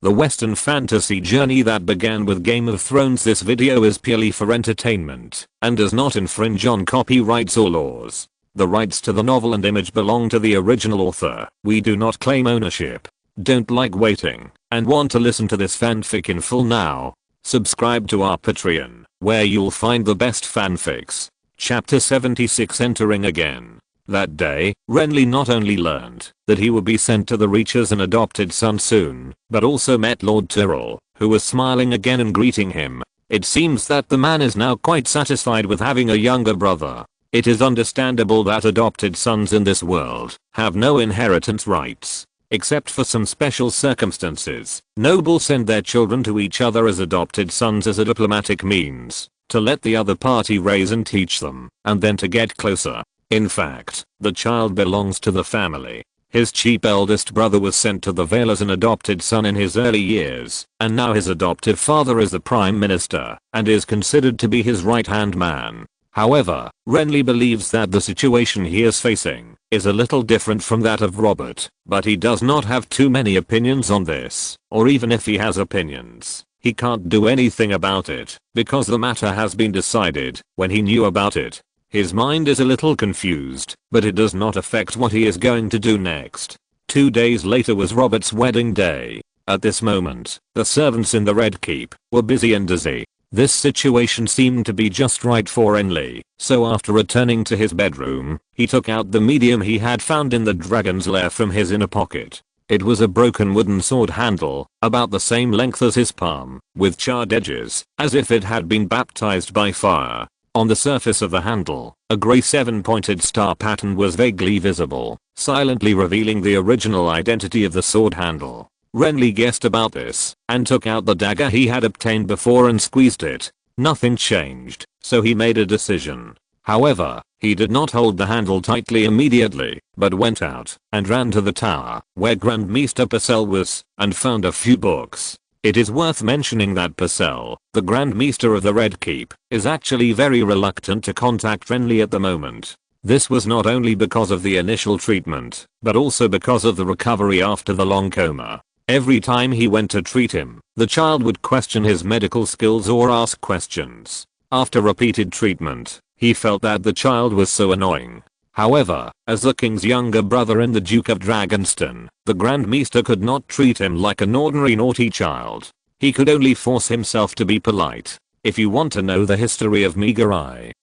the Western fantasy journey that began with Game of Thrones. This video is purely for entertainment and does not infringe on copyrights or laws. The rights to the novel and image belong to the original author. We do not claim ownership. Don't like waiting and want to listen to this fanfic in full now? Subscribe to our Patreon, where you'll find the best fanfics. Chapter 76, Entering Again. That day, Renly not only learned that he would be sent to the Reach as an adopted son soon, but also met Lord Tyrell, who was smiling again and greeting him. It seems that the man is now quite satisfied with having a younger brother. It is understandable that adopted sons in this world have no inheritance rights. Except for some special circumstances, nobles send their children to each other as adopted sons as a diplomatic means to let the other party raise and teach them, and then to get closer. In fact, the child belongs to the family. His cheap eldest brother was sent to the Vale as an adopted son in his early years, and now his adoptive father is the prime minister and is considered to be his right-hand man. However, Renly believes that the situation he is facing is a little different from that of Robert, but he does not have too many opinions on this, or even if he has opinions, he can't do anything about it, because the matter has been decided when he knew about it. His mind is a little confused, but it does not affect what he is going to do next. 2 days later was Robert's wedding day. At this moment, the servants in the Red Keep were busy and dizzy. This situation seemed to be just right for Renly, so after returning to his bedroom, he took out the medium he had found in the dragon's lair from his inner pocket. It was a broken wooden sword handle, about the same length as his palm, with charred edges, as if it had been baptized by fire. On the surface of the handle, a grey 7-pointed star pattern was vaguely visible, silently revealing the original identity of the sword handle. Renly guessed about this, and took out the dagger he had obtained before and squeezed it. Nothing changed, so he made a decision. However, he did not hold the handle tightly immediately, but went out, and ran to the tower, where Grand Maester Purcell was, and found a few books. It is worth mentioning that Purcell, the Grand Maester of the Red Keep, is actually very reluctant to contact Renly at the moment. This was not only because of the initial treatment, but also because of the recovery after the long coma. Every time he went to treat him, the child would question his medical skills or ask questions. After repeated treatment, he felt that the child was so annoying. However, as the king's younger brother and the Duke of Dragonstone, the Grand Maester could not treat him like an ordinary naughty child. He could only force himself to be polite. If you want to know the history of Meager,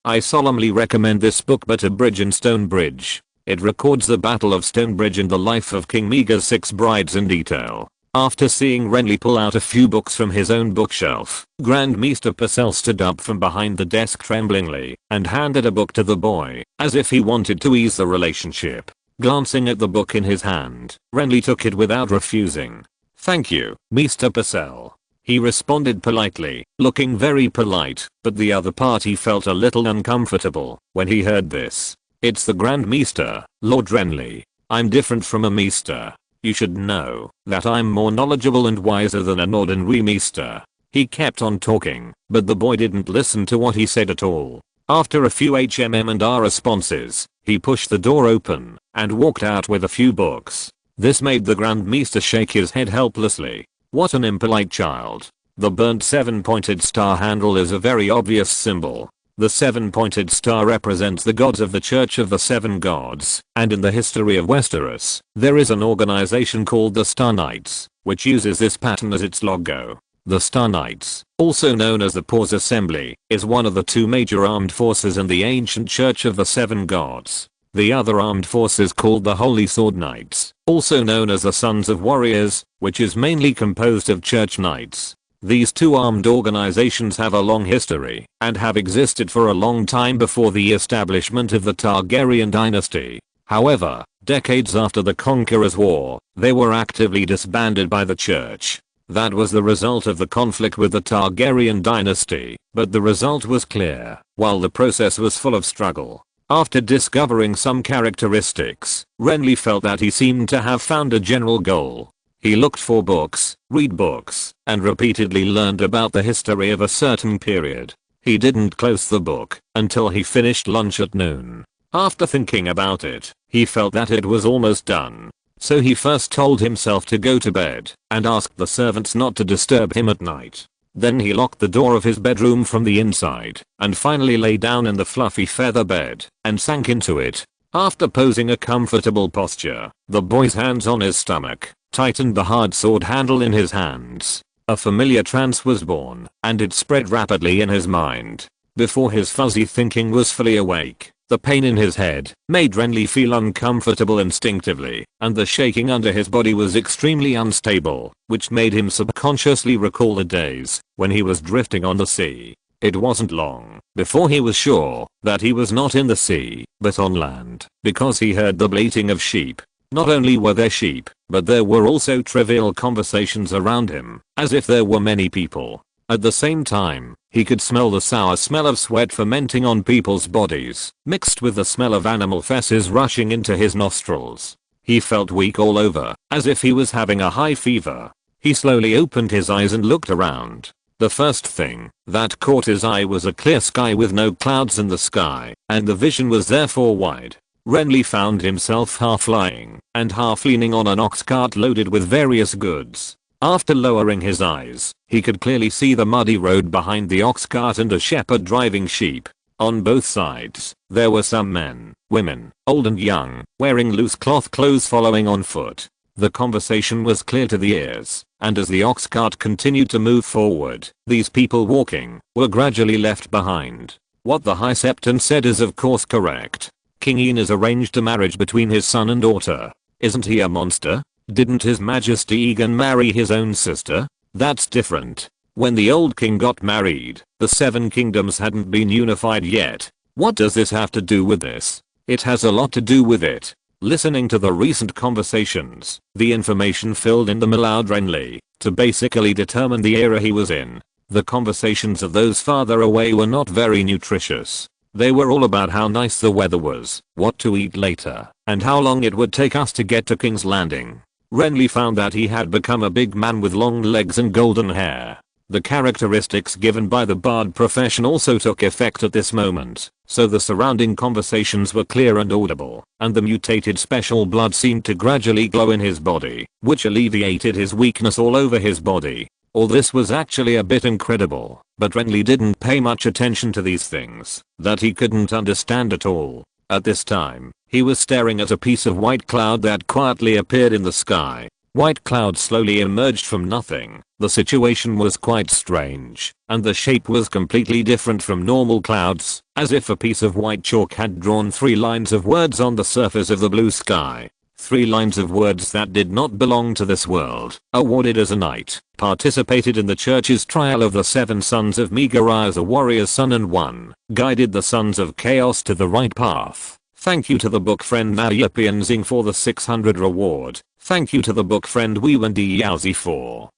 I solemnly recommend this book, But a Bridge in Stonebridge. It records the Battle of Stonebridge and the life of King Meager's 6 brides in detail. After seeing Renly pull out a few books from his own bookshelf, Grand Maester Purcell stood up from behind the desk tremblingly and handed a book to the boy, as if he wanted to ease the relationship. Glancing at the book in his hand, Renly took it without refusing. "Thank you, Maester Purcell," he responded politely, looking very polite, but the other party felt a little uncomfortable when he heard this. "It's the Grand Maester, Lord Renly. I'm different from a Maester. You should know that I'm more knowledgeable and wiser than an ordinary Maester." He kept on talking, but the boy didn't listen to what he said at all. After a few and responses, he pushed the door open and walked out with a few books. This made the Grand Maester shake his head helplessly. What an impolite child. The burnt 7-pointed star handle is a very obvious symbol. The 7-pointed star represents the gods of the Church of the Seven Gods, and in the history of Westeros, there is an organization called the Star Knights, which uses this pattern as its logo. The Star Knights, also known as the Paws Assembly, is one of the 2 major armed forces in the ancient Church of the Seven Gods. The other armed force is called the Holy Sword Knights, also known as the Sons of Warriors, which is mainly composed of church knights. These 2 armed organizations have a long history and have existed for a long time before the establishment of the Targaryen dynasty. However, decades after the Conqueror's War, they were actively disbanded by the church. That was the result of the conflict with the Targaryen dynasty, but the result was clear, while the process was full of struggle. After discovering some characteristics, Renly felt that he seemed to have found a general goal. He looked for books, read books, and repeatedly learned about the history of a certain period. He didn't close the book until he finished lunch at noon. After thinking about it, he felt that it was almost done. So he first told himself to go to bed and asked the servants not to disturb him at night. Then he locked the door of his bedroom from the inside and finally lay down in the fluffy feather bed and sank into it. After posing a comfortable posture, the boy's hands on his stomach tightened the hard sword handle in his hands. A familiar trance was born, and it spread rapidly in his mind. Before his fuzzy thinking was fully awake, the pain in his head made Renly feel uncomfortable instinctively, and the shaking under his body was extremely unstable, which made him subconsciously recall the days when he was drifting on the sea. It wasn't long before he was sure that he was not in the sea, but on land, because he heard the bleating of sheep. Not only were there sheep, but there were also trivial conversations around him, as if there were many people. At the same time, he could smell the sour smell of sweat fermenting on people's bodies, mixed with the smell of animal feces rushing into his nostrils. He felt weak all over, as if he was having a high fever. He slowly opened his eyes and looked around. The first thing that caught his eye was a clear sky with no clouds in the sky, and the vision was therefore wide. Renly found himself half lying and half leaning on an ox cart loaded with various goods. After lowering his eyes, he could clearly see the muddy road behind the ox cart and a shepherd driving sheep. On both sides, there were some men, women, old and young, wearing loose cloth clothes following on foot. The conversation was clear to the ears, and as the ox cart continued to move forward, these people walking were gradually left behind. What the High Septon said is of course correct. King Enos arranged a marriage between his son and daughter. Isn't he a monster? Didn't His Majesty Egon marry his own sister? That's different. When the old king got married, the 7 kingdoms hadn't been unified yet. What does this have to do with this? It has a lot to do with it. Listening to the recent conversations, the information filled in them allowed Renly to basically determine the era he was in. The conversations of those farther away were not very nutritious. They were all about how nice the weather was, what to eat later, and how long it would take us to get to King's Landing. Renly found that he had become a big man with long legs and golden hair. The characteristics given by the bard profession also took effect at this moment, so the surrounding conversations were clear and audible, and the mutated special blood seemed to gradually glow in his body, which alleviated his weakness all over his body. All this was actually a bit incredible, but Renly didn't pay much attention to these things that he couldn't understand at all. At this time, he was staring at a piece of white cloud that quietly appeared in the sky. White cloud slowly emerged from nothing. The situation was quite strange, and the shape was completely different from normal clouds, as if a piece of white chalk had drawn 3 lines of words on the surface of the blue sky. 3 lines of words that did not belong to this world. Awarded as a knight, participated in the church's trial of the 7 sons of Megara as a warrior's son and won, guided the sons of chaos to the right path. Thank you to the book friend Nayapianzing for the 600 reward. Thank you to the book friend Weewendy Yowzi for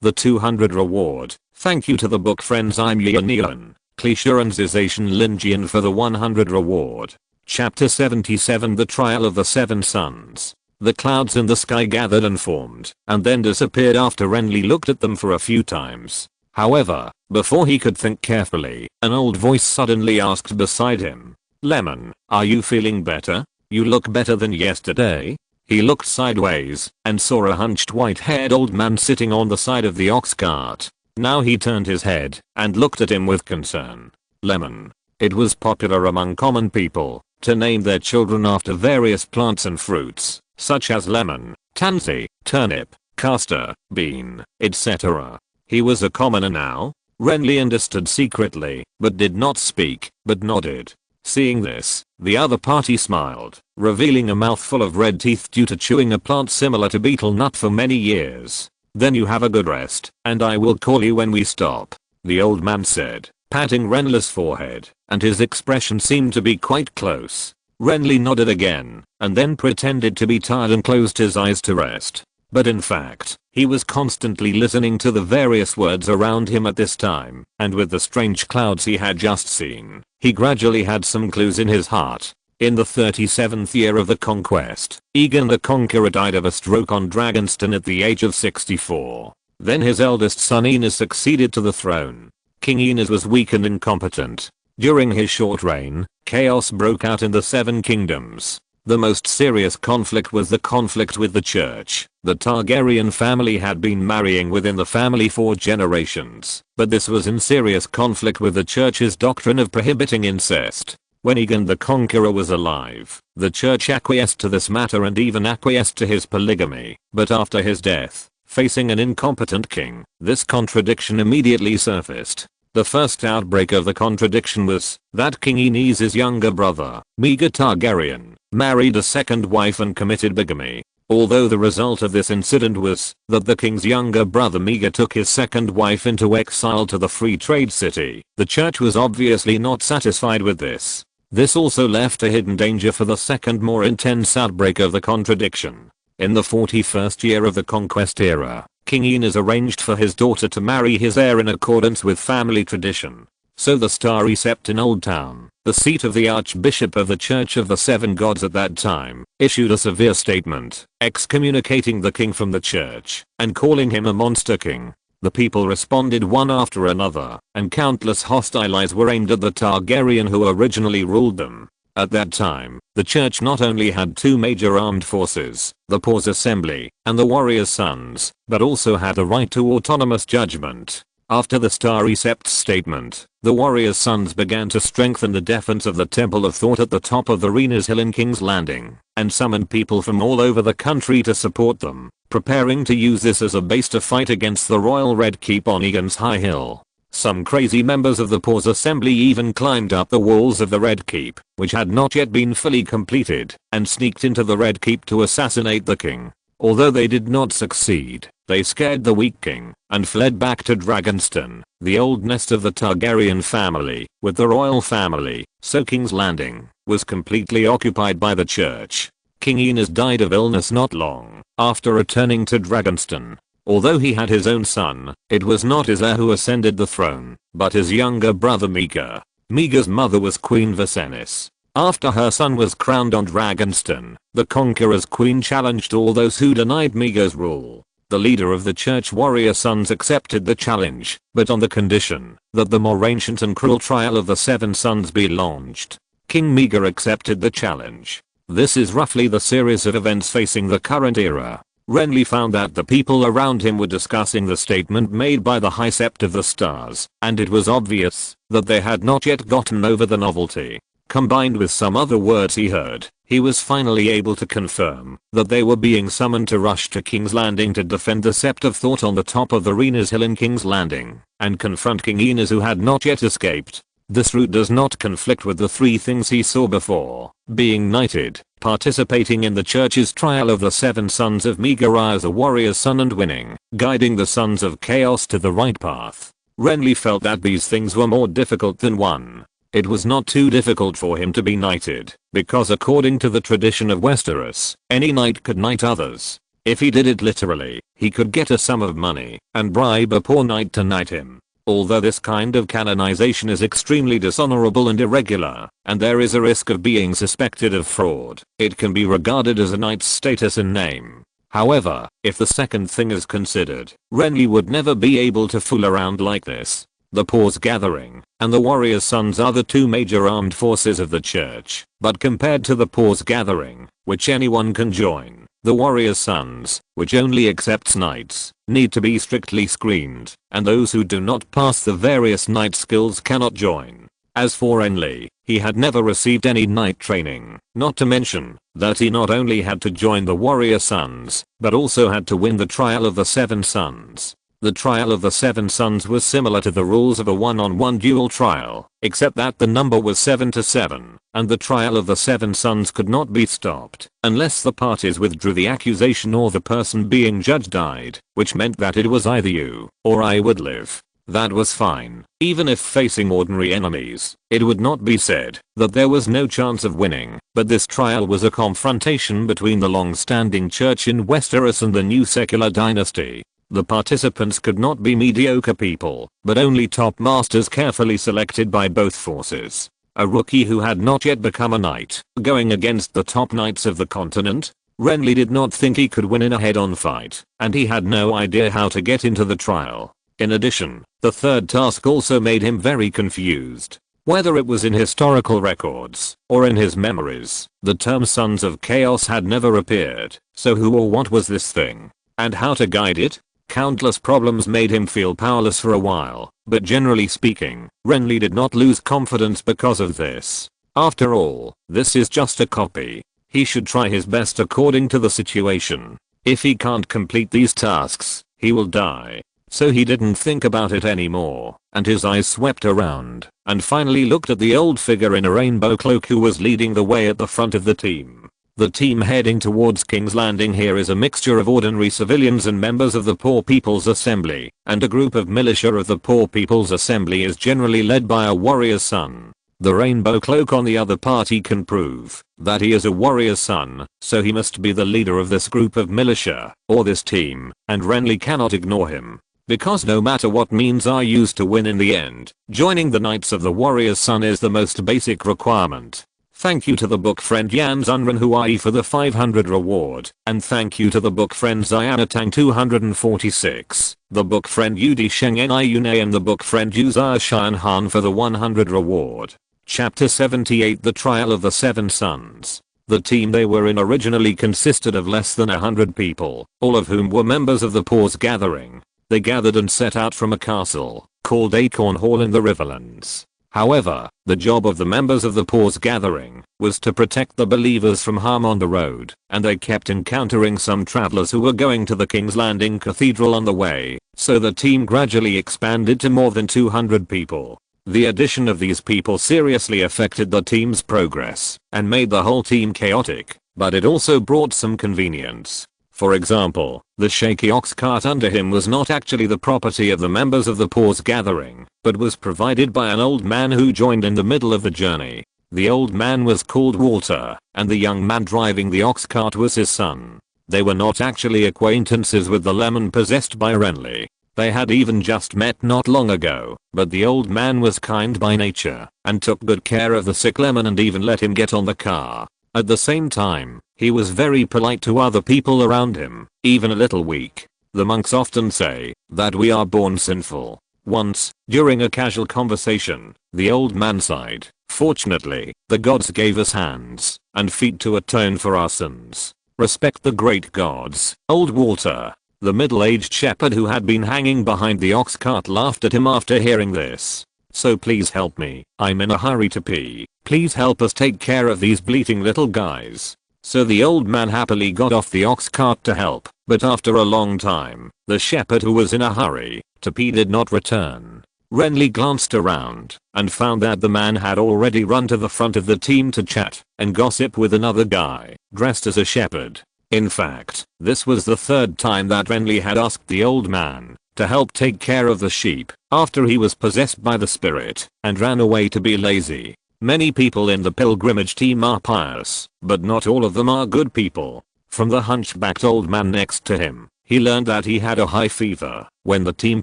the 200 reward. Thank you to the book friends I'm Neon, Clichéranzization Lingian for the 100 reward. Chapter 77 The Trial of the 7 Sons. The clouds in the sky gathered and formed, and then disappeared after Renly looked at them for a few times. However, before he could think carefully, an old voice suddenly asked beside him, "Lemon, are you feeling better? You look better than yesterday." He looked sideways and saw a hunched white-haired old man sitting on the side of the ox cart. Now he turned his head and looked at him with concern. Lemon. It was popular among common people to name their children after various plants and fruits, such as lemon, tansy, turnip, castor, bean, etc. He was a commoner now. Renly understood secretly, but did not speak, but nodded. Seeing this, the other party smiled, revealing a mouthful of red teeth due to chewing a plant similar to betel nut for many years. "Then you have a good rest, and I will call you when we stop," the old man said, patting Renly's forehead, and his expression seemed to be quite close. Renly nodded again, and then pretended to be tired and closed his eyes to rest. But in fact, he was constantly listening to the various words around him at this time, and with the strange clouds he had just seen, he gradually had some clues in his heart. In the 37th year of the conquest, Egon the Conqueror died of a stroke on Dragonstone at the age of 64. Then his eldest son Enos succeeded to the throne. King Enos was weak and incompetent. During his short reign, chaos broke out in the 7 kingdoms. The most serious conflict was the conflict with the church. The Targaryen family had been marrying within the family for generations, but this was in serious conflict with the church's doctrine of prohibiting incest. When Aegon the Conqueror was alive, the church acquiesced to this matter and even acquiesced to his polygamy, but after his death, facing an incompetent king, this contradiction immediately surfaced. The first outbreak of the contradiction was that King Aenys' younger brother, Maegor Targaryen, married a second wife and committed bigamy. Although the result of this incident was that the king's younger brother Maegor took his second wife into exile to the free trade city, the church was obviously not satisfied with this. This also left a hidden danger for the second more intense outbreak of the contradiction. In the 41st year of the conquest era, King Aenys arranged for his daughter to marry his heir in accordance with family tradition. So the Starry Sept in Old Town, the seat of the Archbishop of the Church of the Seven Gods at that time, issued a severe statement, excommunicating the king from the church, and calling him a monster king. The people responded one after another, and countless hostile eyes were aimed at the Targaryen who originally ruled them. At that time, the church not only had two major armed forces, the Paws Assembly and the Warriors' Sons, but also had a right to autonomous judgment. After the Starry Sept's statement, the Warriors' Sons began to strengthen the defense of the Temple of Thought at the top of the Renys Hill in King's Landing, and summoned people from all over the country to support them, preparing to use this as a base to fight against the Royal Red Keep on Aegon's High Hill. Some crazy members of the Paws Assembly even climbed up the walls of the Red Keep, which had not yet been fully completed, and sneaked into the Red Keep to assassinate the king. Although they did not succeed, they scared the weak king, and fled back to Dragonstone, the old nest of the Targaryen family, with the royal family, so King's Landing was completely occupied by the church. King Aenys died of illness not long after returning to Dragonstone. Although he had his own son, it was not his heir who ascended the throne, but his younger brother Maegor. Maegor's mother was Queen Viserys. After her son was crowned on Dragonstone, the Conqueror's queen challenged all those who denied Maegor's rule. The leader of the church warrior sons accepted the challenge, but on the condition that the more ancient and cruel trial of the Seven Sons be launched. King Maegor accepted the challenge. This is roughly the series of events facing the current era. Renly found that the people around him were discussing the statement made by the High Sept of the Stars, and it was obvious that they had not yet gotten over the novelty. Combined with some other words he heard, he was finally able to confirm that they were being summoned to rush to King's Landing to defend the Sept of Thought on the top of the Renys Hill in King's Landing, and confront King Aenys who had not yet escaped. This route does not conflict with the three things he saw before: being knighted, participating in the church's trial of the Seven Sons of Maegor as a warrior's son, and winning, guiding the Sons of Chaos to the right path. Renly felt that these things were more difficult than one. It was not too difficult for him to be knighted, because according to the tradition of Westeros, any knight could knight others. If he did it literally, he could get a sum of money and bribe a poor knight to knight him. Although this kind of canonization is extremely dishonorable and irregular, and there is a risk of being suspected of fraud, it can be regarded as a knight's status in name. However, if the second thing is considered, Renly would never be able to fool around like this. The Paws Gathering and the Warriors' Sons are the two major armed forces of the church, but compared to the Paws Gathering, which anyone can join, the Warriors' Sons, which only accepts knights, need to be strictly screened, and those who do not pass the various knight skills cannot join. As for Renly, he had never received any knight training, not to mention that he not only had to join the Warrior Sons, but also had to win the trial of the Seven Sons. The trial of the Seven Sons was similar to the rules of a one-on-one duel trial, except that the number was 7 to 7, and the trial of the Seven Sons could not be stopped unless the parties withdrew the accusation or the person being judged died, which meant that it was either you or I would live. That was fine. Even if facing ordinary enemies, it would not be said that there was no chance of winning, but this trial was a confrontation between the long-standing church in Westeros and the new secular dynasty. The participants could not be mediocre people, but only top masters carefully selected by both forces. A rookie who had not yet become a knight, going against the top knights of the continent? Renly did not think he could win in a head-on fight, and he had no idea how to get into the trial. In addition, the third task also made him very confused. Whether it was in historical records or in his memories, the term Sons of Chaos had never appeared, so who or what was this thing? And how to guide it? Countless problems made him feel powerless for a while, but generally speaking, Renly did not lose confidence because of this. After all, this is just a copy. He should try his best according to the situation. If he can't complete these tasks, he will die. So he didn't think about it anymore, and his eyes swept around, and finally looked at the old figure in a rainbow cloak who was leading the way at the front of the team. The team heading towards King's Landing here is a mixture of ordinary civilians and members of the Poor People's Assembly, and a group of militia of the Poor People's Assembly is generally led by a warrior's son. The rainbow cloak on the other party can prove that he is a warrior's son, so he must be the leader of this group of militia, or this team, and Renly cannot ignore him. Because no matter what means are used to win in the end, joining the Knights of the Warrior's Son is the most basic requirement. Thank you to the book friend Yan Zunran Huai for the 500 reward, and thank you to the book friend Xianatang 246, the book friend Yudi Shengen Ayune and the book friend Yuzar Shan Han for the 100 reward. Chapter 78 The Trial of the Seven Sons. The team they were in originally consisted of less than 100 people, all of whom were members of the Paws Gathering. They gathered and set out from a castle called Acorn Hall in the Riverlands. However, the job of the members of the Paws Gathering was to protect the believers from harm on the road, and they kept encountering some travelers who were going to the King's Landing Cathedral on the way, so the team gradually expanded to more than 200 people. The addition of these people seriously affected the team's progress and made the whole team chaotic, but it also brought some convenience. For example, the shaky ox cart under him was not actually the property of the members of the Paws Gathering, but was provided by an old man who joined in the middle of the journey. The old man was called Walter, and the young man driving the ox cart was his son. They were not actually acquaintances with the lemon possessed by Renly. They had even just met not long ago, but the old man was kind by nature, and took good care of the sick lemon and even let him get on the car. At the same time, he was very polite to other people around him, even a little weak. The monks often say that we are born sinful. Once, during a casual conversation, the old man sighed, "Fortunately, the gods gave us hands and feet to atone for our sins. Respect the great gods." Old Walter, the middle-aged shepherd who had been hanging behind the ox cart, laughed at him after hearing this. "So please help me, I'm in a hurry to pee. Please help us take care of these bleating little guys." So the old man happily got off the ox cart to help, but after a long time, the shepherd who was in a hurry to pee did not return. Renly glanced around and found that the man had already run to the front of the team to chat and gossip with another guy dressed as a shepherd. In fact, this was the third time that Renly had asked the old man to help take care of the sheep after he was possessed by the spirit and ran away to be lazy. Many people in the pilgrimage team are pious, but not all of them are good people. From the hunchbacked old man next to him, he learned that he had a high fever when the team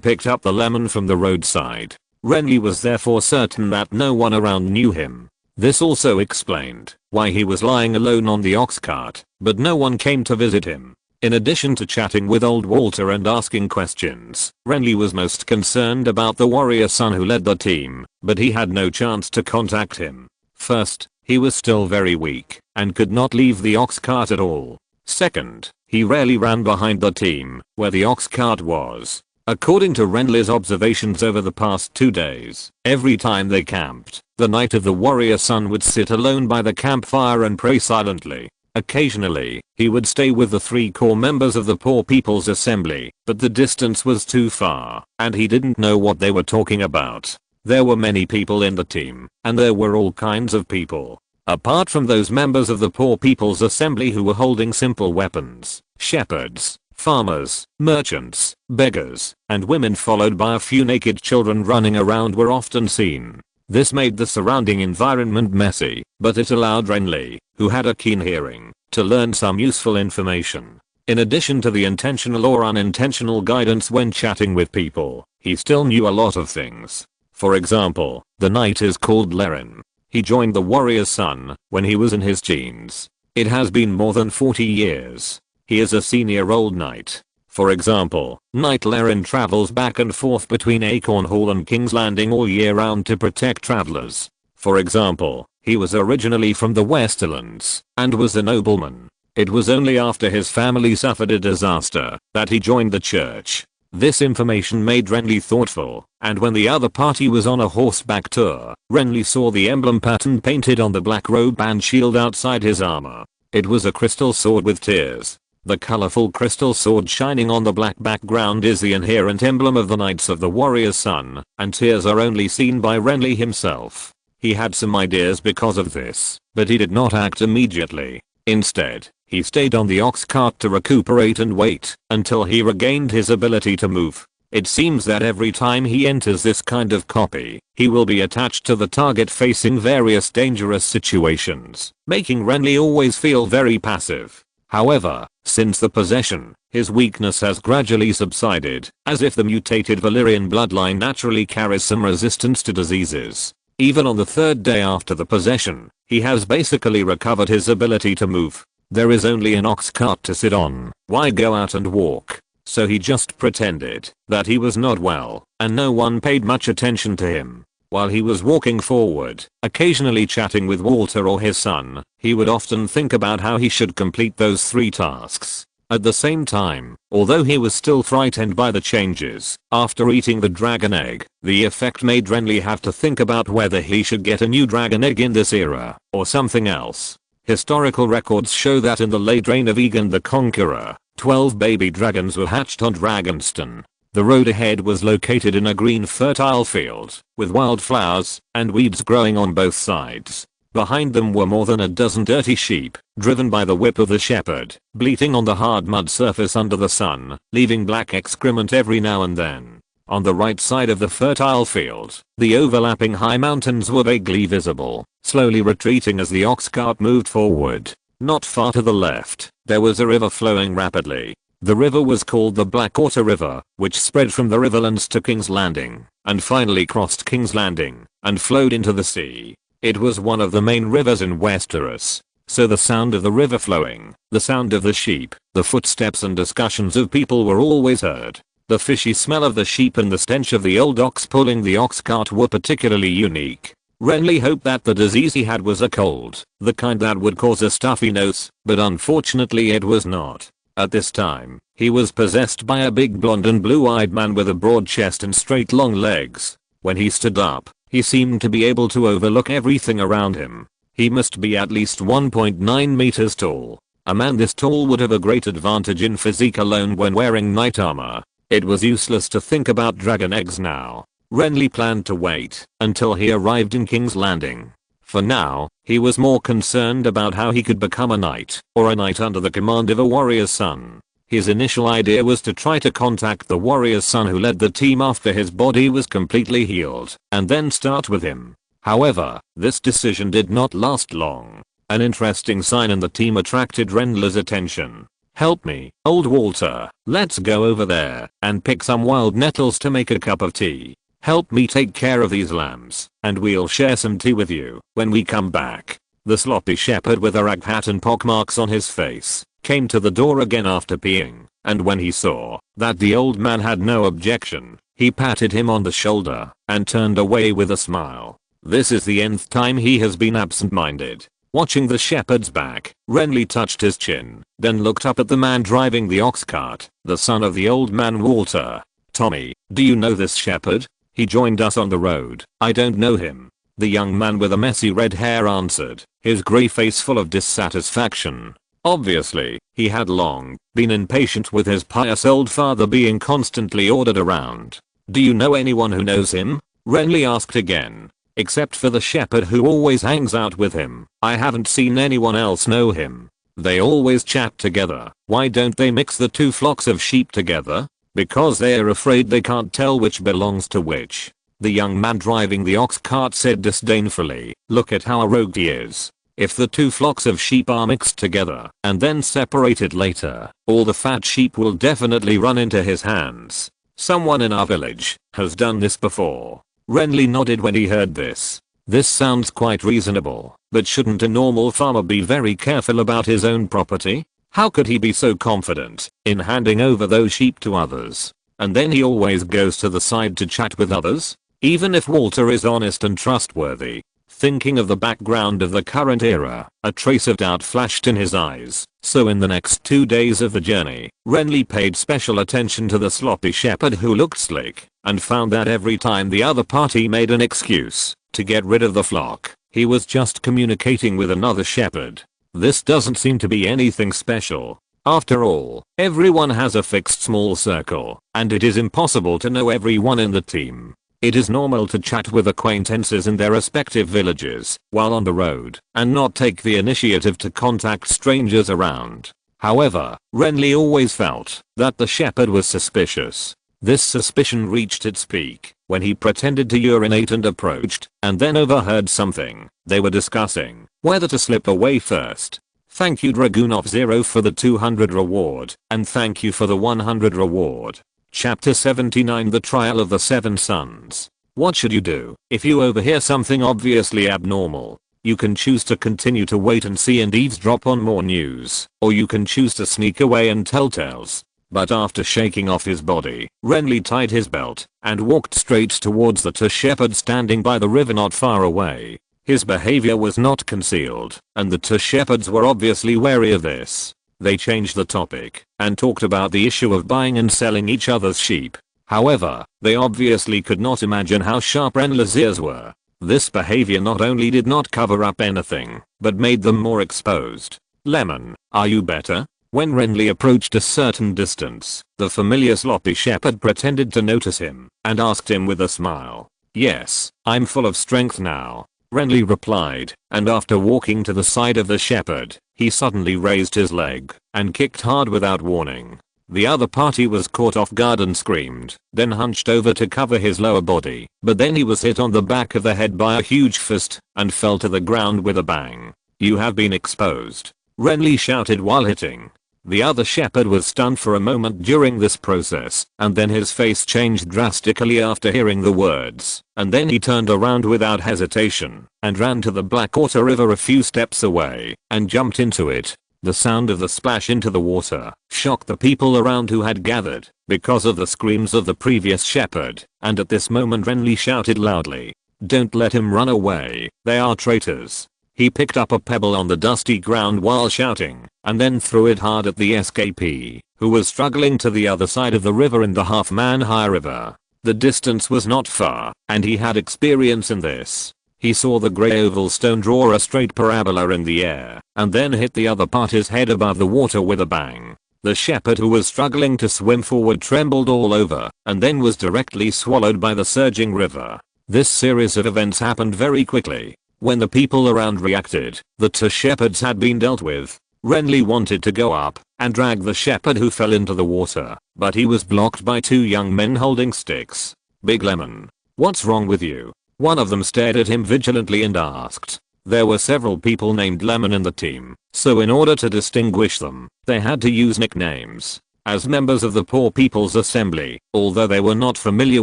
picked up the lemon from the roadside. Renly was therefore certain that no one around knew him. This also explained why he was lying alone on the ox cart, but no one came to visit him. In addition to chatting with old Walter and asking questions, Renly was most concerned about the warrior son who led the team, but he had no chance to contact him. First, he was still very weak and could not leave the ox cart at all. Second, he rarely ran behind the team where the ox cart was. According to Renly's observations over the past 2 days, every time they camped, the Knight of the Warrior Sun would sit alone by the campfire and pray silently. Occasionally, he would stay with the 3 core members of the Poor People's Assembly, but the distance was too far, and he didn't know what they were talking about. There were many people in the team, and there were all kinds of people. Apart from those members of the Poor People's Assembly who were holding simple weapons, shepherds, farmers, merchants, beggars, and women followed by a few naked children running around were often seen. This made the surrounding environment messy, but it allowed Renly, who had a keen hearing, to learn some useful information. In addition to the intentional or unintentional guidance when chatting with people, he still knew a lot of things. For example, the knight is called Leren. He joined the warrior's son when he was in his teens. It has been more than 40 years. He is a senior old knight. For example, Knight Leren travels back and forth between Acorn Hall and King's Landing all year round to protect travelers. For example, he was originally from the Westerlands and was a nobleman. It was only after his family suffered a disaster that he joined the church. This information made Renly thoughtful, and when the other party was on a horseback tour, Renly saw the emblem pattern painted on the black robe and shield outside his armor. It was a crystal sword with tears. The colorful crystal sword shining on the black background is the inherent emblem of the Knights of the Warrior's Sun, and tears are only seen by Renly himself. He had some ideas because of this, but he did not act immediately. Instead, he stayed on the ox cart to recuperate and wait until he regained his ability to move. It seems that every time he enters this kind of copy, he will be attached to the target facing various dangerous situations, making Renly always feel very passive. However, since the possession, his weakness has gradually subsided, as if the mutated Valyrian bloodline naturally carries some resistance to diseases. Even on the third day after the possession, he has basically recovered his ability to move. There is only an ox cart to sit on, why go out and walk? So he just pretended that he was not well, and no one paid much attention to him. While he was walking forward, occasionally chatting with Walter or his son, he would often think about how he should complete those 3 tasks. At the same time, although he was still frightened by the changes, after eating the dragon egg, the effect made Renly have to think about whether he should get a new dragon egg in this era, or something else. Historical records show that in the late reign of Aegon the Conqueror, 12 baby dragons were hatched on Dragonstone. The road ahead was located in a green fertile field, with wildflowers and weeds growing on both sides. Behind them were more than a dozen dirty sheep, driven by the whip of the shepherd, bleating on the hard mud surface under the sun, leaving black excrement every now and then. On the right side of the fertile field, the overlapping high mountains were vaguely visible, slowly retreating as the ox cart moved forward. Not far to the left, there was a river flowing rapidly. The river was called the Blackwater River, which spread from the Riverlands to King's Landing, and finally crossed King's Landing, and flowed into the sea. It was one of the main rivers in Westeros, so the sound of the river flowing, the sound of the sheep, the footsteps and discussions of people were always heard. The fishy smell of the sheep and the stench of the old ox pulling the ox cart were particularly unique. Renly hoped that the disease he had was a cold, the kind that would cause a stuffy nose, but unfortunately it was not. At this time, he was possessed by a big blonde and blue-eyed man with a broad chest and straight long legs. When he stood up, he seemed to be able to overlook everything around him. He must be at least 1.9 meters tall. A man this tall would have a great advantage in physique alone when wearing knight armor. It was useless to think about dragon eggs now. Renly planned to wait until he arrived in King's Landing. For now, he was more concerned about how he could become a knight, or a knight under the command of a warrior's son. His initial idea was to try to contact the warrior's son who led the team after his body was completely healed, and then start with him. However, this decision did not last long. An interesting sign in the team attracted Renly's attention. "Help me, old Walter, let's go over there and pick some wild nettles to make a cup of tea. Help me take care of these lambs, and we'll share some tea with you when we come back." The sloppy shepherd with a rag hat and pockmarks on his face came to the door again after peeing, and when he saw that the old man had no objection, he patted him on the shoulder and turned away with a smile. This is the nth time he has been absent-minded. Watching the shepherd's back, Renly touched his chin, then looked up at the man driving the ox cart, the son of the old man Walter. "Tommy, do you know this shepherd? He joined us on the road." "I don't know him," the young man with the messy red hair answered, his grey face full of dissatisfaction. Obviously, he had long been impatient with his pious old father being constantly ordered around. "Do you know anyone who knows him?" Renly asked again. "Except for the shepherd who always hangs out with him, I haven't seen anyone else know him. They always chat together. Why don't they mix the 2 flocks of sheep together?" "Because they're afraid they can't tell which belongs to which," the young man driving the ox cart said disdainfully. "Look at how rogue he is. If the 2 flocks of sheep are mixed together and then separated later, all the fat sheep will definitely run into his hands. Someone in our village has done this before." Renly nodded when he heard this. This sounds quite reasonable, but shouldn't a normal farmer be very careful about his own property? How could he be so confident in handing over those sheep to others? And then he always goes to the side to chat with others? Even if Walter is honest and trustworthy, Thinking of the background of the current era, a trace of doubt flashed in his eyes, so in the next 2 days of the journey, Renly paid special attention to the sloppy shepherd who looked slick, and found that every time the other party made an excuse to get rid of the flock, he was just communicating with another shepherd. This doesn't seem to be anything special. After all, everyone has a fixed small circle, and it is impossible to know everyone in the team. It is normal to chat with acquaintances in their respective villages while on the road and not take the initiative to contact strangers around. However, Renly always felt that the shepherd was suspicious. This suspicion reached its peak when he pretended to urinate and approached and then overheard something they were discussing, whether to slip away first. Thank you Dragunov0 for the 200 reward, and thank you for the 100 reward. Chapter 79 The Trial of the Seven Sons. What should you do if you overhear something obviously abnormal? You can choose to continue to wait and see and eavesdrop on more news, or you can choose to sneak away and tell tales. But after shaking off his body, Renly tied his belt and walked straight towards the two shepherds standing by the river not far away. His behavior was not concealed, and the two shepherds were obviously wary of this. They changed the topic and talked about the issue of buying and selling each other's sheep. However, they obviously could not imagine how sharp Renly's ears were. This behavior not only did not cover up anything, but made them more exposed. Lemon, are you better? When Renly approached a certain distance, the familiar sloppy shepherd pretended to notice him and asked him with a smile. Yes, I'm full of strength now, Renly replied, and after walking to the side of the shepherd, he suddenly raised his leg and kicked hard without warning. The other party was caught off guard and screamed, then hunched over to cover his lower body, but then he was hit on the back of the head by a huge fist and fell to the ground with a bang. You have been exposed, Renly shouted while hitting. The other shepherd was stunned for a moment during this process, and then his face changed drastically after hearing the words, and then he turned around without hesitation and ran to the Blackwater River a few steps away and jumped into it. The sound of the splash into the water shocked the people around who had gathered because of the screams of the previous shepherd, and at this moment Renly shouted loudly, "Don't let him run away, they are traitors." He picked up a pebble on the dusty ground while shouting, and then threw it hard at the escapee, who was struggling to the other side of the river in the half-man-high river. The distance was not far, and he had experience in this. He saw the grey oval stone draw a straight parabola in the air, and then hit the other party's head above the water with a bang. The shepherd who was struggling to swim forward trembled all over, and then was directly swallowed by the surging river. This series of events happened very quickly. When the people around reacted, the two shepherds had been dealt with. Renly wanted to go up and drag the shepherd who fell into the water, but he was blocked by two young men holding sticks. Big Lemon, what's wrong with you? One of them stared at him vigilantly and asked. There were several people named Lemon in the team, so in order to distinguish them, they had to use nicknames. As members of the Poor People's Assembly, although they were not familiar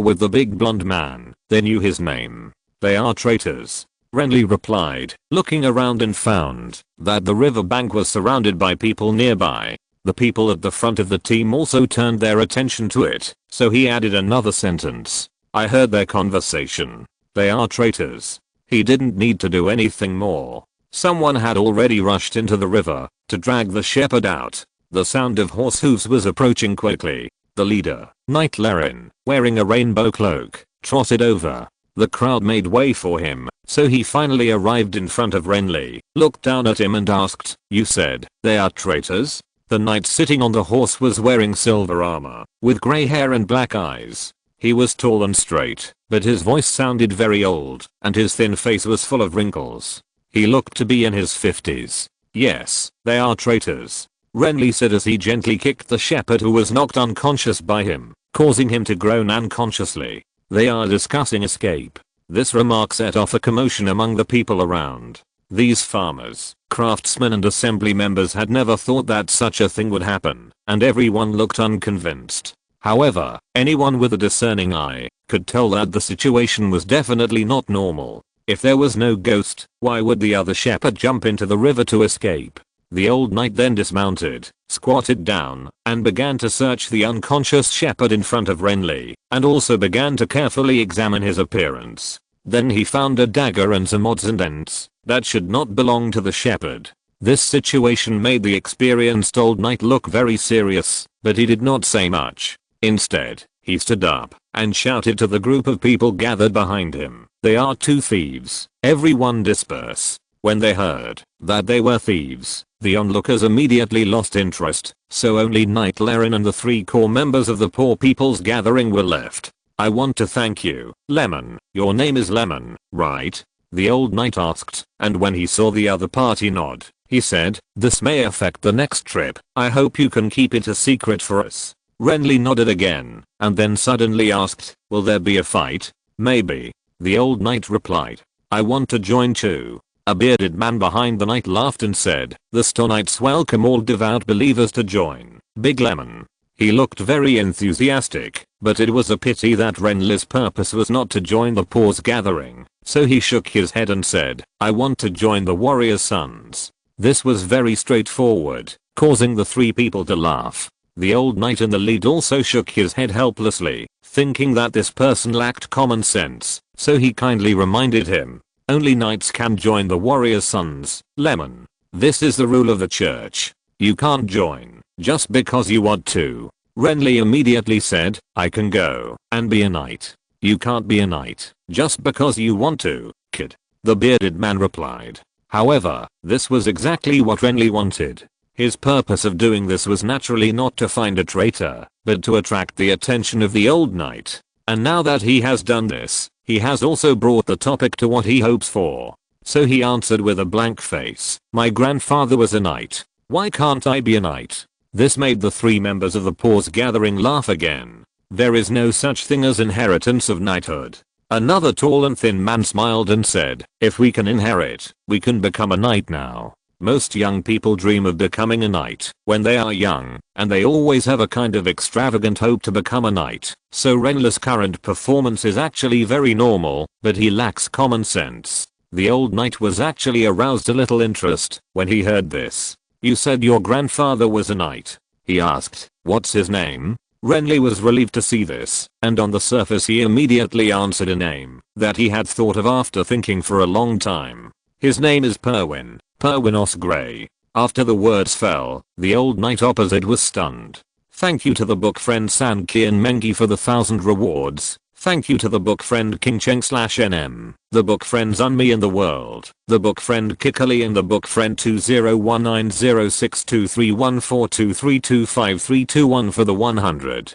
with the big blonde man, they knew his name. They are traitors, Renly replied, looking around and found that the river bank was surrounded by people nearby. The people at the front of the team also turned their attention to it, so he added another sentence. I heard their conversation. They are traitors. He didn't need to do anything more. Someone had already rushed into the river to drag the shepherd out. The sound of horse hooves was approaching quickly. The leader, Knight Laren, wearing a rainbow cloak, trotted over. The crowd made way for him, so he finally arrived in front of Renly, looked down at him and asked, You said they are traitors? The knight sitting on the horse was wearing silver armor, with grey hair and black eyes. He was tall and straight, but his voice sounded very old, and his thin face was full of wrinkles. He looked to be in his 50s. Yes, they are traitors, Renly said as he gently kicked the shepherd who was knocked unconscious by him, causing him to groan unconsciously. They are discussing escape. This remark set off a commotion among the people around. These farmers, craftsmen and assembly members had never thought that such a thing would happen, and everyone looked unconvinced. However, anyone with a discerning eye could tell that the situation was definitely not normal. If there was no ghost, why would the other shepherd jump into the river to escape? The old knight then dismounted, squatted down, and began to search the unconscious shepherd in front of Renly, and also began to carefully examine his appearance. Then he found a dagger and some odds and ends that should not belong to the shepherd. This situation made the experienced old knight look very serious, but he did not say much. Instead, he stood up and shouted to the group of people gathered behind him, "They are two thieves, everyone disperse." When they heard that they were thieves, the onlookers immediately lost interest, so only Knight Laren and the 3 core members of the poor people's gathering were left. "I want to thank you, Lemon. Your name is Lemon, right?" the old knight asked, and when he saw the other party nod, he said, "This may affect the next trip. I hope you can keep it a secret for us." Renly nodded again, and then suddenly asked, "Will there be a fight?" "Maybe," the old knight replied. "I want to join too." A bearded man behind the knight laughed and said, "The Stonites welcome all devout believers to join Big Lemon." He looked very enthusiastic, but it was a pity that Renly's purpose was not to join the poor's gathering, so he shook his head and said, "I want to join the warrior's sons." This was very straightforward, causing the 3 people to laugh. The old knight in the lead also shook his head helplessly, thinking that this person lacked common sense, so he kindly reminded him, "Only knights can join the warrior's sons, Lemon. This is the rule of the church. You can't join just because you want to." Renly immediately said, "I can go and be a knight." "You can't be a knight just because you want to, kid," the bearded man replied. However, this was exactly what Renly wanted. His purpose of doing this was naturally not to find a traitor, but to attract the attention of the old knight. And now that he has done this, he has also brought the topic to what he hopes for. So he answered with a blank face, "My grandfather was a knight. Why can't I be a knight?" This made the 3 members of the poor's gathering laugh again. "There is no such thing as inheritance of knighthood." Another tall and thin man smiled and said, "If we can inherit, we can become a knight now. Most young people dream of becoming a knight when they are young, and they always have a kind of extravagant hope to become a knight. So Renly's current performance is actually very normal, but he lacks common sense." The old knight was actually aroused a little interest when he heard this. "You said your grandfather was a knight?" he asked. "What's his name?" Renly was relieved to see this, and on the surface he immediately answered a name that he had thought of after thinking for a long time. "His name is Perwyn Osgrey." After the words fell, the old knight opposite was stunned. "Thank you to the book friend Sanki and Mengi for the 1000 rewards. Thank you to the book friend King Cheng/NM, the book friends Unme in the world, the book friend Kikali and the book friend 2019062314232531 for the 100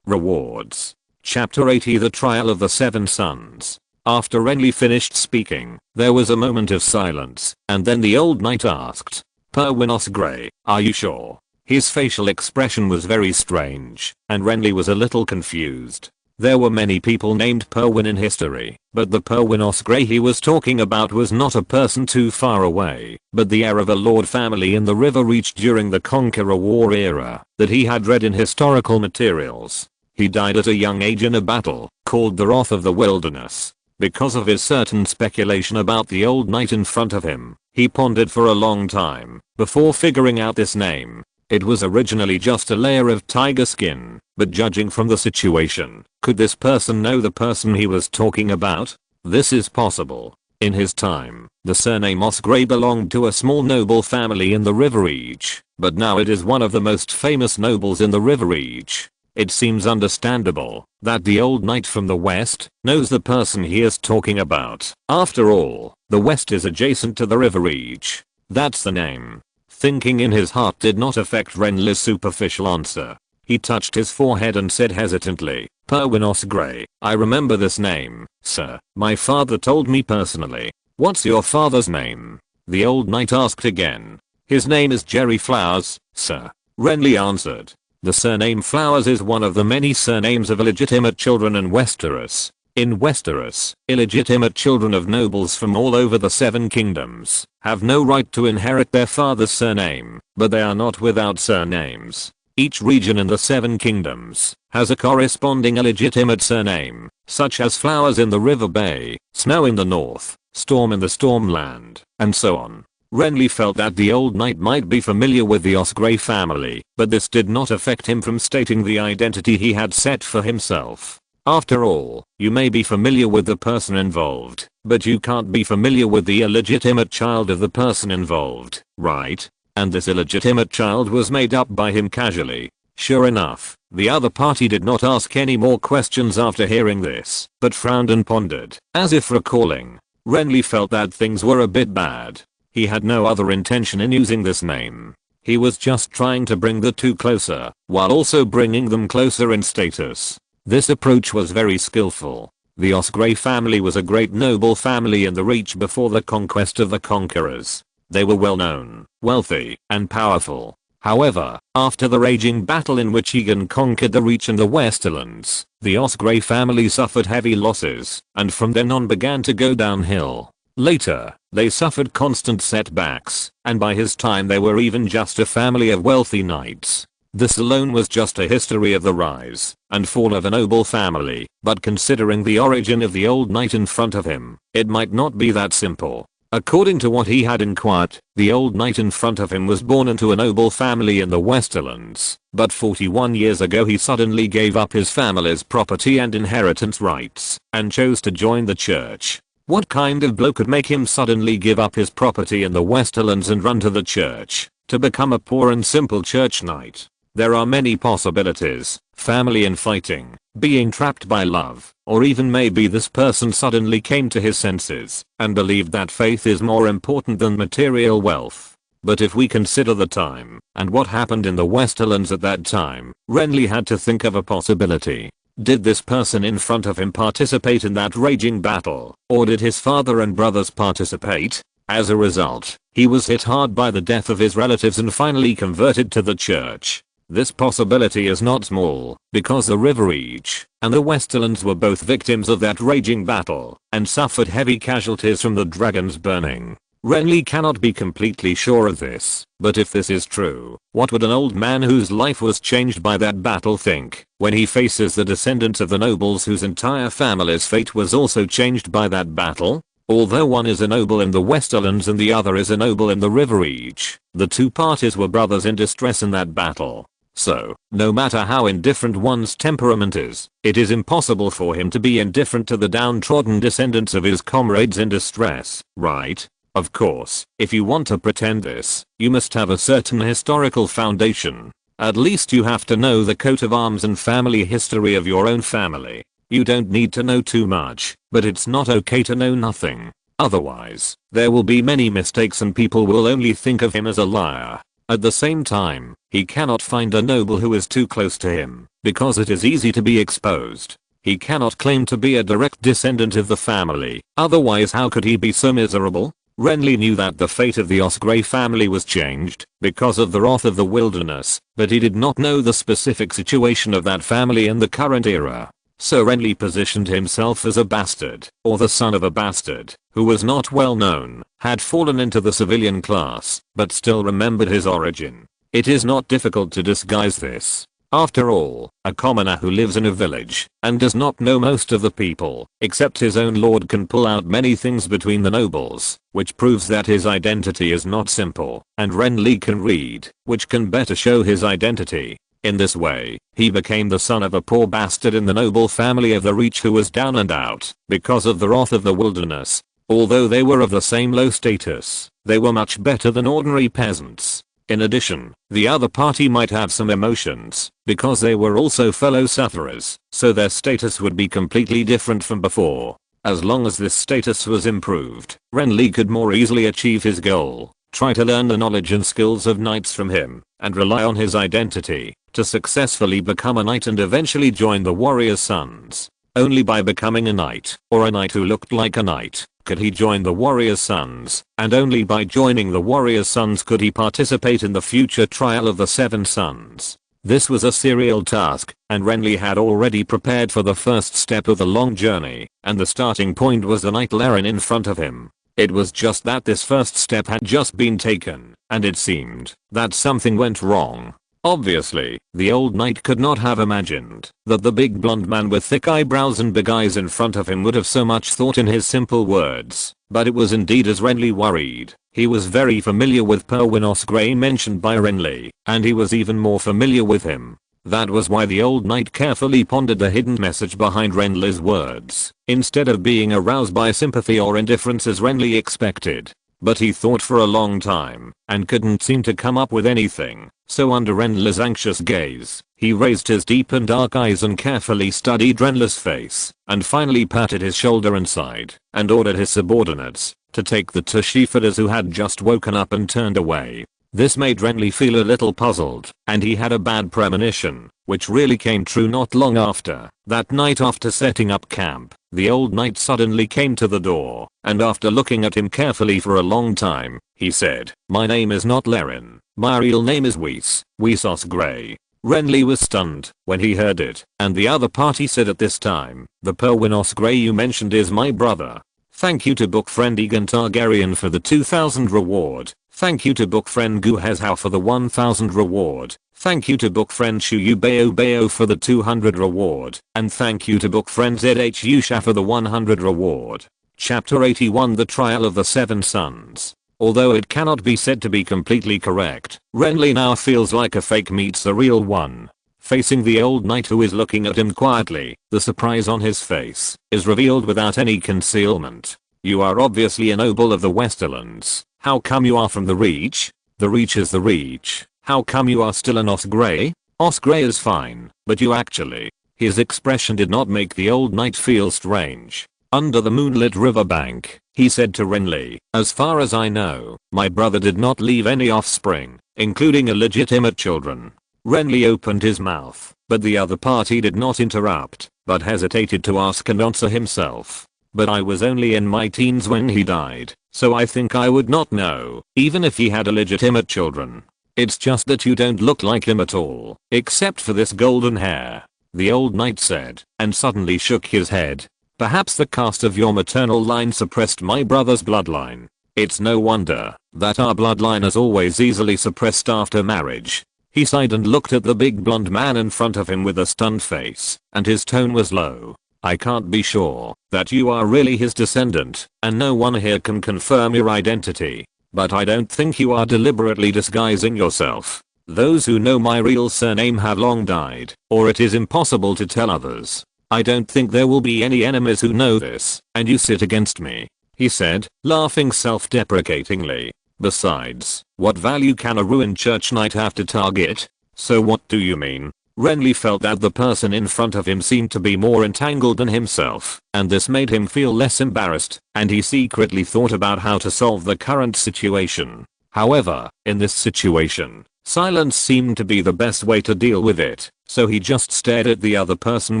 rewards." Chapter 80, The Trial of the 7 Sons. After Renly finished speaking, there was a moment of silence, and then the old knight asked, "Perwyn Osgrey, are you sure?" His facial expression was very strange, and Renly was a little confused. There were many people named Perwyn in history, but the Perwyn Osgrey he was talking about was not a person too far away, but the heir of a lord family in the River Reach during the Conqueror War era that he had read in historical materials. He died at a young age in a battle called the Wrath of the Wilderness. Because of his certain speculation about the old knight in front of him, he pondered for a long time before figuring out this name. It was originally just a layer of tiger skin, but judging from the situation, could this person know the person he was talking about? This is possible. In his time, the surname Osgrey belonged to a small noble family in the River Reach, but now it is one of the most famous nobles in the River Reach. It seems understandable that the old knight from the west knows the person he is talking about. After all, the west is adjacent to the River Reach. That's the name. Thinking in his heart did not affect Renly's superficial answer. He touched his forehead and said hesitantly, "Perwyn Osgrey, I remember this name, sir. My father told me personally." "What's your father's name?" the old knight asked again. "His name is Jerry Flowers, sir," Renly answered. The surname Flowers is one of the many surnames of illegitimate children in Westeros. In Westeros, illegitimate children of nobles from all over the 7 kingdoms have no right to inherit their father's surname, but they are not without surnames. Each region in the 7 kingdoms has a corresponding illegitimate surname, such as Flowers in the River Bay, Snow in the north, Storm in the Stormland, and so on. Renly felt that the old knight might be familiar with the Osgrey family, but this did not affect him from stating the identity he had set for himself. After all, you may be familiar with the person involved, but you can't be familiar with the illegitimate child of the person involved, right? And this illegitimate child was made up by him casually. Sure enough, the other party did not ask any more questions after hearing this, but frowned and pondered, as if recalling. Renly felt that things were a bit bad. He had no other intention in using this name. He was just trying to bring the two closer, while also bringing them closer in status. This approach was very skillful. The Osgrey family was a great noble family in the Reach before the conquest of the Conquerors. They were well known, wealthy, and powerful. However, after the raging battle in which Egan conquered the Reach and the Westerlands, the Osgrey family suffered heavy losses, and from then on began to go downhill. Later, they suffered constant setbacks, and by his time they were even just a family of wealthy knights. This alone was just a history of the rise and fall of a noble family, but considering the origin of the old knight in front of him, it might not be that simple. According to what he had inquired, the old knight in front of him was born into a noble family in the Westerlands, but 41 years ago he suddenly gave up his family's property and inheritance rights and chose to join the church. What kind of bloke could make him suddenly give up his property in the Westerlands and run to the church to become a poor and simple church knight? There are many possibilities: family and fighting, being trapped by love, or even maybe this person suddenly came to his senses and believed that faith is more important than material wealth. But if we consider the time and what happened in the Westerlands at that time, Renly had to think of a possibility. Did this person in front of him participate in that raging battle, or did his father and brothers participate? As a result, he was hit hard by the death of his relatives and finally converted to the church. This possibility is not small, because the River Reach and the Westerlands were both victims of that raging battle and suffered heavy casualties from the dragons burning. Renly cannot be completely sure of this, but if this is true, what would an old man whose life was changed by that battle think when he faces the descendants of the nobles whose entire family's fate was also changed by that battle? Although one is a noble in the Westerlands and the other is a noble in the River Reach, the two parties were brothers in distress in that battle. So, no matter how indifferent one's temperament is, it is impossible for him to be indifferent to the downtrodden descendants of his comrades in distress, right? Of course, if you want to pretend this, you must have a certain historical foundation. At least you have to know the coat of arms and family history of your own family. You don't need to know too much, but it's not okay to know nothing. Otherwise, there will be many mistakes and people will only think of him as a liar. At the same time, he cannot find a noble who is too close to him, because it is easy to be exposed. He cannot claim to be a direct descendant of the family, otherwise how could he be so miserable? Renly knew that the fate of the Osgrey family was changed because of the wrath of the wilderness, but he did not know the specific situation of that family in the current era. So Renly positioned himself as a bastard, or the son of a bastard, who was not well known, had fallen into the civilian class, but still remembered his origin. It is not difficult to disguise this. After all, a commoner who lives in a village and does not know most of the people, except his own lord, can pull out many things between the nobles, which proves that his identity is not simple, and Renly can read, which can better show his identity. In this way, he became the son of a poor bastard in the noble family of the Reach who was down and out because of the wrath of the wilderness. Although they were of the same low status, they were much better than ordinary peasants. In addition, the other party might have some emotions, because they were also fellow sufferers, so their status would be completely different from before. As long as this status was improved, Renly could more easily achieve his goal. Try to learn the knowledge and skills of knights from him, and rely on his identity to successfully become a knight and eventually join the warrior's sons. Only by becoming a knight, or a knight who looked like a knight, could he join the warrior's sons, and only by joining the warrior's sons could he participate in the future trial of the Seven Sons. This was a serial task, and Renly had already prepared for the first step of the long journey, and the starting point was the knight Laren in front of him. It was just that this first step had just been taken, and it seemed that something went wrong. Obviously, the old knight could not have imagined that the big blonde man with thick eyebrows and big eyes in front of him would have so much thought in his simple words. But it was indeed as Renly worried. He was very familiar with Perwyn Osgrey mentioned by Renly, and he was even more familiar with him. That was why the old knight carefully pondered the hidden message behind Renly's words, instead of being aroused by sympathy or indifference as Renly expected. But he thought for a long time, and couldn't seem to come up with anything, so under Renly's anxious gaze, he raised his deep and dark eyes and carefully studied Renly's face, and finally patted his shoulder and sighed, and ordered his subordinates to take the two shepherders who had just woken up and turned away. This made Renly feel a little puzzled, and he had a bad premonition, which really came true not long after. That night after setting up camp, the old knight suddenly came to the door, and after looking at him carefully for a long time, he said, "My name is not Leren, my real name is Wesos Grey." Renly was stunned when he heard it, and the other party said at this time, "The Perwinos Grey you mentioned is my brother. Thank you to book friend Egan Targaryen for the 2000 reward. Thank you to book friend Guhezhao for the 1000 reward. Thank you to book friend Shuyu Bayo for the 200 reward. And thank you to book friend ZH Yusha for the 100 reward." Chapter 81 The Trial of the Seven Sons. Although it cannot be said to be completely correct, Renly now feels like a fake meets the real one. Facing the old knight who is looking at him quietly, the surprise on his face is revealed without any concealment. "You are obviously a noble of the Westerlands. How come you are from the Reach? The Reach is the Reach. How come you are still an Osgrey? Osgrey is fine, but you actually..." His expression did not make the old knight feel strange. Under the moonlit riverbank, he said to Renly, "As far as I know, my brother did not leave any offspring, including illegitimate children." Renly opened his mouth, but the other party did not interrupt, but hesitated to ask and answer himself. "But I was only in my teens when he died, so I think I would not know, even if he had illegitimate children. It's just that you don't look like him at all, except for this golden hair," the old knight said, and suddenly shook his head. "Perhaps the caste of your maternal line suppressed my brother's bloodline. It's no wonder that our bloodline is always easily suppressed after marriage." He sighed and looked at the big blonde man in front of him with a stunned face, and his tone was low. "I can't be sure that you are really his descendant, and no one here can confirm your identity. But I don't think you are deliberately disguising yourself. Those who know my real surname have long died, or it is impossible to tell others. I don't think there will be any enemies who know this, and you sit against me," he said, laughing self-deprecatingly. "Besides, what value can a ruined church knight have to target? So what do you mean?" Renly felt that the person in front of him seemed to be more entangled than himself, and this made him feel less embarrassed, and he secretly thought about how to solve the current situation. However, in this situation, silence seemed to be the best way to deal with it, so he just stared at the other person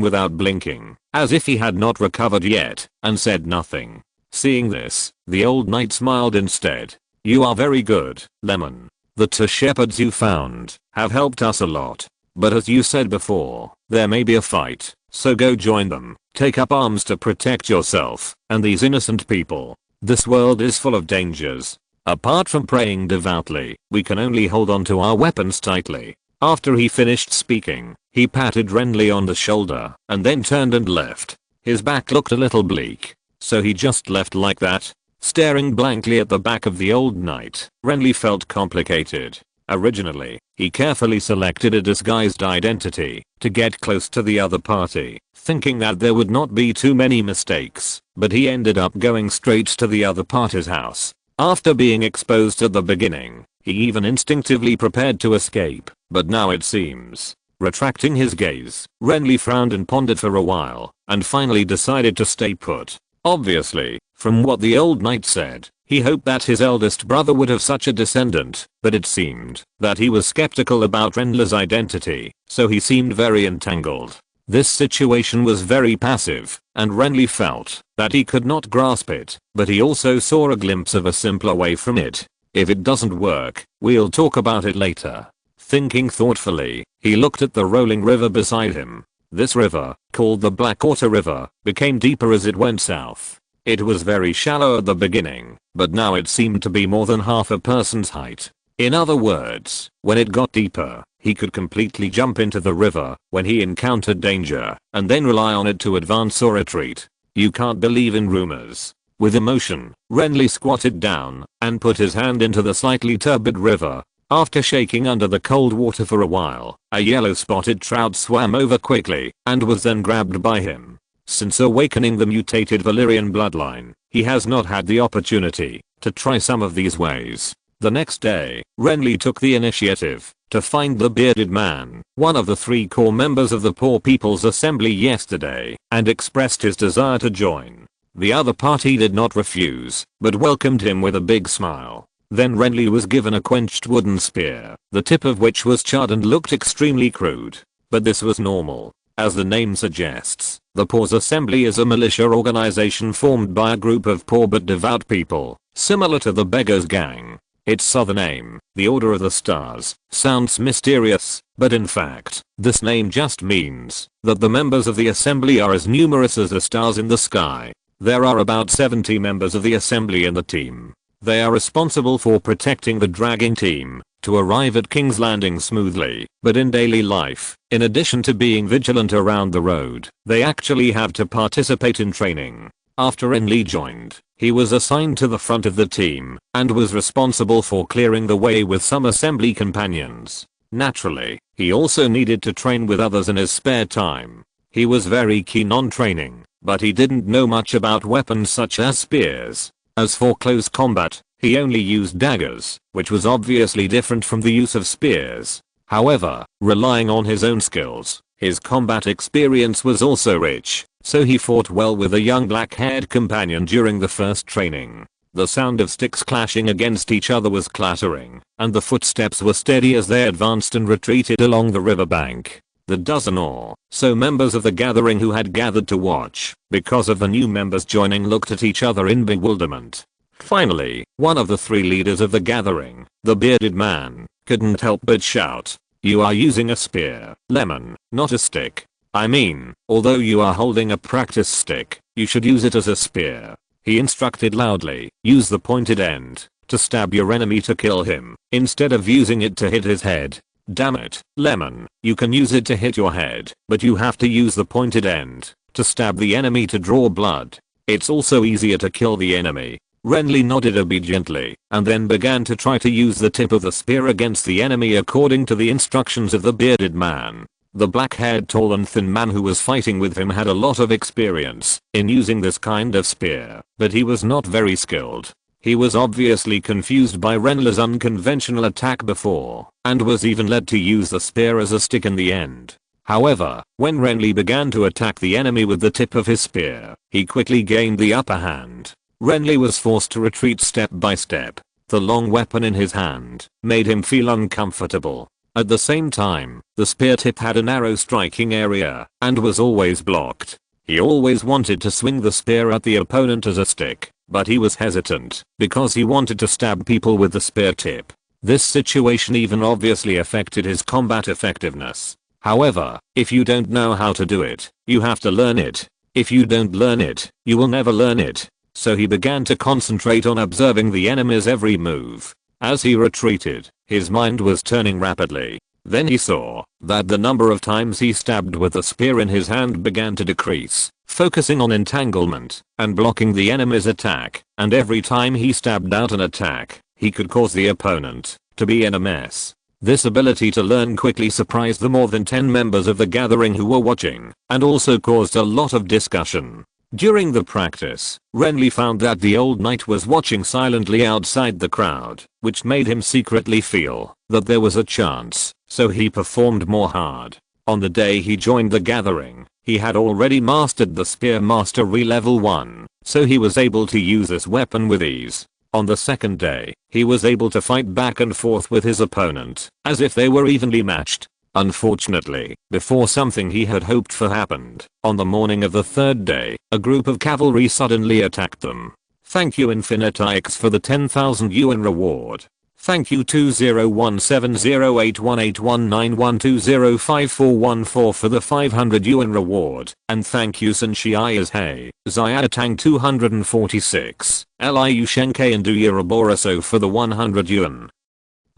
without blinking, as if he had not recovered yet, and said nothing. Seeing this, the old knight smiled instead. "You are very good, Lemon. The two shepherds you found have helped us a lot. But as you said before, there may be a fight, so go join them. Take up arms to protect yourself and these innocent people. This world is full of dangers. Apart from praying devoutly, we can only hold on to our weapons tightly." After he finished speaking, he patted Renly on the shoulder and then turned and left. His back looked a little bleak, so he just left like that. Staring blankly at the back of the old knight, Renly felt complicated. Originally, he carefully selected a disguised identity to get close to the other party, thinking that there would not be too many mistakes, but he ended up going straight to the other party's house. After being exposed at the beginning, he even instinctively prepared to escape, but now it seems. Retracting his gaze, Renly frowned and pondered for a while, and finally decided to stay put. Obviously, from what the old knight said, he hoped that his eldest brother would have such a descendant, but it seemed that he was skeptical about Renly's identity, so he seemed very entangled. This situation was very passive, and Renly felt that he could not grasp it, but he also saw a glimpse of a simpler way from it. If it doesn't work, we'll talk about it later. Thinking thoughtfully, he looked at the rolling river beside him. This river, called the Blackwater River, became deeper as it went south. It was very shallow at the beginning, but now it seemed to be more than half a person's height. In other words, when it got deeper, he could completely jump into the river when he encountered danger, and then rely on it to advance or retreat. You can't believe in rumors. With emotion, Renly squatted down and put his hand into the slightly turbid river. After shaking under the cold water for a while, a yellow-spotted trout swam over quickly and was then grabbed by him. Since awakening the mutated Valyrian bloodline, he has not had the opportunity to try some of these ways. The next day, Renly took the initiative to find the bearded man, one of the 3 core members of the Poor People's Assembly yesterday, and expressed his desire to join. The other party did not refuse, but welcomed him with a big smile. Then Renly was given a quenched wooden spear, the tip of which was charred and looked extremely crude. But this was normal. As the name suggests, the Poor's Assembly is a militia organization formed by a group of poor but devout people, similar to the Beggars Gang. Its other name, the Order of the Stars, sounds mysterious, but in fact, this name just means that the members of the assembly are as numerous as the stars in the sky. There are about 70 members of the assembly in the team. They are responsible for protecting the dragging team to arrive at King's Landing smoothly, but in daily life, in addition to being vigilant around the road, they actually have to participate in training. After Renly joined, he was assigned to the front of the team and was responsible for clearing the way with some assembly companions. Naturally, he also needed to train with others in his spare time. He was very keen on training, but he didn't know much about weapons such as spears. As for close combat, he only used daggers, which was obviously different from the use of spears. However, relying on his own skills, his combat experience was also rich, so he fought well with a young black-haired companion during the first training. The sound of sticks clashing against each other was clattering, and the footsteps were steady as they advanced and retreated along the riverbank. The dozen or so members of the gathering who had gathered to watch, because of the new members joining, looked at each other in bewilderment. Finally, one of the 3 leaders of the gathering, the bearded man, couldn't help but shout, "You are using a spear, Lemon, not a stick. I mean, although you are holding a practice stick, you should use it as a spear." He instructed loudly, "Use the pointed end to stab your enemy to kill him, instead of using it to hit his head. Damn it, Lemon, you can use it to hit your head, but you have to use the pointed end to stab the enemy to draw blood. It's also easier to kill the enemy." Renly nodded obediently, and then began to try to use the tip of the spear against the enemy according to the instructions of the bearded man. The black-haired tall and thin man who was fighting with him had a lot of experience in using this kind of spear, but he was not very skilled. He was obviously confused by Renly's unconventional attack before, and was even led to use the spear as a stick in the end. However, when Renly began to attack the enemy with the tip of his spear, he quickly gained the upper hand. Renly was forced to retreat step by step. The long weapon in his hand made him feel uncomfortable. At the same time, the spear tip had a narrow striking area and was always blocked. He always wanted to swing the spear at the opponent as a stick, but he was hesitant because he wanted to stab people with the spear tip. This situation even obviously affected his combat effectiveness. However, if you don't know how to do it, you have to learn it. If you don't learn it, you will never learn it. So he began to concentrate on observing the enemy's every move. As he retreated, his mind was turning rapidly. Then he saw that the number of times he stabbed with the spear in his hand began to decrease, focusing on entanglement and blocking the enemy's attack, and every time he stabbed out an attack, he could cause the opponent to be in a mess. This ability to learn quickly surprised the more than 10 members of the gathering who were watching, and also caused a lot of discussion. During the practice, Renly found that the old knight was watching silently outside the crowd, which made him secretly feel that there was a chance, so he performed more hard. On the day he joined the gathering, he had already mastered the Spear Mastery level 1, so he was able to use this weapon with ease. On the second day, he was able to fight back and forth with his opponent, as if they were evenly matched. Unfortunately, before something he had hoped for happened, on the morning of the third day, a group of cavalry suddenly attacked them. Thank you Infinitix for the 10,000 yuan reward. Thank you 2017081819120541 for the 500 yuan reward, and thank you Sanchias Hey, Zyatang 246, Liu Shenke and Uyuraboriso for the 100 yuan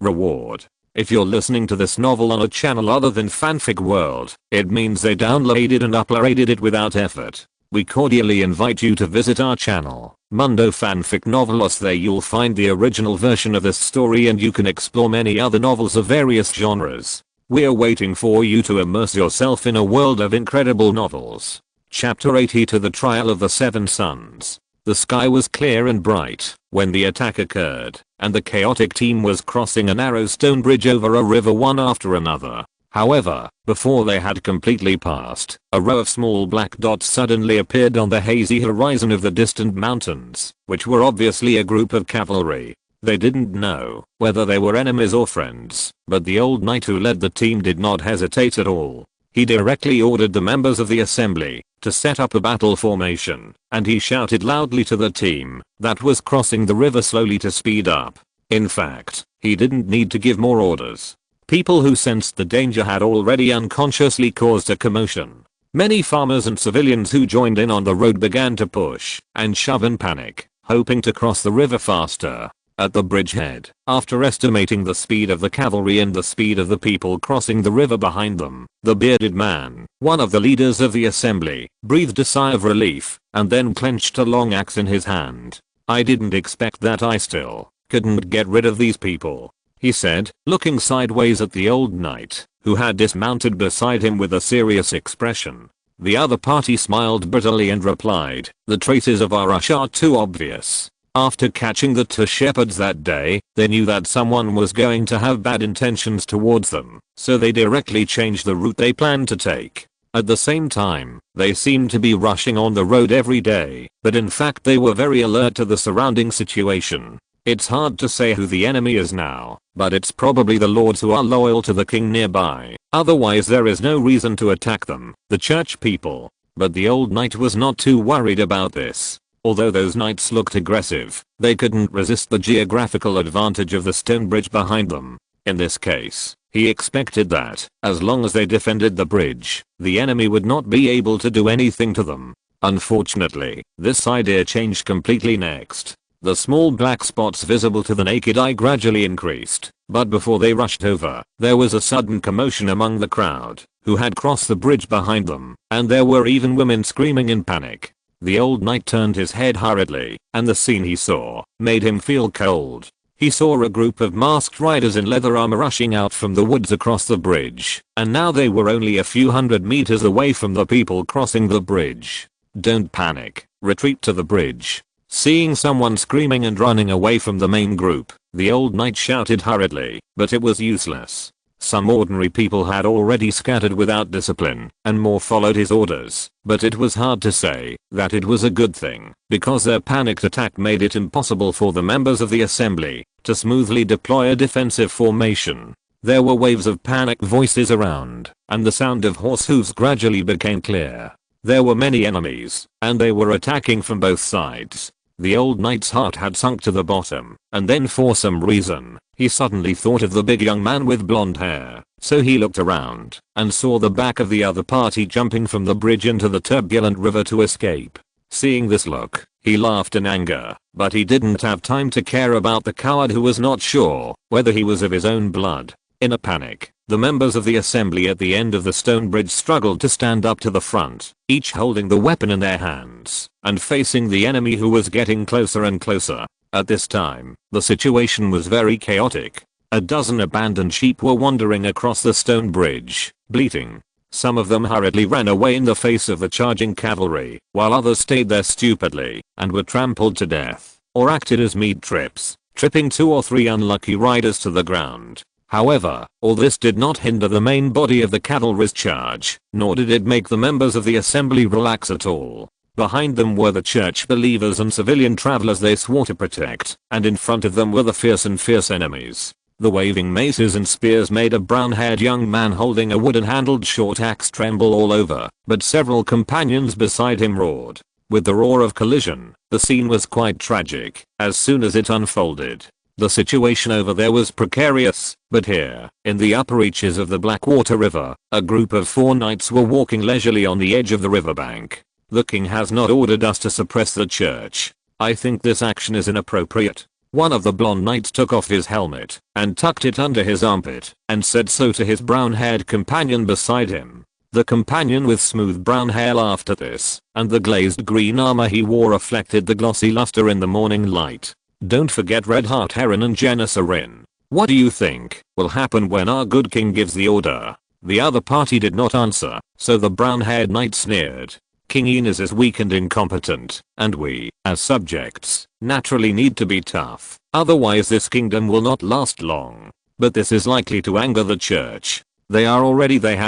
reward. If you're listening to this novel on a channel other than Fanfic World, it means they downloaded and uploaded it without effort. We cordially invite you to visit our channel Mundo fanfic novelist. There you'll find the original version of this story, and you can explore many other novels of various genres. We're waiting for you to immerse yourself in a world of incredible novels. Chapter 80 to the Trial of the Seven Suns. The sky was clear and bright when the attack occurred, and the chaotic team was crossing a narrow stone bridge over a river one after another. However, before they had completely passed, a row of small black dots suddenly appeared on the hazy horizon of the distant mountains, which were obviously a group of cavalry. They didn't know whether they were enemies or friends, but the old knight who led the team did not hesitate at all. He directly ordered the members of the assembly to set up a battle formation, and he shouted loudly to the team that was crossing the river slowly to speed up. In fact, he didn't need to give more orders. People who sensed the danger had already unconsciously caused a commotion. Many farmers and civilians who joined in on the road began to push and shove in panic, hoping to cross the river faster. At the bridgehead, after estimating the speed of the cavalry and the speed of the people crossing the river behind them, the bearded man, one of the leaders of the assembly, breathed a sigh of relief and then clenched a long axe in his hand. "I didn't expect that. I still couldn't get rid of these people," he said, looking sideways at the old knight, who had dismounted beside him with a serious expression. The other party smiled bitterly and replied, "The traces of our rush are too obvious." After catching the two shepherds that day, they knew that someone was going to have bad intentions towards them, so they directly changed the route they planned to take. At the same time, they seemed to be rushing on the road every day, but in fact they were very alert to the surrounding situation. It's hard to say who the enemy is now, but it's probably the lords who are loyal to the king nearby. Otherwise there is no reason to attack them, the church people. But the old knight was not too worried about this. Although those knights looked aggressive, they couldn't resist the geographical advantage of the stone bridge behind them. In this case, he expected that, as long as they defended the bridge, the enemy would not be able to do anything to them. Unfortunately, this idea changed completely next. The small black spots visible to the naked eye gradually increased, but before they rushed over, there was a sudden commotion among the crowd, who had crossed the bridge behind them, and there were even women screaming in panic. The old knight turned his head hurriedly, and the scene he saw made him feel cold. He saw a group of masked riders in leather armor rushing out from the woods across the bridge, and now they were only a few hundred meters away from the people crossing the bridge. "Don't panic, retreat to the bridge." Seeing someone screaming and running away from the main group, the old knight shouted hurriedly, but it was useless. Some ordinary people had already scattered without discipline, and more followed his orders, but it was hard to say that it was a good thing, because their panicked attack made it impossible for the members of the assembly to smoothly deploy a defensive formation. There were waves of panicked voices around, and the sound of horse hooves gradually became clear. There were many enemies, and they were attacking from both sides. The old knight's heart had sunk to the bottom, and then for some reason, he suddenly thought of the big young man with blonde hair, so he looked around and saw the back of the other party jumping from the bridge into the turbulent river to escape. Seeing this look, he laughed in anger, but he didn't have time to care about the coward who was not sure whether he was of his own blood. In a panic, the members of the assembly at the end of the stone bridge struggled to stand up to the front, each holding the weapon in their hands and facing the enemy who was getting closer and closer. At this time, the situation was very chaotic. A dozen abandoned sheep were wandering across the stone bridge, bleating. Some of them hurriedly ran away in the face of the charging cavalry, while others stayed there stupidly and were trampled to death, or acted as meat trips, tripping 2 or 3 unlucky riders to the ground. However, all this did not hinder the main body of the cavalry's charge, nor did it make the members of the assembly relax at all. Behind them were the church believers and civilian travelers they swore to protect, and in front of them were the fierce enemies. The waving maces and spears made a brown-haired young man holding a wooden-handled short axe tremble all over, but several companions beside him roared. With the roar of collision, the scene was quite tragic as soon as it unfolded. The situation over there was precarious, but here, in the upper reaches of the Blackwater River, a group of 4 knights were walking leisurely on the edge of the riverbank. "The king has not ordered us to suppress the church. I think this action is inappropriate." One of the blonde knights took off his helmet and tucked it under his armpit and said so to his brown-haired companion beside him. The companion with smooth brown hair laughed at this, and the glazed green armor he wore reflected the glossy luster in the morning light. Don't forget Redheart Heron and Janissarin. What do you think will happen when our good king gives the order? The other party did not answer, so the brown-haired knight sneered. King Enos is weak and incompetent, and we, as subjects, naturally need to be tough. Otherwise this kingdom will not last long. But this is likely to anger the church. They have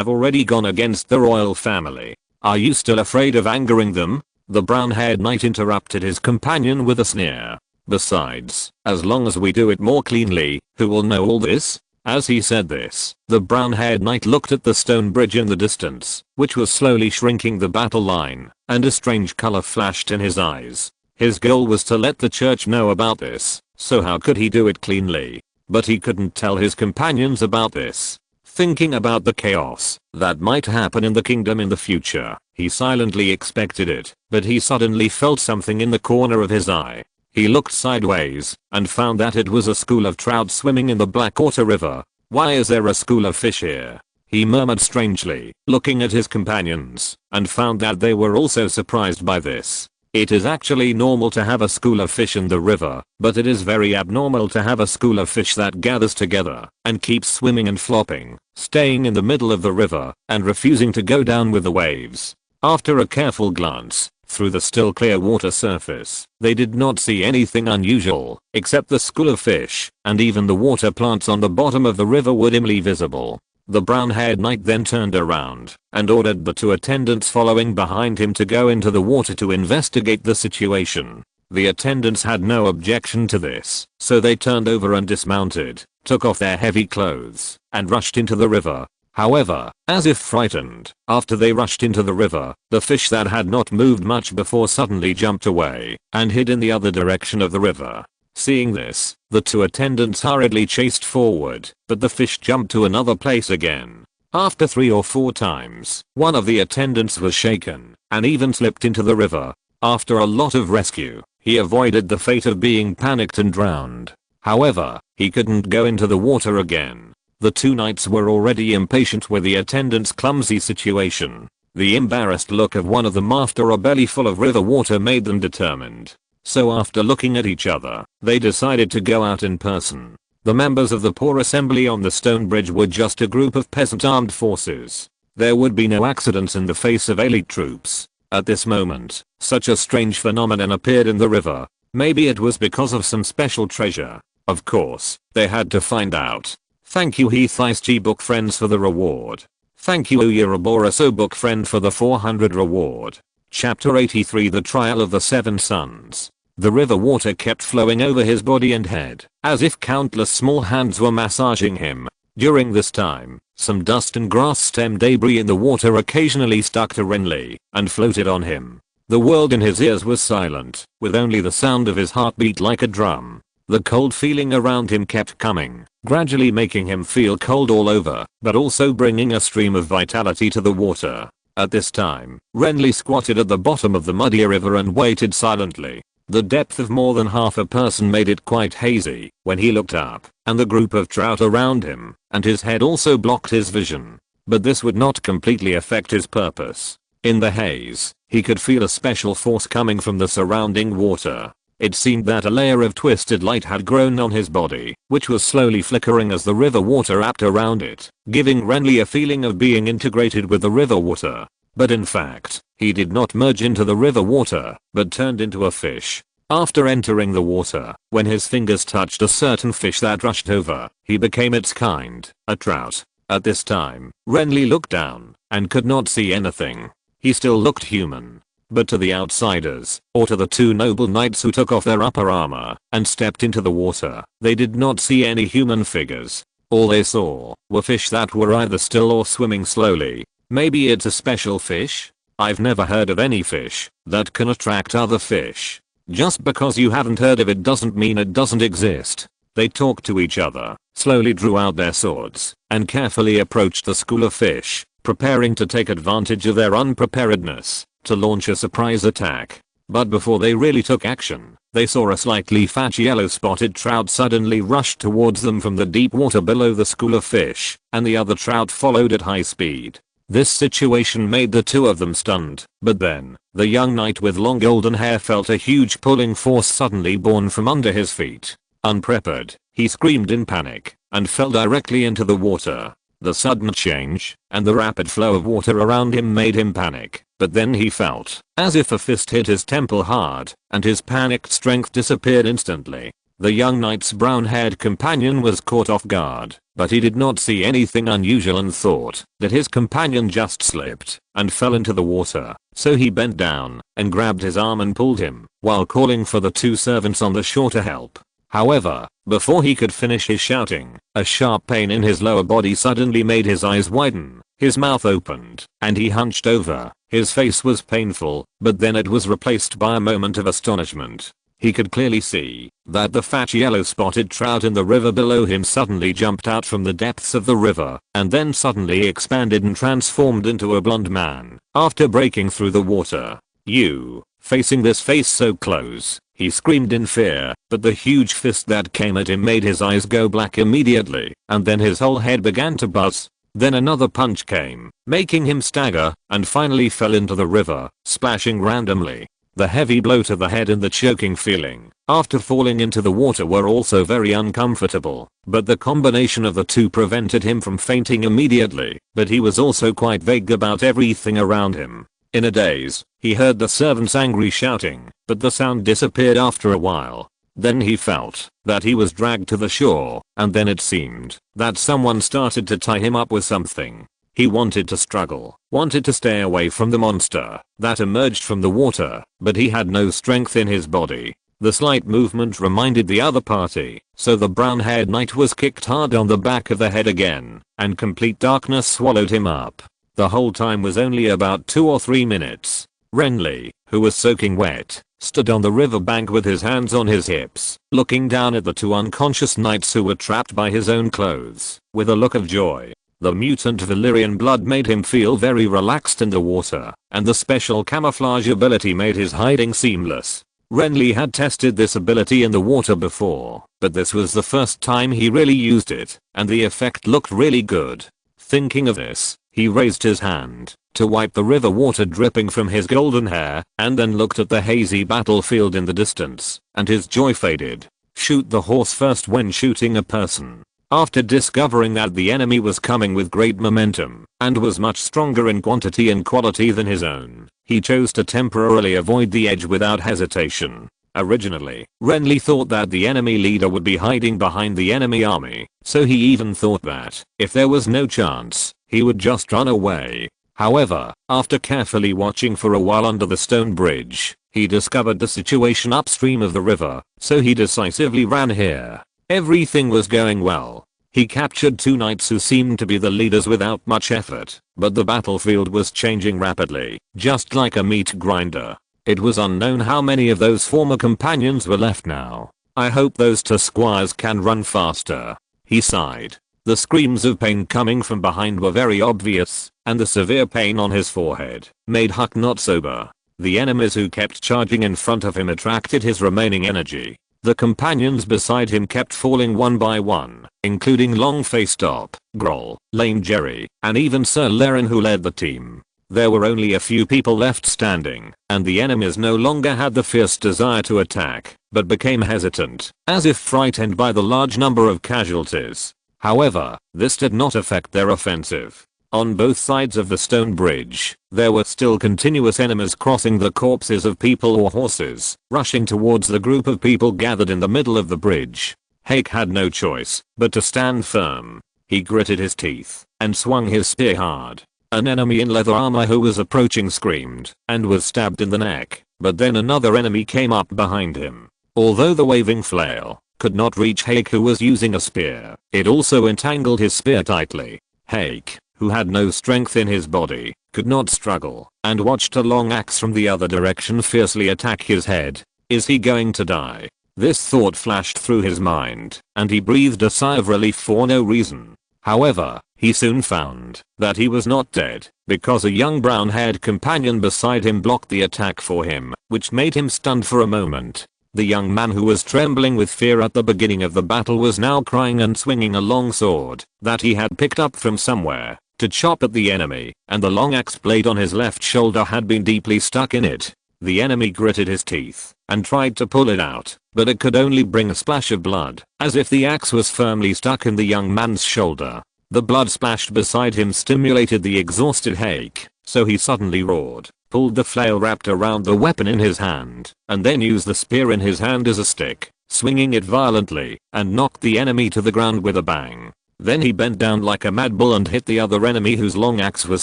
already gone against the royal family. Are you still afraid of angering them? The brown-haired knight interrupted his companion with a sneer. Besides, as long as we do it more cleanly, who will know all this? As he said this, the brown-haired knight looked at the stone bridge in the distance, which was slowly shrinking the battle line, and a strange color flashed in his eyes. His goal was to let the church know about this, so how could he do it cleanly? But he couldn't tell his companions about this. Thinking about the chaos that might happen in the kingdom in the future, he silently expected it, but he suddenly felt something in the corner of his eye. He looked sideways and found that it was a school of trout swimming in the Blackwater River. Why is there a school of fish here? He murmured strangely, looking at his companions, and found that they were also surprised by this. It is actually normal to have a school of fish in the river, but it is very abnormal to have a school of fish that gathers together and keeps swimming and flopping, staying in the middle of the river and refusing to go down with the waves. After a careful glance through the still clear water surface, they did not see anything unusual, except the school of fish, and even the water plants on the bottom of the river were dimly visible. The brown-haired knight then turned around and ordered the 2 attendants following behind him to go into the water to investigate the situation. The attendants had no objection to this, so they turned over and dismounted, took off their heavy clothes, and rushed into the river. However, as if frightened, after they rushed into the river, the fish that had not moved much before suddenly jumped away and hid in the other direction of the river. Seeing this, the 2 attendants hurriedly chased forward, but the fish jumped to another place again. After 3 or 4 times, one of the attendants was shaken and even slipped into the river. After a lot of rescue, he avoided the fate of being panicked and drowned. However, he couldn't go into the water again. The 2 knights were already impatient with the attendants' clumsy situation. The embarrassed look of one of them after a belly full of river water made them determined. So after looking at each other, they decided to go out in person. The members of the poor assembly on the stone bridge were just a group of peasant armed forces. There would be no accidents in the face of elite troops. At this moment, such a strange phenomenon appeared in the river. Maybe it was because of some special treasure. Of course, they had to find out. Thank you Heath book friends for the reward. Thank you Ouroboros book friend for the 400 reward. Chapter 83 The Trial of the 7 Sons. The river water kept flowing over his body and head, as if countless small hands were massaging him. During this time, some dust and grass stem debris in the water occasionally stuck to Renly and floated on him. The world in his ears was silent, with only the sound of his heartbeat like a drum. The cold feeling around him kept coming, gradually making him feel cold all over, but also bringing a stream of vitality to the water. At this time, Renly squatted at the bottom of the muddy river and waited silently. The depth of more than half a person made it quite hazy when he looked up, and the group of trout around him and his head also blocked his vision. But this would not completely affect his purpose. In the haze, he could feel a special force coming from the surrounding water. It seemed that a layer of twisted light had grown on his body, which was slowly flickering as the river water wrapped around it, giving Renly a feeling of being integrated with the river water. But in fact, he did not merge into the river water, but turned into a fish. After entering the water, when his fingers touched a certain fish that rushed over, he became its kind, a trout. At this time, Renly looked down and could not see anything. He still looked human. But to the outsiders, or to the 2 noble knights who took off their upper armor and stepped into the water, they did not see any human figures. All they saw were fish that were either still or swimming slowly. Maybe it's a special fish? I've never heard of any fish that can attract other fish. Just because you haven't heard of it doesn't mean it doesn't exist. They talked to each other, slowly drew out their swords, and carefully approached the school of fish, preparing to take advantage of their unpreparedness to launch a surprise attack. But before they really took action, they saw a slightly fat yellow spotted trout suddenly rush towards them from the deep water below the school of fish, and the other trout followed at high speed. This situation made the two of them stunned, but then, the young knight with long golden hair felt a huge pulling force suddenly born from under his feet. Unprepared, he screamed in panic, and fell directly into the water. The sudden change, and the rapid flow of water around him made him panic, but then he felt as if a fist hit his temple hard, and his panicked strength disappeared instantly. The young knight's brown-haired companion was caught off guard, but he did not see anything unusual and thought that his companion just slipped and fell into the water, so he bent down and grabbed his arm and pulled him, while calling for the two servants on the shore to help. However, before he could finish his shouting, a sharp pain in his lower body suddenly made his eyes widen, his mouth opened, and he hunched over. His face was painful, but then it was replaced by a moment of astonishment. He could clearly see that the fat yellow spotted trout in the river below him suddenly jumped out from the depths of the river, and then suddenly expanded and transformed into a blonde man, after breaking through the water. "You!" Facing this face so close, he screamed in fear, but the huge fist that came at him made his eyes go black immediately, and then his whole head began to buzz. Then another punch came, making him stagger, and finally fell into the river, splashing randomly. The heavy blow to the head and the choking feeling after falling into the water were also very uncomfortable, but the combination of the two prevented him from fainting immediately, but he was also quite vague about everything around him. In a daze, he heard the servants angry shouting, but the sound disappeared after a while. Then he felt that he was dragged to the shore, and then it seemed that someone started to tie him up with something. He wanted to struggle, wanted to stay away from the monster that emerged from the water, but he had no strength in his body. The slight movement reminded the other party, so the brown-haired knight was kicked hard on the back of the head again, and complete darkness swallowed him up. The whole time was only about 2 or 3 minutes. Renly, who was soaking wet, stood on the riverbank with his hands on his hips, looking down at the two unconscious knights who were trapped by his own clothes, with a look of joy. The mutant Valyrian blood made him feel very relaxed in the water, and the special camouflage ability made his hiding seamless. Renly had tested this ability in the water before, but this was the first time he really used it, and the effect looked really good. Thinking of this, he raised his hand to wipe the river water dripping from his golden hair, and then looked at the hazy battlefield in the distance, and his joy faded. Shoot the horse first when shooting a person. After discovering that the enemy was coming with great momentum, and was much stronger in quantity and quality than his own, he chose to temporarily avoid the edge without hesitation. Originally, Renly thought that the enemy leader would be hiding behind the enemy army, so he even thought that, if there was no chance, he would just run away. However, after carefully watching for a while under the stone bridge, he discovered the situation upstream of the river, so he decisively ran here. Everything was going well. He captured 2 knights who seemed to be the leaders without much effort, but the battlefield was changing rapidly, just like a meat grinder. It was unknown how many of those former companions were left now. "I hope those 2 squires can run faster," he sighed. The screams of pain coming from behind were very obvious, and the severe pain on his forehead made Huck not sober. The enemies who kept charging in front of him attracted his remaining energy. The companions beside him kept falling one by one, including Long-Faced Top, Groll, Lame Jerry, and even Sir Laren who led the team. There were only a few people left standing, and the enemies no longer had the fierce desire to attack, but became hesitant, as if frightened by the large number of casualties. However, this did not affect their offensive. On both sides of the stone bridge, there were still continuous enemies crossing the corpses of people or horses, rushing towards the group of people gathered in the middle of the bridge. Hake had no choice but to stand firm. He gritted his teeth and swung his spear hard. An enemy in leather armor who was approaching screamed and was stabbed in the neck, but then another enemy came up behind him. Although the waving flail could not reach Hake who was using a spear, it also entangled his spear tightly. Hake, who had no strength in his body, could not struggle, and watched a long axe from the other direction fiercely attack his head. Is he going to die? This thought flashed through his mind, and he breathed a sigh of relief for no reason. However, he soon found that he was not dead, because a young brown-haired companion beside him blocked the attack for him, which made him stunned for a moment. The young man who was trembling with fear at the beginning of the battle was now crying and swinging a long sword that he had picked up from somewhere. to chop at the enemy, and the long axe blade on his left shoulder had been deeply stuck in it. The enemy gritted his teeth and tried to pull it out, but it could only bring a splash of blood, as if the axe was firmly stuck in the young man's shoulder. The blood splashed beside him stimulated the exhausted Hake, so he suddenly roared, pulled the flail wrapped around the weapon in his hand, and then used the spear in his hand as a stick, swinging it violently, and knocked the enemy to the ground with a bang. Then he bent down like a mad bull and hit the other enemy whose long axe was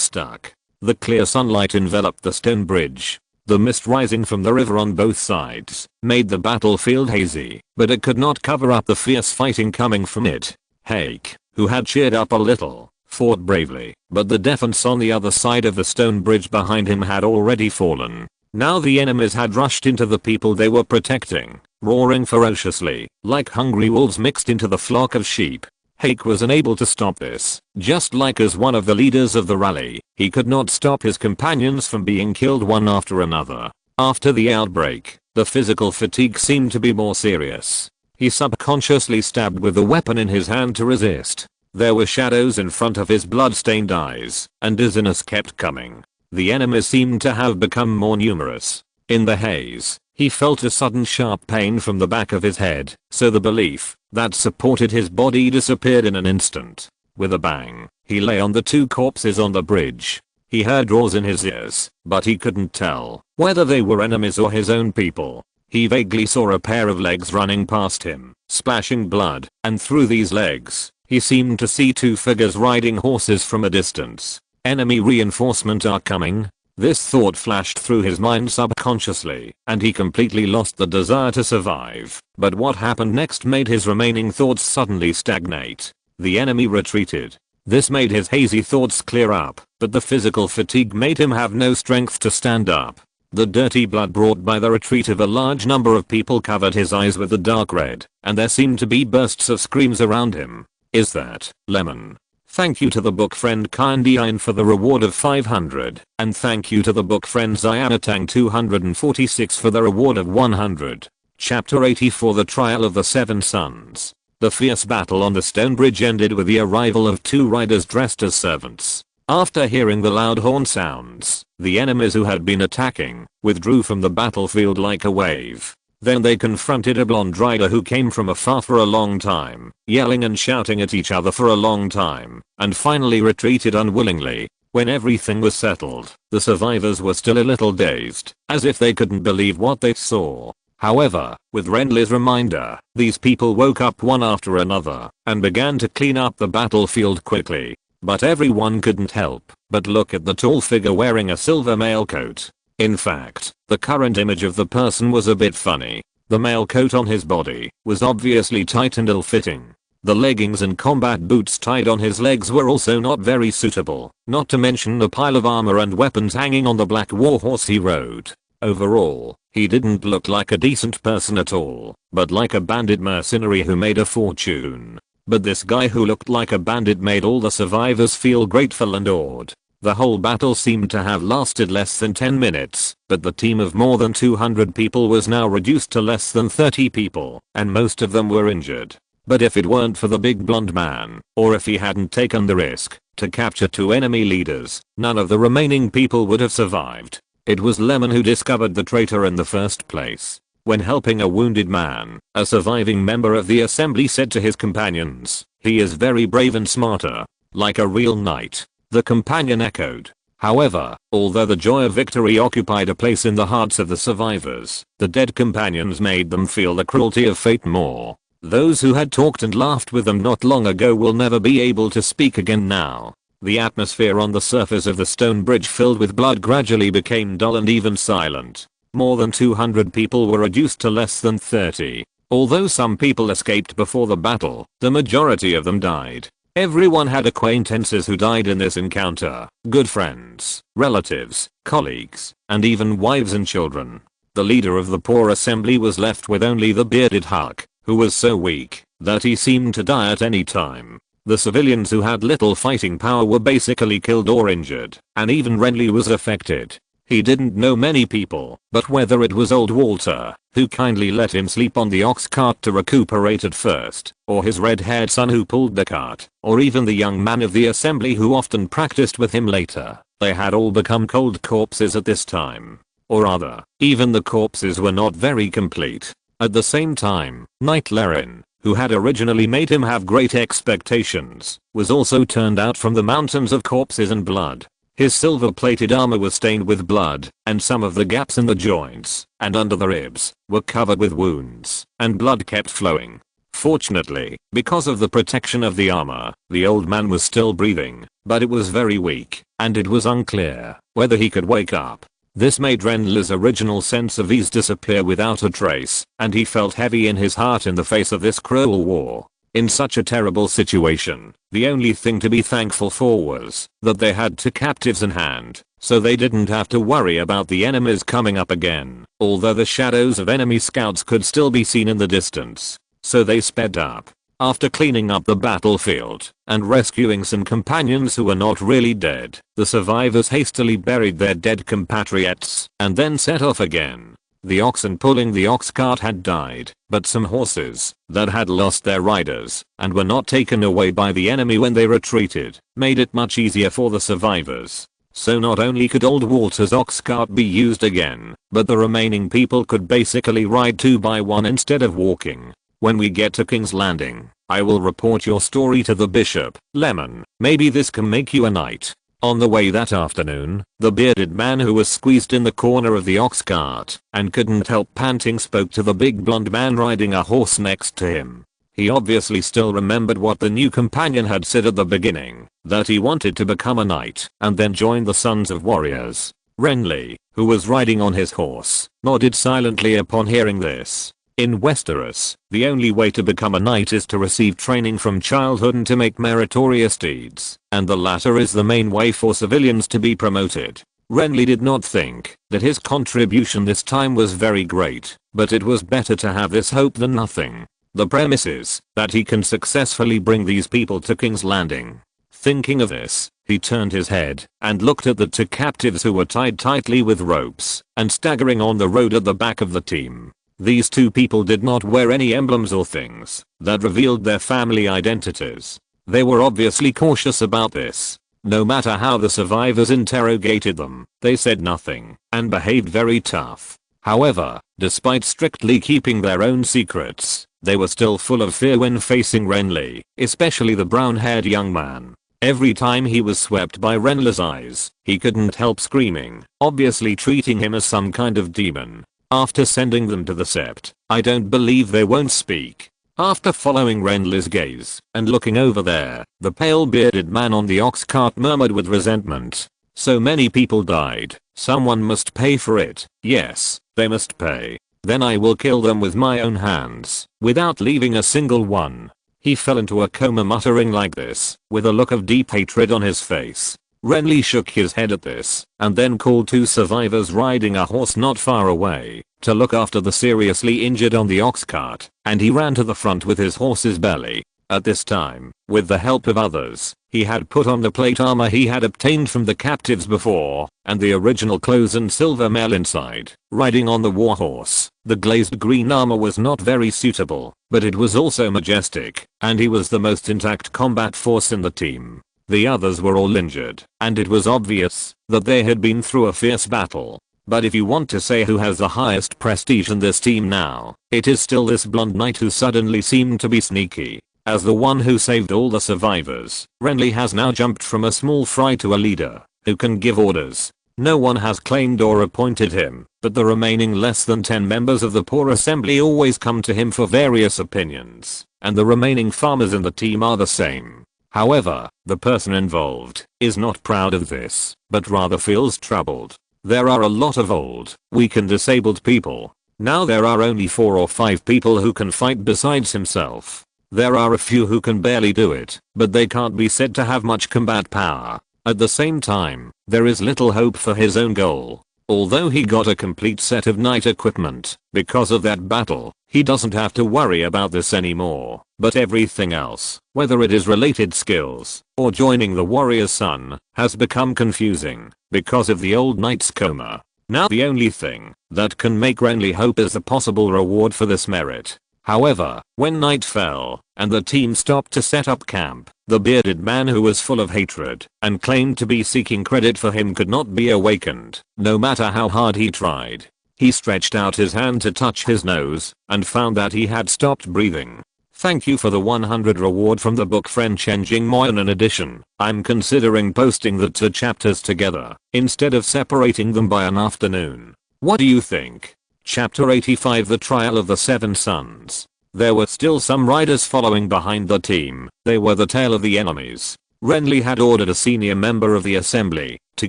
stuck. The clear sunlight enveloped the stone bridge. The mist rising from the river on both sides made the battlefield hazy, but it could not cover up the fierce fighting coming from it. Hake, who had cheered up a little, fought bravely, but the defense on the other side of the stone bridge behind him had already fallen. Now the enemies had rushed into the people they were protecting, roaring ferociously, like hungry wolves mixed into the flock of sheep. Hake was unable to stop this. Just like as one of the leaders of the rally, he could not stop his companions from being killed one after another. After the outbreak, the physical fatigue seemed to be more serious. He subconsciously stabbed with the weapon in his hand to resist. There were shadows in front of his blood-stained eyes, and dizziness kept coming. The enemies seemed to have become more numerous. In the haze, he felt a sudden sharp pain from the back of his head, so the belief that supported his body disappeared in an instant. With a bang, he lay on the two corpses on the bridge. He heard roars in his ears, but he couldn't tell whether they were enemies or his own people. He vaguely saw a pair of legs running past him, splashing blood, and through these legs, he seemed to see two figures riding horses from a distance. Enemy reinforcement are coming. This thought flashed through his mind subconsciously, and he completely lost the desire to survive. But what happened next made his remaining thoughts suddenly stagnate. The enemy retreated. This made his hazy thoughts clear up, but the physical fatigue made him have no strength to stand up. The dirty blood brought by the retreat of a large number of people covered his eyes with a dark red, and there seemed to be bursts of screams around him. Is that Lemon? Thank you to the book friend Kindine for the reward of 500, and thank you to the book friend Zyanatang 246 for the reward of 100. Chapter 84 The Trial of the Seven Sons. The fierce battle on the stone bridge ended with the arrival of two riders dressed as servants. After hearing the loud horn sounds, the enemies who had been attacking withdrew from the battlefield like a wave. Then they confronted a blonde rider who came from afar for a long time, yelling and shouting at each other for a long time, and finally retreated unwillingly. When everything was settled, the survivors were still a little dazed, as if they couldn't believe what they saw. However, with Renly's reminder, these people woke up one after another, and began to clean up the battlefield quickly. But everyone couldn't help but look at the tall figure wearing a silver mailcoat. In fact, the current image of the person was a bit funny. The mailcoat on his body was obviously tight and ill-fitting. The leggings and combat boots tied on his legs were also not very suitable, not to mention the pile of armor and weapons hanging on the black warhorse he rode. Overall, he didn't look like a decent person at all, but like a bandit mercenary who made a fortune. But this guy who looked like a bandit made all the survivors feel grateful and awed. The whole battle seemed to have lasted less than 10 minutes, but the team of more than 200 people was now reduced to less than 30 people, and most of them were injured. But if it weren't for the big blonde man, or if he hadn't taken the risk to capture two enemy leaders, none of the remaining people would have survived. It was Lemon who discovered the traitor in the first place. When helping a wounded man, a surviving member of the assembly said to his companions, "He is very brave and smarter, like a real knight." The companion echoed. However, although the joy of victory occupied a place in the hearts of the survivors, the dead companions made them feel the cruelty of fate more. Those who had talked and laughed with them not long ago will never be able to speak again now. The atmosphere on the surface of the stone bridge filled with blood gradually became dull and even silent. More than 200 people were reduced to less than 30. Although some people escaped before the battle, the majority of them died. Everyone had acquaintances who died in this encounter, good friends, relatives, colleagues, and even wives and children. The leader of the poor assembly was left with only the bearded Huck, who was so weak that he seemed to die at any time. The civilians who had little fighting power were basically killed or injured, and even Renly was affected. He didn't know many people, but whether it was old Walter, who kindly let him sleep on the ox cart to recuperate at first, or his red-haired son who pulled the cart, or even the young man of the assembly who often practiced with him later, they had all become cold corpses at this time. Or rather, even the corpses were not very complete. At the same time, Knight Leren, who had originally made him have great expectations, was also turned out from the mountains of corpses and blood. His silver-plated armor was stained with blood, and some of the gaps in the joints, and under the ribs, were covered with wounds, and blood kept flowing. Fortunately, because of the protection of the armor, the old man was still breathing, but it was very weak, and it was unclear whether he could wake up. This made Renly's original sense of ease disappear without a trace, and he felt heavy in his heart in the face of this cruel war. In such a terrible situation, the only thing to be thankful for was that they had 2 captives in hand, so they didn't have to worry about the enemies coming up again, although the shadows of enemy scouts could still be seen in the distance. So they sped up. After cleaning up the battlefield and rescuing some companions who were not really dead, the survivors hastily buried their dead compatriots and then set off again. The oxen pulling the ox cart had died, but some horses that had lost their riders and were not taken away by the enemy when they retreated made it much easier for the survivors. So not only could old Walter's ox cart be used again, but the remaining people could basically ride 2 by 1 instead of walking. When we get to King's Landing, I will report your story to the bishop, Lemon. Maybe this can make you a knight. On the way that afternoon, the bearded man who was squeezed in the corner of the ox cart and couldn't help panting spoke to the big blonde man riding a horse next to him. He obviously still remembered what the new companion had said at the beginning, that he wanted to become a knight and then join the Sons of Warriors. Renly, who was riding on his horse, nodded silently upon hearing this. In Westeros, the only way to become a knight is to receive training from childhood and to make meritorious deeds, and the latter is the main way for civilians to be promoted. Renly did not think that his contribution this time was very great, but it was better to have this hope than nothing. The premise is that he can successfully bring these people to King's Landing. Thinking of this, he turned his head and looked at the 2 captives who were tied tightly with ropes and staggering on the road at the back of the team. These 2 people did not wear any emblems or things that revealed their family identities. They were obviously cautious about this. No matter how the survivors interrogated them, they said nothing and behaved very tough. However, despite strictly keeping their own secrets, they were still full of fear when facing Renly, especially the brown-haired young man. Every time he was swept by Renly's eyes, he couldn't help screaming, obviously treating him as some kind of demon. After sending them to the sept, I don't believe they won't speak. After following Renly's gaze and looking over there, the pale bearded man on the ox cart murmured with resentment. So many people died, someone must pay for it. Yes, they must pay. Then I will kill them with my own hands, without leaving a single one. He fell into a coma muttering like this, with a look of deep hatred on his face. Renly shook his head at this, and then called 2 survivors riding a horse not far away, to look after the seriously injured on the ox cart, and he ran to the front with his horse's belly. At this time, with the help of others, he had put on the plate armor he had obtained from the captives before, and the original clothes and silver mail inside. Riding on the warhorse, the glazed green armor was not very suitable, but it was also majestic, and he was the most intact combat force in the team. The others were all injured, and it was obvious that they had been through a fierce battle. But if you want to say who has the highest prestige in this team now, it is still this blonde knight who suddenly seemed to be sneaky. As the one who saved all the survivors, Renly has now jumped from a small fry to a leader who can give orders. No one has claimed or appointed him, but the remaining less than 10 members of the poor assembly always come to him for various opinions, and the remaining farmers in the team are the same. However, the person involved is not proud of this, but rather feels troubled. There are a lot of old, weak and disabled people. Now there are only 4 or 5 people who can fight besides himself. There are a few who can barely do it, but they can't be said to have much combat power. At the same time, there is little hope for his own goal. Although he got a complete set of knight equipment because of that battle, he doesn't have to worry about this anymore. But everything else, whether it is related skills or joining the warrior's son, has become confusing because of the old knight's coma. Now the only thing that can make Renly hope is the possible reward for this merit. However, when night fell and the team stopped to set up camp, the bearded man who was full of hatred and claimed to be seeking credit for him could not be awakened, no matter how hard he tried. He stretched out his hand to touch his nose and found that he had stopped breathing. Thank you for the 100 reward from the book French Engine Moyen edition. I'm considering posting the 2 chapters together instead of separating them by an afternoon. What do you think? Chapter 85, The Trial of the Seven Sons. There were still some riders following behind the team. They were the tail of the enemies. Renly had ordered a senior member of the assembly to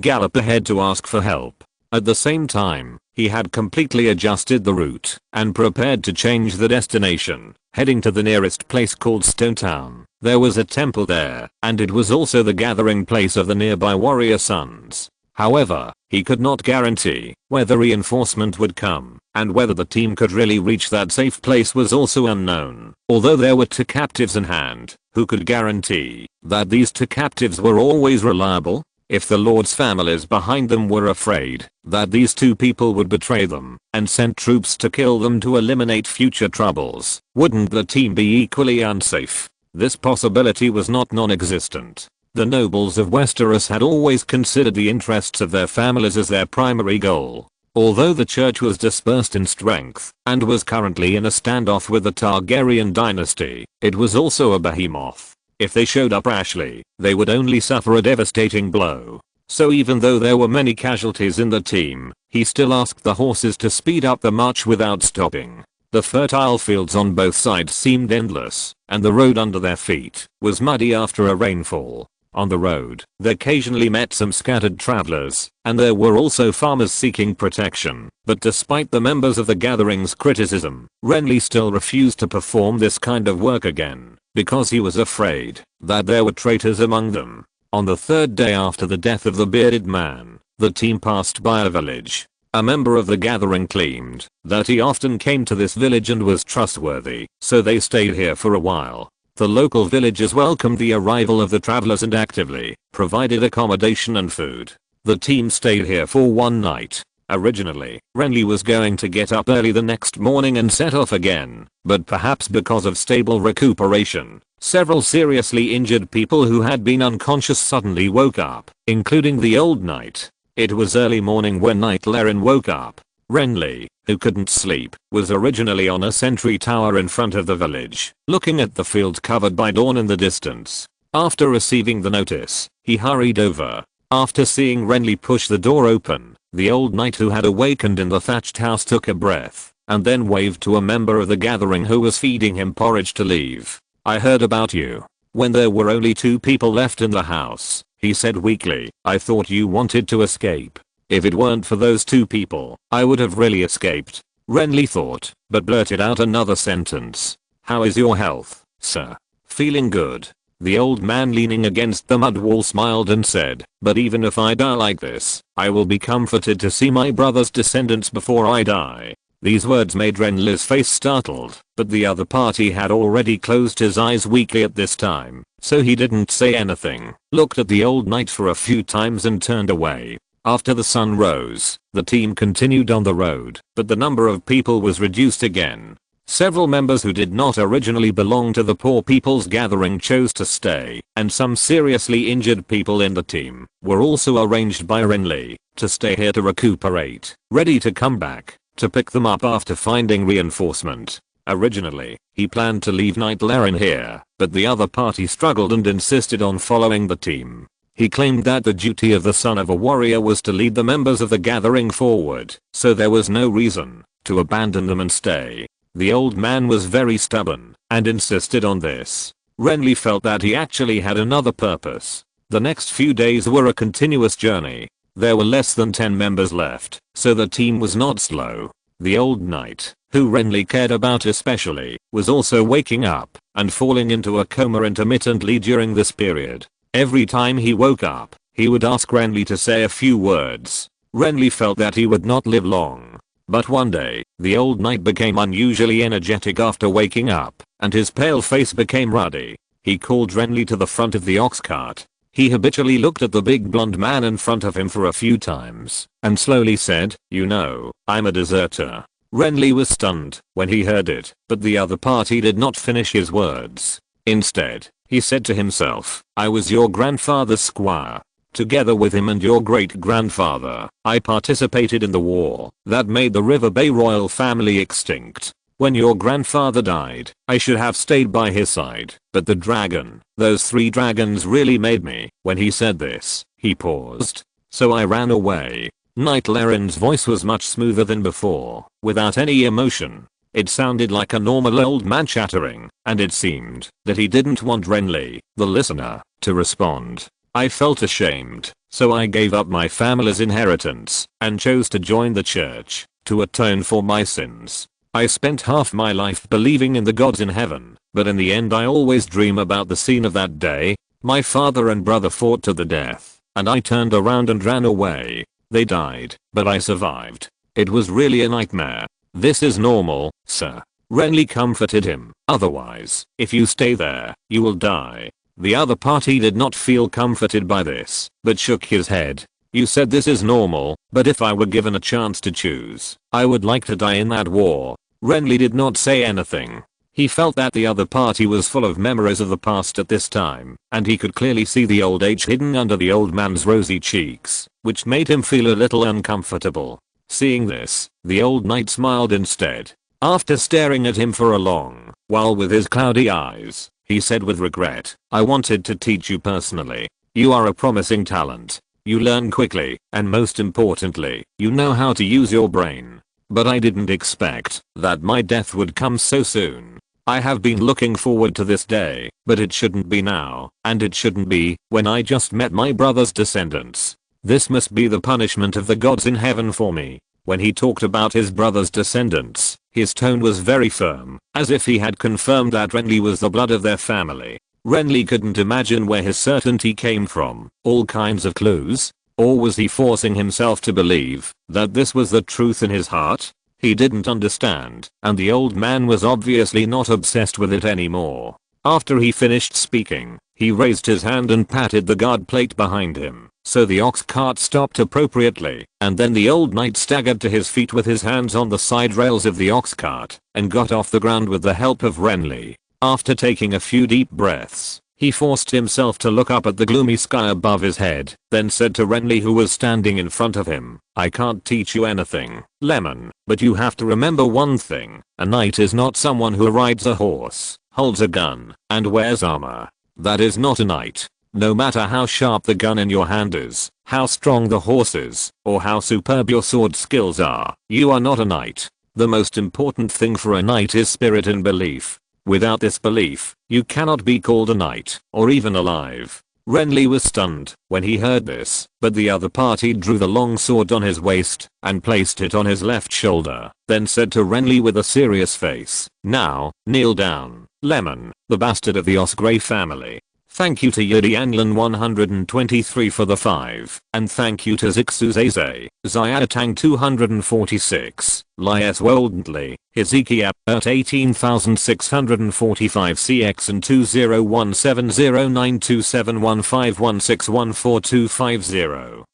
gallop ahead to ask for help. At the same time, he had completely adjusted the route and prepared to change the destination, heading to the nearest place called Stone Town. There was a temple there, and it was also the gathering place of the nearby warrior sons. However, he could not guarantee whether reinforcement would come, and whether the team could really reach that safe place was also unknown. Although there were 2 captives in hand, who could guarantee that these 2 captives were always reliable? If the lord's families behind them were afraid that these 2 people would betray them and sent troops to kill them to eliminate future troubles, wouldn't the team be equally unsafe? This possibility was not non-existent. The nobles of Westeros had always considered the interests of their families as their primary goal. Although the church was dispersed in strength and was currently in a standoff with the Targaryen dynasty, it was also a behemoth. If they showed up rashly, they would only suffer a devastating blow. So even though there were many casualties in the team, he still asked the horses to speed up the march without stopping. The fertile fields on both sides seemed endless, and the road under their feet was muddy after a rainfall. On the road, they occasionally met some scattered travelers, and there were also farmers seeking protection. But despite the members of the gathering's criticism, Renly still refused to perform this kind of work again, because he was afraid that there were traitors among them. On the 3rd day after the death of the bearded man, the team passed by a village. A member of the gathering claimed that he often came to this village and was trustworthy, so they stayed here for a while. The local villagers welcomed the arrival of the travelers and actively provided accommodation and food. The team stayed here for 1 night. Originally, Renly was going to get up early the next morning and set off again, but perhaps because of stable recuperation, several seriously injured people who had been unconscious suddenly woke up, including the old knight. It was early morning when Knight Laren woke up. Renly, who couldn't sleep, was originally on a sentry tower in front of the village, looking at the field covered by dawn in the distance. After receiving the notice, he hurried over. After seeing Renly push the door open, the old knight who had awakened in the thatched house took a breath, and then waved to a member of the gathering who was feeding him porridge to leave. I heard about you. When there were only 2 people left in the house, he said weakly. I thought you wanted to escape. If it weren't for those 2 people, I would have really escaped. Renly thought, but blurted out another sentence. How is your health, sir? Feeling good. The old man leaning against the mud wall smiled and said, but even if I die like this, I will be comforted to see my brother's descendants before I die. These words made Renly's face startled, but the other party had already closed his eyes weakly at this time, so he didn't say anything, looked at the old knight for a few times and turned away. After the sun rose, the team continued on the road, but the number of people was reduced again. Several members who did not originally belong to the poor people's gathering chose to stay, and some seriously injured people in the team were also arranged by Renly to stay here to recuperate, ready to come back to pick them up after finding reinforcement. Originally, he planned to leave Knight Laren here, but the other party struggled and insisted on following the team. He claimed that the duty of the son of a warrior was to lead the members of the gathering forward, so there was no reason to abandon them and stay. The old man was very stubborn and insisted on this. Renly felt that he actually had another purpose. The next few days were a continuous journey. There were less than 10 members left, so the team was not slow. The old knight, who Renly cared about especially, was also waking up and falling into a coma intermittently during this period. Every time he woke up, he would ask Renly to say a few words. Renly felt that he would not live long. But one day, the old knight became unusually energetic after waking up, and his pale face became ruddy. He called Renly to the front of the ox cart. He habitually looked at the big blonde man in front of him for a few times, and slowly said, "You know, I'm a deserter." Renly was stunned when he heard it, but the other party did not finish his words. Instead, he said to himself, "I was your grandfather's squire. Together with him and your great-grandfather, I participated in the war that made the River Bay royal family extinct. When your grandfather died, I should have stayed by his side, but the dragon, those 3 dragons really made me." When he said this, he paused. "So I ran away." Knight Laren's voice was much smoother than before, without any emotion. It sounded like a normal old man chattering, and it seemed that he didn't want Renly, the listener, to respond. "I felt ashamed, so I gave up my family's inheritance and chose to join the church to atone for my sins. I spent half my life believing in the gods in heaven, but in the end I always dream about the scene of that day. My father and brother fought to the death, and I turned around and ran away. They died, but I survived. It was really a nightmare. This is normal, sir." Renly comforted him. "Otherwise, if you stay there, you will die." The other party did not feel comforted by this, but shook his head. "You said this is normal, but if I were given a chance to choose, I would like to die in that war." Renly did not say anything. He felt that the other party was full of memories of the past at this time, and he could clearly see the old age hidden under the old man's rosy cheeks, which made him feel a little uncomfortable. Seeing this, the old knight smiled instead. After staring at him for a long while with his cloudy eyes, he said with regret, "I wanted to teach you personally. You are a promising talent. You learn quickly, and most importantly, you know how to use your brain. But I didn't expect that my death would come so soon. I have been looking forward to this day, but it shouldn't be now, and it shouldn't be when I just met my brother's descendants. This must be the punishment of the gods in heaven for me." When he talked about his brother's descendants, his tone was very firm, as if he had confirmed that Renly was the blood of their family. Renly couldn't imagine where his certainty came from. All kinds of clues? Or was he forcing himself to believe that this was the truth in his heart? He didn't understand, and the old man was obviously not obsessed with it anymore. After he finished speaking, he raised his hand and patted the guard plate behind him, so the ox cart stopped appropriately, and then the old knight staggered to his feet with his hands on the side rails of the ox cart, and got off the ground with the help of Renly. After taking a few deep breaths, he forced himself to look up at the gloomy sky above his head, then said to Renly, who was standing in front of him, "I can't teach you anything, Lemon, but you have to remember one thing. A knight is not someone who rides a horse, holds a gun, and wears armor. That is not a knight. No matter how sharp the gun in your hand is, how strong the horse is, or how superb your sword skills are, you are not a knight. The most important thing for a knight is spirit and belief. Without this belief, you cannot be called a knight, or even alive." Renly was stunned when he heard this, but the other party drew the long sword on his waist and placed it on his left shoulder, then said to Renly with a serious face, "Now, kneel down, Lemon, the bastard of the Osgrey family." Thank you to Yodianlan 123 for the 5, and thank you to Zixuzaze, Zyatang 246, Lies Woldently, Hezekiah at 18645 CX and 201709271516144250.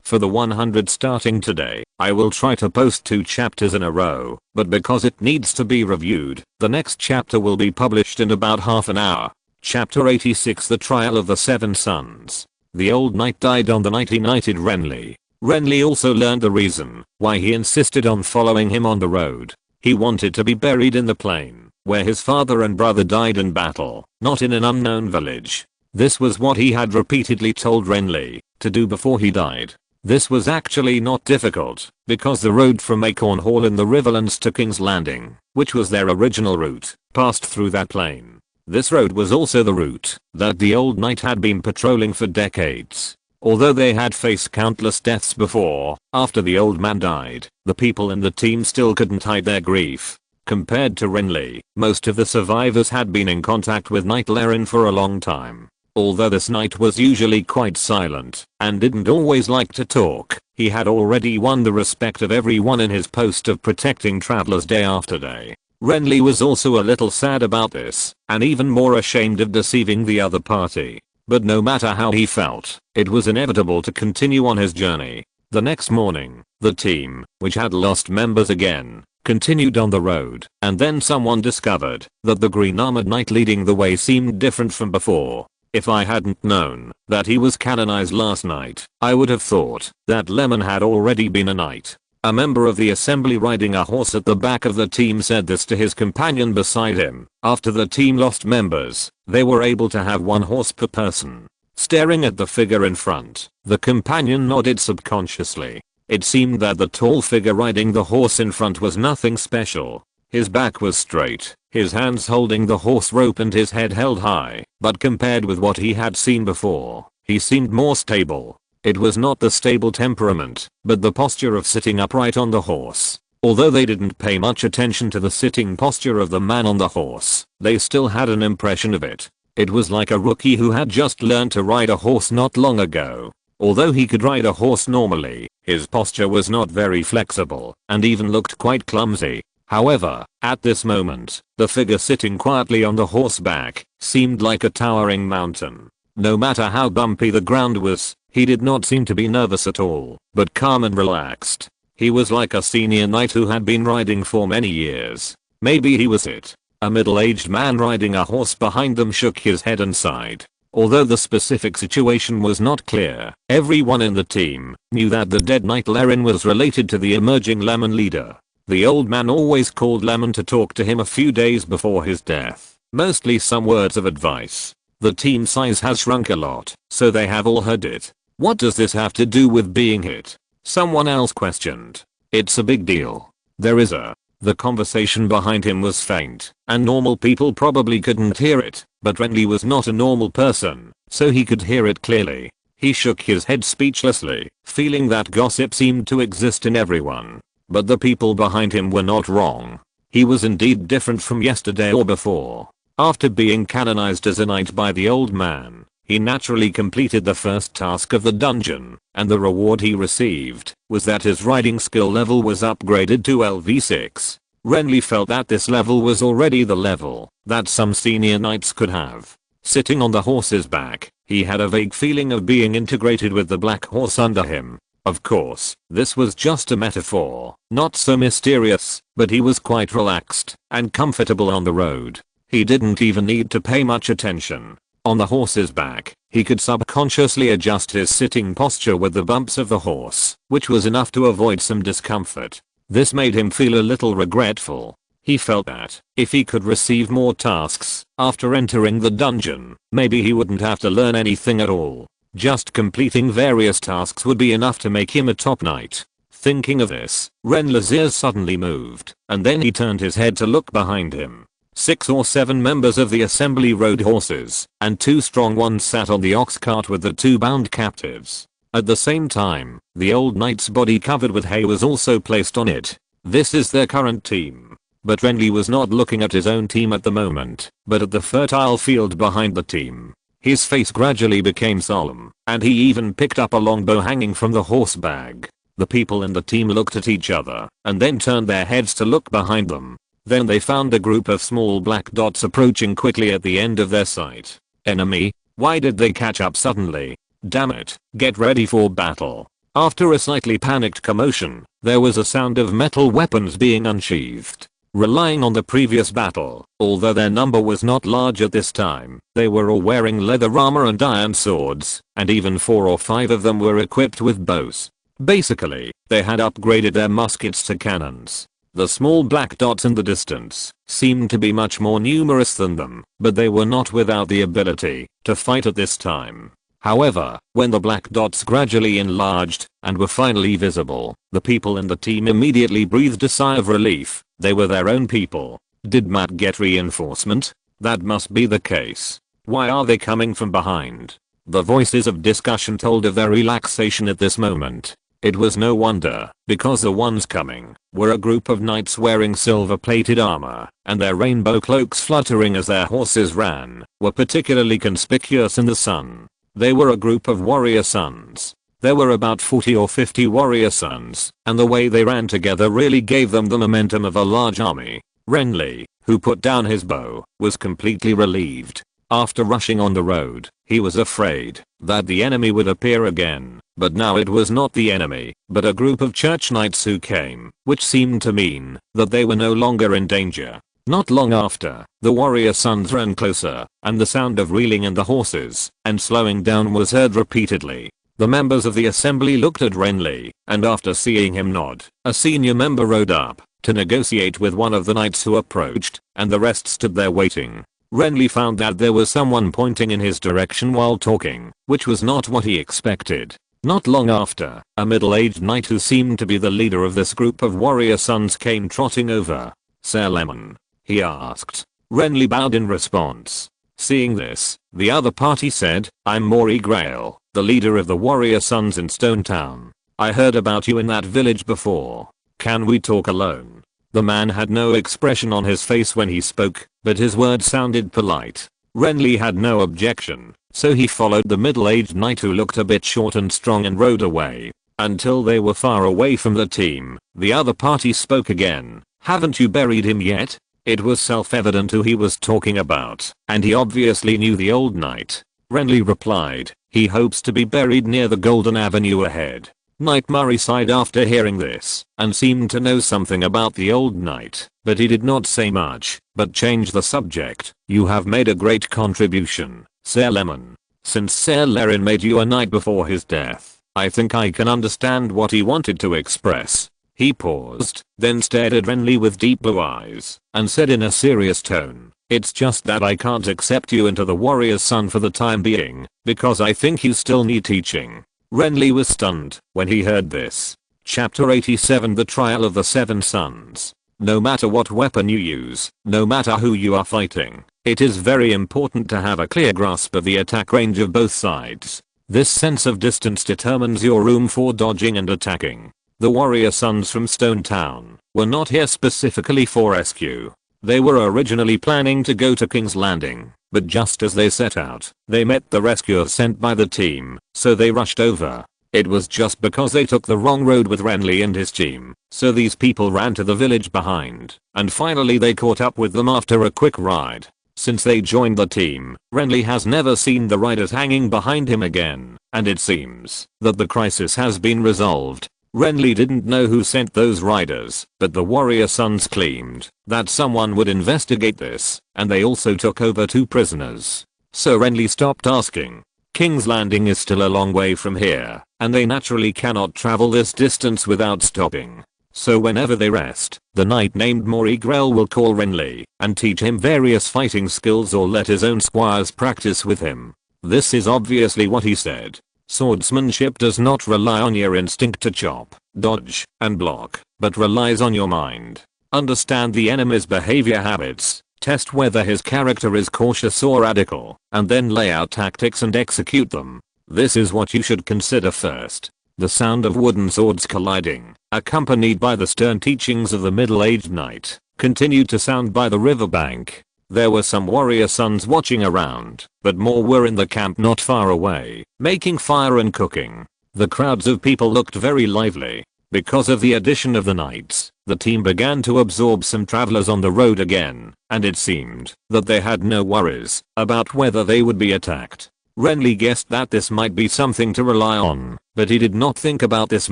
For the 100 starting today, I will try to post 2 chapters in a row, but because it needs to be reviewed, the next chapter will be published in about half an hour. Chapter 86, The Trial of the Seven Sons. The old knight died on the night he knighted Renly. Renly also learned the reason why he insisted on following him on the road. He wanted to be buried in the plain, where his father and brother died in battle, not in an unknown village. This was what he had repeatedly told Renly to do before he died. This was actually not difficult, because the road from Acorn Hall in the Riverlands to King's Landing, which was their original route, passed through that plain. This road was also the route that the old knight had been patrolling for decades. Although they had faced countless deaths before, after the old man died, the people in the team still couldn't hide their grief. Compared to Renly, most of the survivors had been in contact with Knight Laren for a long time. Although this knight was usually quite silent and didn't always like to talk, he had already won the respect of everyone in his post of protecting travelers day after day. Renly was also a little sad about this, and even more ashamed of deceiving the other party. But no matter how he felt, it was inevitable to continue on his journey. The next morning, the team, which had lost members again, continued on the road, and then someone discovered that the green armored knight leading the way seemed different from before. If I hadn't known that he was canonized last night, I would have thought that Lemon had already been a knight. A member of the assembly riding a horse at the back of the team said this to his companion beside him. After the team lost members, they were able to have one horse per person. Staring at the figure in front, the companion nodded subconsciously. It seemed that the tall figure riding the horse in front was nothing special. His back was straight, his hands holding the horse rope and his head held high, but compared with what he had seen before, he seemed more stable. It was not the stable temperament, but the posture of sitting upright on the horse. Although they didn't pay much attention to the sitting posture of the man on the horse, they still had an impression of it. It was like a rookie who had just learned to ride a horse not long ago. Although he could ride a horse normally, his posture was not very flexible, and even looked quite clumsy. However, at this moment, the figure sitting quietly on the horseback seemed like a towering mountain. No matter how bumpy the ground was, he did not seem to be nervous at all, but calm and relaxed. He was like a senior knight who had been riding for many years. Maybe he was it. A middle-aged man riding a horse behind them shook his head and sighed. Although the specific situation was not clear, everyone in the team knew that the dead knight Laren was related to the emerging Lemon leader. The old man always called Lemon to talk to him a few days before his death, mostly some words of advice. The team size has shrunk a lot, so they have all heard it. What does this have to do with being hit? Someone else questioned. It's a big deal. There is a. The conversation behind him was faint, and normal people probably couldn't hear it, but Renly was not a normal person, so he could hear it clearly. He shook his head speechlessly, feeling that gossip seemed to exist in everyone. But the people behind him were not wrong. He was indeed different from yesterday or before. After being canonized as a knight by the old man, he naturally completed the first task of the dungeon, and the reward he received was that his riding skill level was upgraded to LV6. Renly felt that this level was already the level that some senior knights could have. Sitting on the horse's back, he had a vague feeling of being integrated with the black horse under him. Of course, this was just a metaphor, not so mysterious, but he was quite relaxed and comfortable on the road. He didn't even need to pay much attention. On the horse's back, he could subconsciously adjust his sitting posture with the bumps of the horse, which was enough to avoid some discomfort. This made him feel a little regretful. He felt that, if he could receive more tasks after entering the dungeon, maybe he wouldn't have to learn anything at all. Just completing various tasks would be enough to make him a top knight. Thinking of this, Renly's ears suddenly moved, and then he turned his head to look behind him. 6 or 7 members of the assembly rode horses, and 2 strong ones sat on the ox cart with the 2 bound captives. At the same time, the old knight's body covered with hay was also placed on it. This is their current team. But Renly was not looking at his own team at the moment, but at the fertile field behind the team. His face gradually became solemn, and he even picked up a longbow hanging from the horse bag. The people in the team looked at each other, and then turned their heads to look behind them. Then they found a group of small black dots approaching quickly at the end of their sight. Enemy? Why did they catch up suddenly? Damn it, get ready for battle. After a slightly panicked commotion, there was a sound of metal weapons being unsheathed. Relying on the previous battle, although their number was not large at this time, they were all wearing leather armor and iron swords, and even 4 or 5 of them were equipped with bows. Basically, they had upgraded their muskets to cannons. The small black dots in the distance seemed to be much more numerous than them, but they were not without the ability to fight at this time. However, when the black dots gradually enlarged and were finally visible, the people in the team immediately breathed a sigh of relief. They were their own people. Did Matt get reinforcement? That must be the case. Why are they coming from behind? The voices of discussion told of their relaxation at this moment. It was no wonder, because the ones coming were a group of knights wearing silver-plated armor, and their rainbow cloaks fluttering as their horses ran were particularly conspicuous in the sun. They were a group of warrior sons. There were about 40 or 50 warrior sons, and the way they ran together really gave them the momentum of a large army. Renly, who put down his bow, was completely relieved. After rushing on the road, he was afraid that the enemy would appear again, but now it was not the enemy, but a group of church knights who came, which seemed to mean that they were no longer in danger. Not long after, the warrior sons ran closer, and the sound of reeling in the horses and slowing down was heard repeatedly. The members of the assembly looked at Renly, and after seeing him nod, a senior member rode up to negotiate with one of the knights who approached, and the rest stood there waiting. Renly found that there was someone pointing in his direction while talking, which was not what he expected. Not long after, a middle-aged knight who seemed to be the leader of this group of warrior sons came trotting over. "Sir Lemon?" he asked. Renly bowed in response. Seeing this, the other party said, "I'm Maury Grail, the leader of the warrior sons in Stone Town. I heard about you in that village before. Can we talk alone?" The man had no expression on his face when he spoke, but his words sounded polite. Renly had no objection, so he followed the middle-aged knight who looked a bit short and strong and rode away. Until they were far away from the team, the other party spoke again. "Haven't you buried him yet?" It was self-evident who he was talking about, and he obviously knew the old knight. Renly replied, "He hopes to be buried near the Golden Avenue ahead." Knight Murray sighed after hearing this, and seemed to know something about the old knight, but he did not say much, but changed the subject. "You have made a great contribution, Sir Lemon. Since Sir Leren made you a knight before his death, I think I can understand what he wanted to express." He paused, then stared at Renly with deep blue eyes, and said in a serious tone, "It's just that I can't accept you into the warrior's son for the time being, because I think you still need teaching." Renly was stunned when he heard this. Chapter 87 The Trial of the Seven Sons. No matter what weapon you use, no matter who you are fighting, it is very important to have a clear grasp of the attack range of both sides. This sense of distance determines your room for dodging and attacking. The warrior sons from Stone Town were not here specifically for rescue. They were originally planning to go to King's Landing, but just as they set out, they met the rescuers sent by the team, so they rushed over. It was just because they took the wrong road with Renly and his team, so these people ran to the village behind, and finally they caught up with them after a quick ride. Since they joined the team, Renly has never seen the riders hanging behind him again, and it seems that the crisis has been resolved. Renly didn't know who sent those riders, but the warrior sons claimed that someone would investigate this, and they also took over 2 prisoners. So Renly stopped asking. King's Landing is still a long way from here, and they naturally cannot travel this distance without stopping. So whenever they rest, the knight named Maury Grail will call Renly and teach him various fighting skills or let his own squires practice with him. This is obviously what he said. Swordsmanship does not rely on your instinct to chop, dodge, and block, but relies on your mind. Understand the enemy's behavior habits, test whether his character is cautious or radical, and then lay out tactics and execute them. This is what you should consider first. The sound of wooden swords colliding, accompanied by the stern teachings of the middle-aged knight, continued to sound by the riverbank. There were some warrior sons watching around, but more were in the camp not far away, making fire and cooking. The crowds of people looked very lively. Because of the addition of the knights, the team began to absorb some travelers on the road again, and it seemed that they had no worries about whether they would be attacked. Renly guessed that this might be something to rely on, but he did not think about this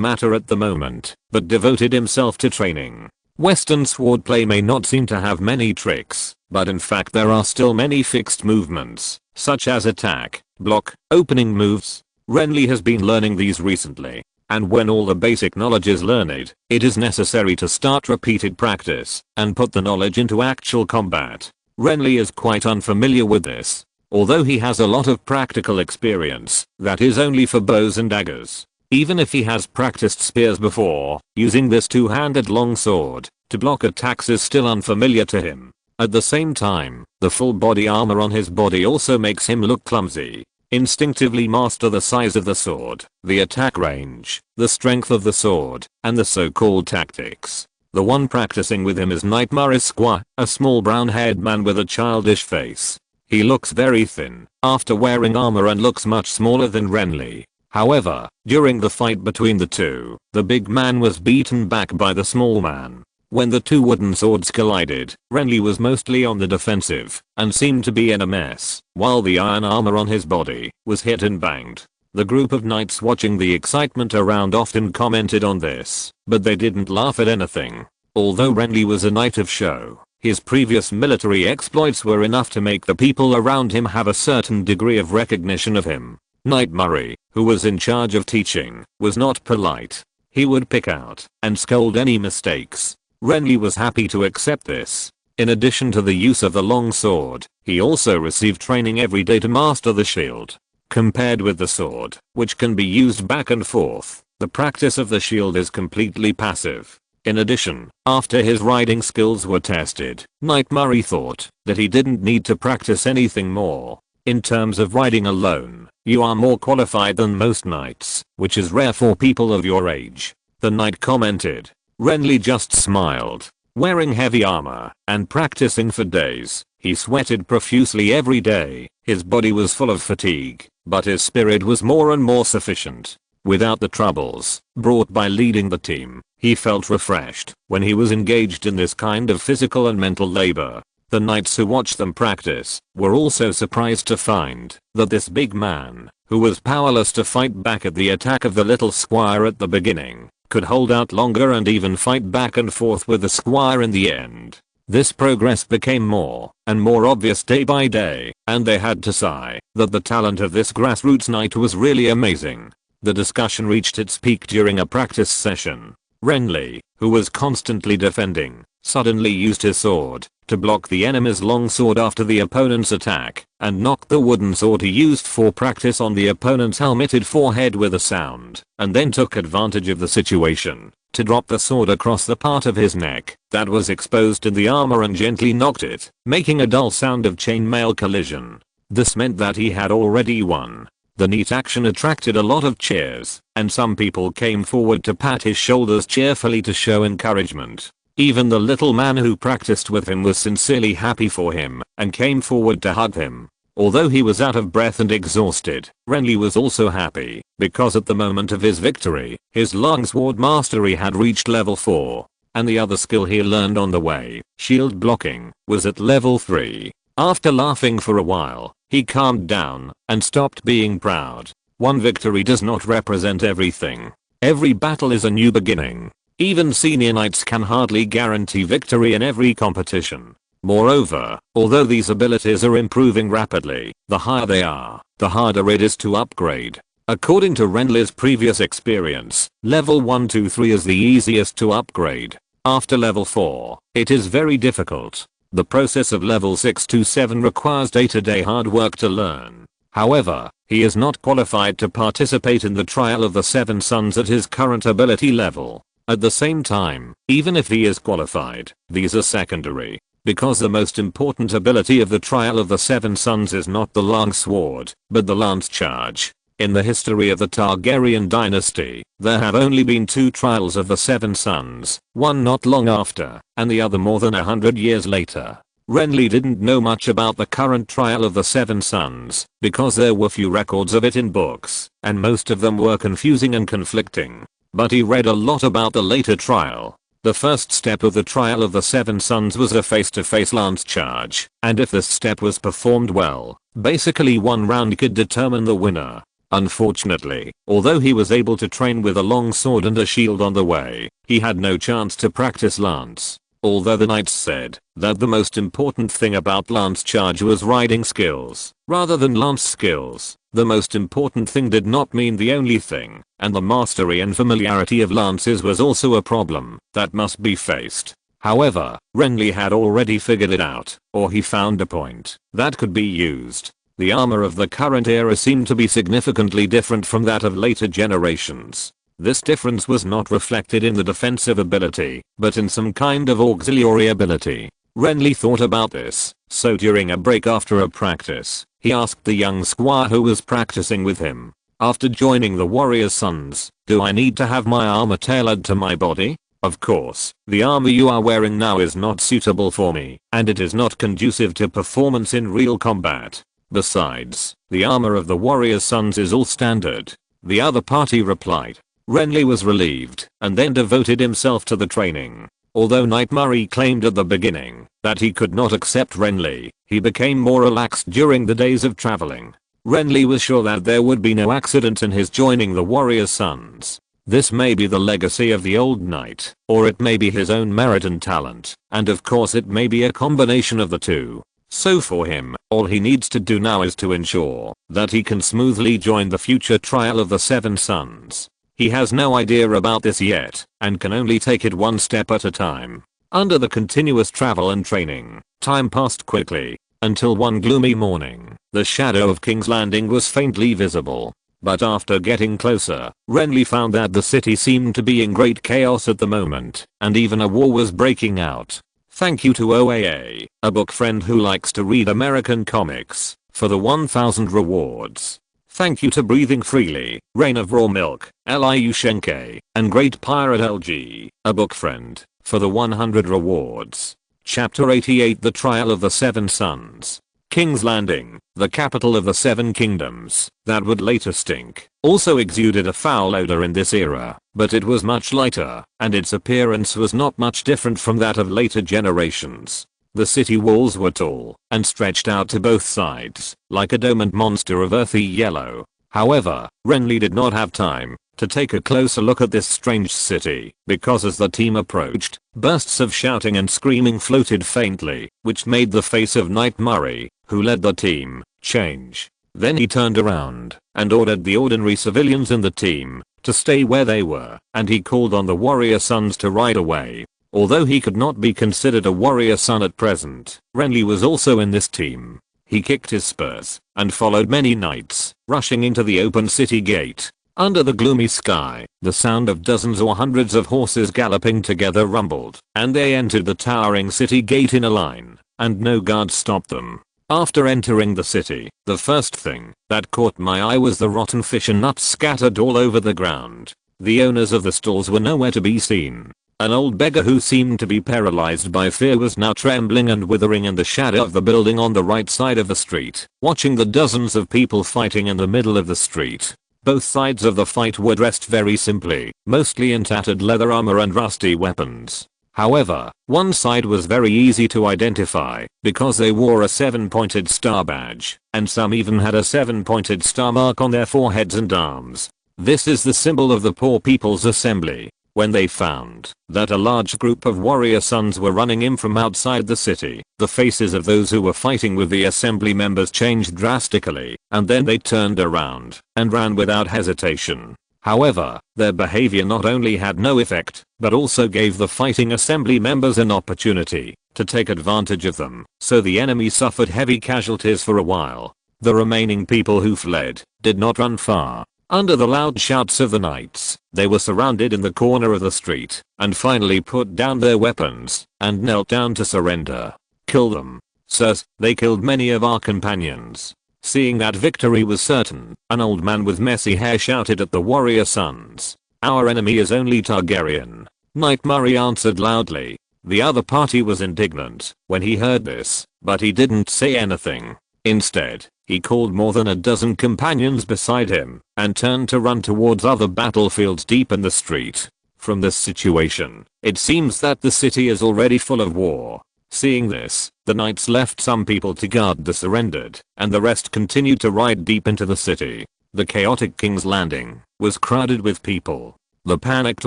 matter at the moment, but devoted himself to training. Western swordplay may not seem to have many tricks, but in fact there are still many fixed movements, such as attack, block, opening moves. Renly has been learning these recently, and when all the basic knowledge is learned, it is necessary to start repeated practice and put the knowledge into actual combat. Renly is quite unfamiliar with this, although he has a lot of practical experience that is only for bows and daggers. Even if he has practiced spears before, using this two-handed longsword to block attacks is still unfamiliar to him. At the same time, the full body armor on his body also makes him look clumsy. instinctively master the size of the sword, the attack range, the strength of the sword, and the so-called tactics. The one practicing with him is Knight Marisqua, a small brown-haired man with a childish face. He looks very thin after wearing armor and looks much smaller than Renly. However, during the fight between the two, the big man was beaten back by the small man. When the two wooden swords collided, Renly was mostly on the defensive and seemed to be in a mess, while the iron armor on his body was hit and banged. The group of knights watching the excitement around often commented on this, but they didn't laugh at anything. Although Renly was a knight of show, his previous military exploits were enough to make the people around him have a certain degree of recognition of him. Knight Murray, who was in charge of teaching, was not polite. He would pick out and scold any mistakes. Renly was happy to accept this. In addition to the use of the long sword, he also received training every day to master the shield. Compared with the sword, which can be used back and forth, the practice of the shield is completely passive. In addition, after his riding skills were tested, Knight Murray thought that he didn't need to practice anything more. In terms of riding alone, you are more qualified than most knights, which is rare for people of your age. The knight commented. Renly just smiled. Wearing heavy armor and practicing for days, he sweated profusely every day. His body was full of fatigue, but his spirit was more and more sufficient. Without the troubles brought by leading the team, he felt refreshed when he was engaged in this kind of physical and mental labor. The knights who watched them practice were also surprised to find that this big man, who was powerless to fight back at the attack of the little squire at the beginning, could hold out longer and even fight back and forth with the squire in the end. This progress became more and more obvious day by day, and they had to sigh that the talent of this grassroots knight was really amazing. The discussion reached its peak during a practice session. Renly, who was constantly defending, suddenly used his sword to block the enemy's long sword after the opponent's attack, and knocked the wooden sword he used for practice on the opponent's helmeted forehead with a sound, and then took advantage of the situation to drop the sword across the part of his neck that was exposed in the armor and gently knocked it, making a dull sound of chainmail collision. This meant that he had already won. The neat action attracted a lot of cheers, and some people came forward to pat his shoulders cheerfully to show encouragement. Even the little man who practiced with him was sincerely happy for him and came forward to hug him. Although he was out of breath and exhausted, Renly was also happy because at the moment of his victory, his longsword mastery had reached level 4, and the other skill he learned on the way, shield blocking, was at level 3. After laughing for a while, he calmed down and stopped being proud. One victory does not represent everything. Every battle is a new beginning. Even senior knights can hardly guarantee victory in every competition. Moreover, although these abilities are improving rapidly, the higher they are, the harder it is to upgrade. According to Renly's previous experience, level 1, 2, 3 is the easiest to upgrade. After level 4, it is very difficult. The process of level 6 to 7 requires day-to-day hard work to learn. However, he is not qualified to participate in the trial of the 7 sons at his current ability level. At the same time, even if he is qualified, these are secondary, because the most important ability of the trial of the 7 sons is not the long sword, but the lance charge. In the history of the Targaryen dynasty, there have only been 2 trials of the 7 sons, one not long after, and the other more than 100 years later. Renly didn't know much about the current trial of the 7 sons, because there were few records of it in books, and most of them were confusing and conflicting. But he read a lot about the later trial. The first step of the trial of the 7 sons was a face-to-face lance charge, and if this step was performed well, basically one round could determine the winner. Unfortunately, although he was able to train with a long sword and a shield on the way, he had no chance to practice lance. Although the knights said that the most important thing about lance charge was riding skills, rather than lance skills, the most important thing did not mean the only thing, and the mastery and familiarity of lances was also a problem that must be faced. However, Renly had already figured it out, or he found a point that could be used. The armor of the current era seemed to be significantly different from that of later generations. This difference was not reflected in the defensive ability, but in some kind of auxiliary ability. Renly thought about this, so during a break after a practice, he asked the young squire who was practicing with him, "After joining the warrior's sons, do I need to have my armor tailored to my body? Of course, the armor you are wearing now is not suitable for me, and it is not conducive to performance in real combat. Besides, the armor of the warrior's sons is all standard." The other party replied. Renly was relieved, and then devoted himself to the training. Although Knight Murray claimed at the beginning that he could not accept Renly, he became more relaxed during the days of traveling. Renly was sure that there would be no accident in his joining the warrior's sons. This may be the legacy of the old knight, or it may be his own merit and talent, and of course it may be a combination of the two. So for him, all he needs to do now is to ensure that he can smoothly join the future trial of the Seven Sons. He has no idea about this yet, and can only take it one step at a time. Under the continuous travel and training, time passed quickly, until one gloomy morning, the shadow of King's Landing was faintly visible. But after getting closer, Renly found that the city seemed to be in great chaos at the moment, and even a war was breaking out. Thank you to OAA, a book friend who likes to read American comics, for the 1000 rewards. Thank you to Breathing Freely, Reign of Raw Milk, Liu Shenke, and Great Pirate LG, a book friend, for the 100 rewards. Chapter 88 The Trial of the Seven Sons. King's Landing, the capital of the Seven Kingdoms, that would later stink, also exuded a foul odor in this era, but it was much lighter, and its appearance was not much different from that of later generations. The city walls were tall and stretched out to both sides, like a domed monster of earthy yellow. However, Renly did not have time to take a closer look at this strange city, because as the team approached, bursts of shouting and screaming floated faintly, which made the face of Knight Murray, who led the team, change. Then he turned around and ordered the ordinary civilians in the team to stay where they were, and he called on the warrior sons to ride away. Although he could not be considered a warrior son at present, Renly was also in this team. He kicked his spurs and followed many knights, rushing into the open city gate. Under the gloomy sky, the sound of dozens or hundreds of horses galloping together rumbled, and they entered the towering city gate in a line, and no guards stopped them. After entering the city, the first thing that caught my eye was the rotten fish and nuts scattered all over the ground. The owners of the stalls were nowhere to be seen. An old beggar who seemed to be paralyzed by fear was now trembling and withering in the shadow of the building on the right side of the street, watching the dozens of people fighting in the middle of the street. Both sides of the fight were dressed very simply, mostly in tattered leather armor and rusty weapons. However, one side was very easy to identify, because they wore a 7-pointed star badge, and some even had a 7-pointed star mark on their foreheads and arms. This is the symbol of the Poor People's Assembly. When they found that a large group of warrior sons were running in from outside the city, the faces of those who were fighting with the assembly members changed drastically, and then they turned around and ran without hesitation. However, their behavior not only had no effect, but also gave the fighting assembly members an opportunity to take advantage of them, so the enemy suffered heavy casualties for a while. The remaining people who fled did not run far. Under the loud shouts of the knights, they were surrounded in the corner of the street, and finally put down their weapons, and knelt down to surrender. Kill them. Sirs, they killed many of our companions. Seeing that victory was certain, an old man with messy hair shouted at the warrior sons. Our enemy is only Targaryen. Knight Murray answered loudly. The other party was indignant when he heard this, but he didn't say anything. Instead, he called more than a dozen companions beside him and turned to run towards other battlefields deep in the street. From this situation, it seems that the city is already full of war. Seeing this, the knights left some people to guard the surrendered, and the rest continued to ride deep into the city. The chaotic King's Landing was crowded with people. The panicked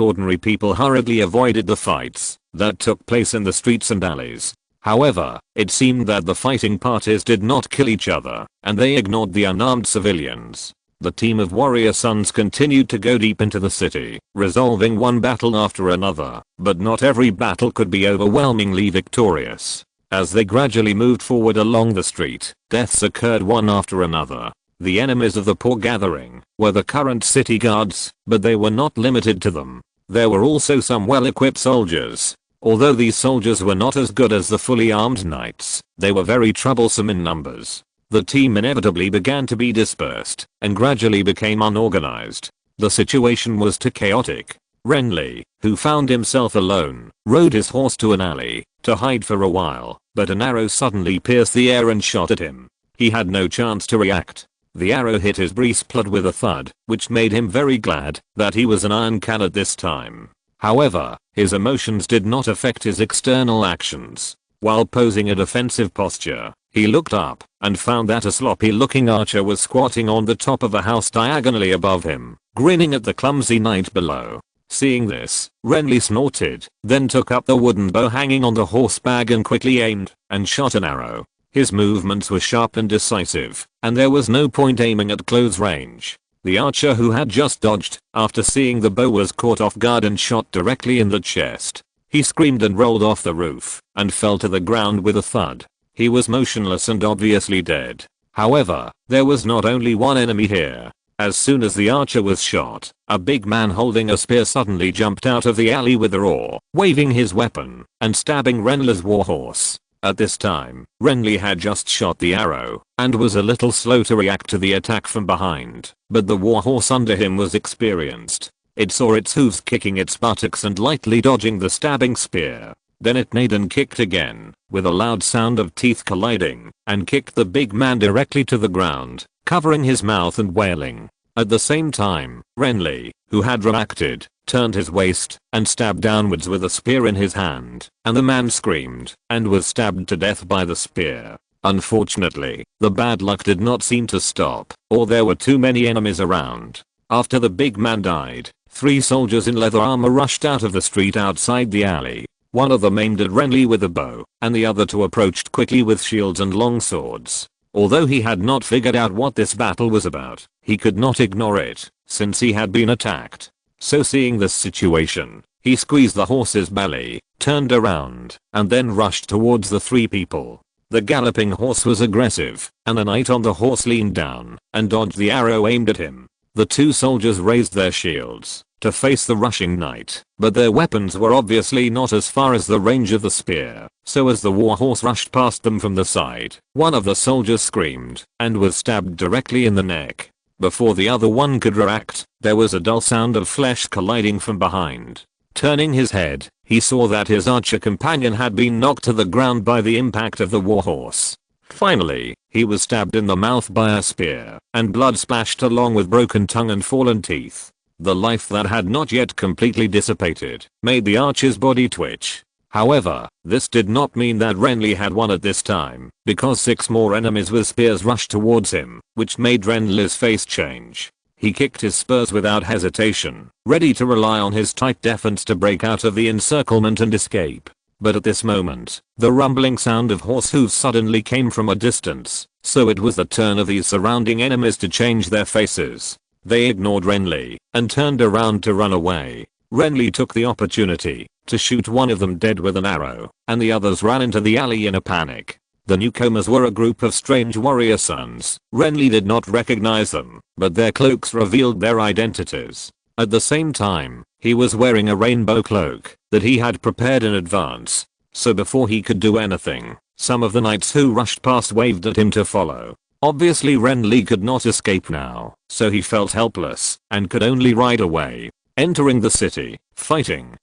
ordinary people hurriedly avoided the fights that took place in the streets and alleys. However, it seemed that the fighting parties did not kill each other, and they ignored the unarmed civilians. The team of warrior sons continued to go deep into the city, resolving one battle after another, but not every battle could be overwhelmingly victorious. As they gradually moved forward along the street, deaths occurred one after another. The enemies of the poor gathering were the current city guards, but they were not limited to them. There were also some well-equipped soldiers. Although these soldiers were not as good as the fully armed knights, they were very troublesome in numbers. The team inevitably began to be dispersed and gradually became unorganized. The situation was too chaotic. Renly, who found himself alone, rode his horse to an alley to hide for a while, but an arrow suddenly pierced the air and shot at him. He had no chance to react. The arrow hit his breastplate with a thud, which made him very glad that he was an iron-can at this time. However, his emotions did not affect his external actions. While posing a defensive posture, he looked up and found that a sloppy-looking archer was squatting on the top of a house diagonally above him, grinning at the clumsy knight below. Seeing this, Renly snorted, then took up the wooden bow hanging on the horse bag and quickly aimed and shot an arrow. His movements were sharp and decisive, and there was no point aiming at close range. The archer who had just dodged after seeing the bow was caught off guard and shot directly in the chest. He screamed and rolled off the roof and fell to the ground with a thud. He was motionless and obviously dead. However, there was not only one enemy here. As soon as the archer was shot, a big man holding a spear suddenly jumped out of the alley with a roar, waving his weapon and stabbing Renly's warhorse. At this time, Renly had just shot the arrow and was a little slow to react to the attack from behind, but the warhorse under him was experienced. It saw its hooves kicking its buttocks and lightly dodging the stabbing spear. Then it neighed and kicked again, with a loud sound of teeth colliding, and kicked the big man directly to the ground, covering his mouth and wailing. At the same time, Renly, who had reacted, turned his waist and stabbed downwards with a spear in his hand, and the man screamed and was stabbed to death by the spear. Unfortunately, the bad luck did not seem to stop, or there were too many enemies around. After the big man died, 3 soldiers in leather armor rushed out of the street outside the alley. One of them aimed at Renly with a bow, and the other 2 approached quickly with shields and long swords. Although he had not figured out what this battle was about, he could not ignore it, since he had been attacked. So seeing this situation, he squeezed the horse's belly, turned around, and then rushed towards the 3 people. The galloping horse was aggressive, and the knight on the horse leaned down and dodged the arrow aimed at him. The 2 soldiers raised their shields to face the rushing knight, but their weapons were obviously not as far as the range of the spear, so as the warhorse rushed past them from the side, one of the soldiers screamed and was stabbed directly in the neck. Before the other one could react, there was a dull sound of flesh colliding from behind. Turning his head, he saw that his archer companion had been knocked to the ground by the impact of the warhorse. Finally, he was stabbed in the mouth by a spear, and blood splashed along with broken tongue and fallen teeth. The life that had not yet completely dissipated made the archer's body twitch. However, this did not mean that Renly had won at this time, because 6 more enemies with spears rushed towards him, which made Renly's face change. He kicked his spurs without hesitation, ready to rely on his tight defense to break out of the encirclement and escape. But at this moment, the rumbling sound of horse hooves suddenly came from a distance, so it was the turn of these surrounding enemies to change their faces. They ignored Renly and turned around to run away. Renly took the opportunity to shoot one of them dead with an arrow, and the others ran into the alley in a panic. The newcomers were a group of strange warrior sons. Renly did not recognize them, but their cloaks revealed their identities. At the same time, he was wearing a rainbow cloak that he had prepared in advance. So before he could do anything, some of the knights who rushed past waved at him to follow. Obviously Renly could not escape now, so he felt helpless and could only ride away. Entering the city, fighting,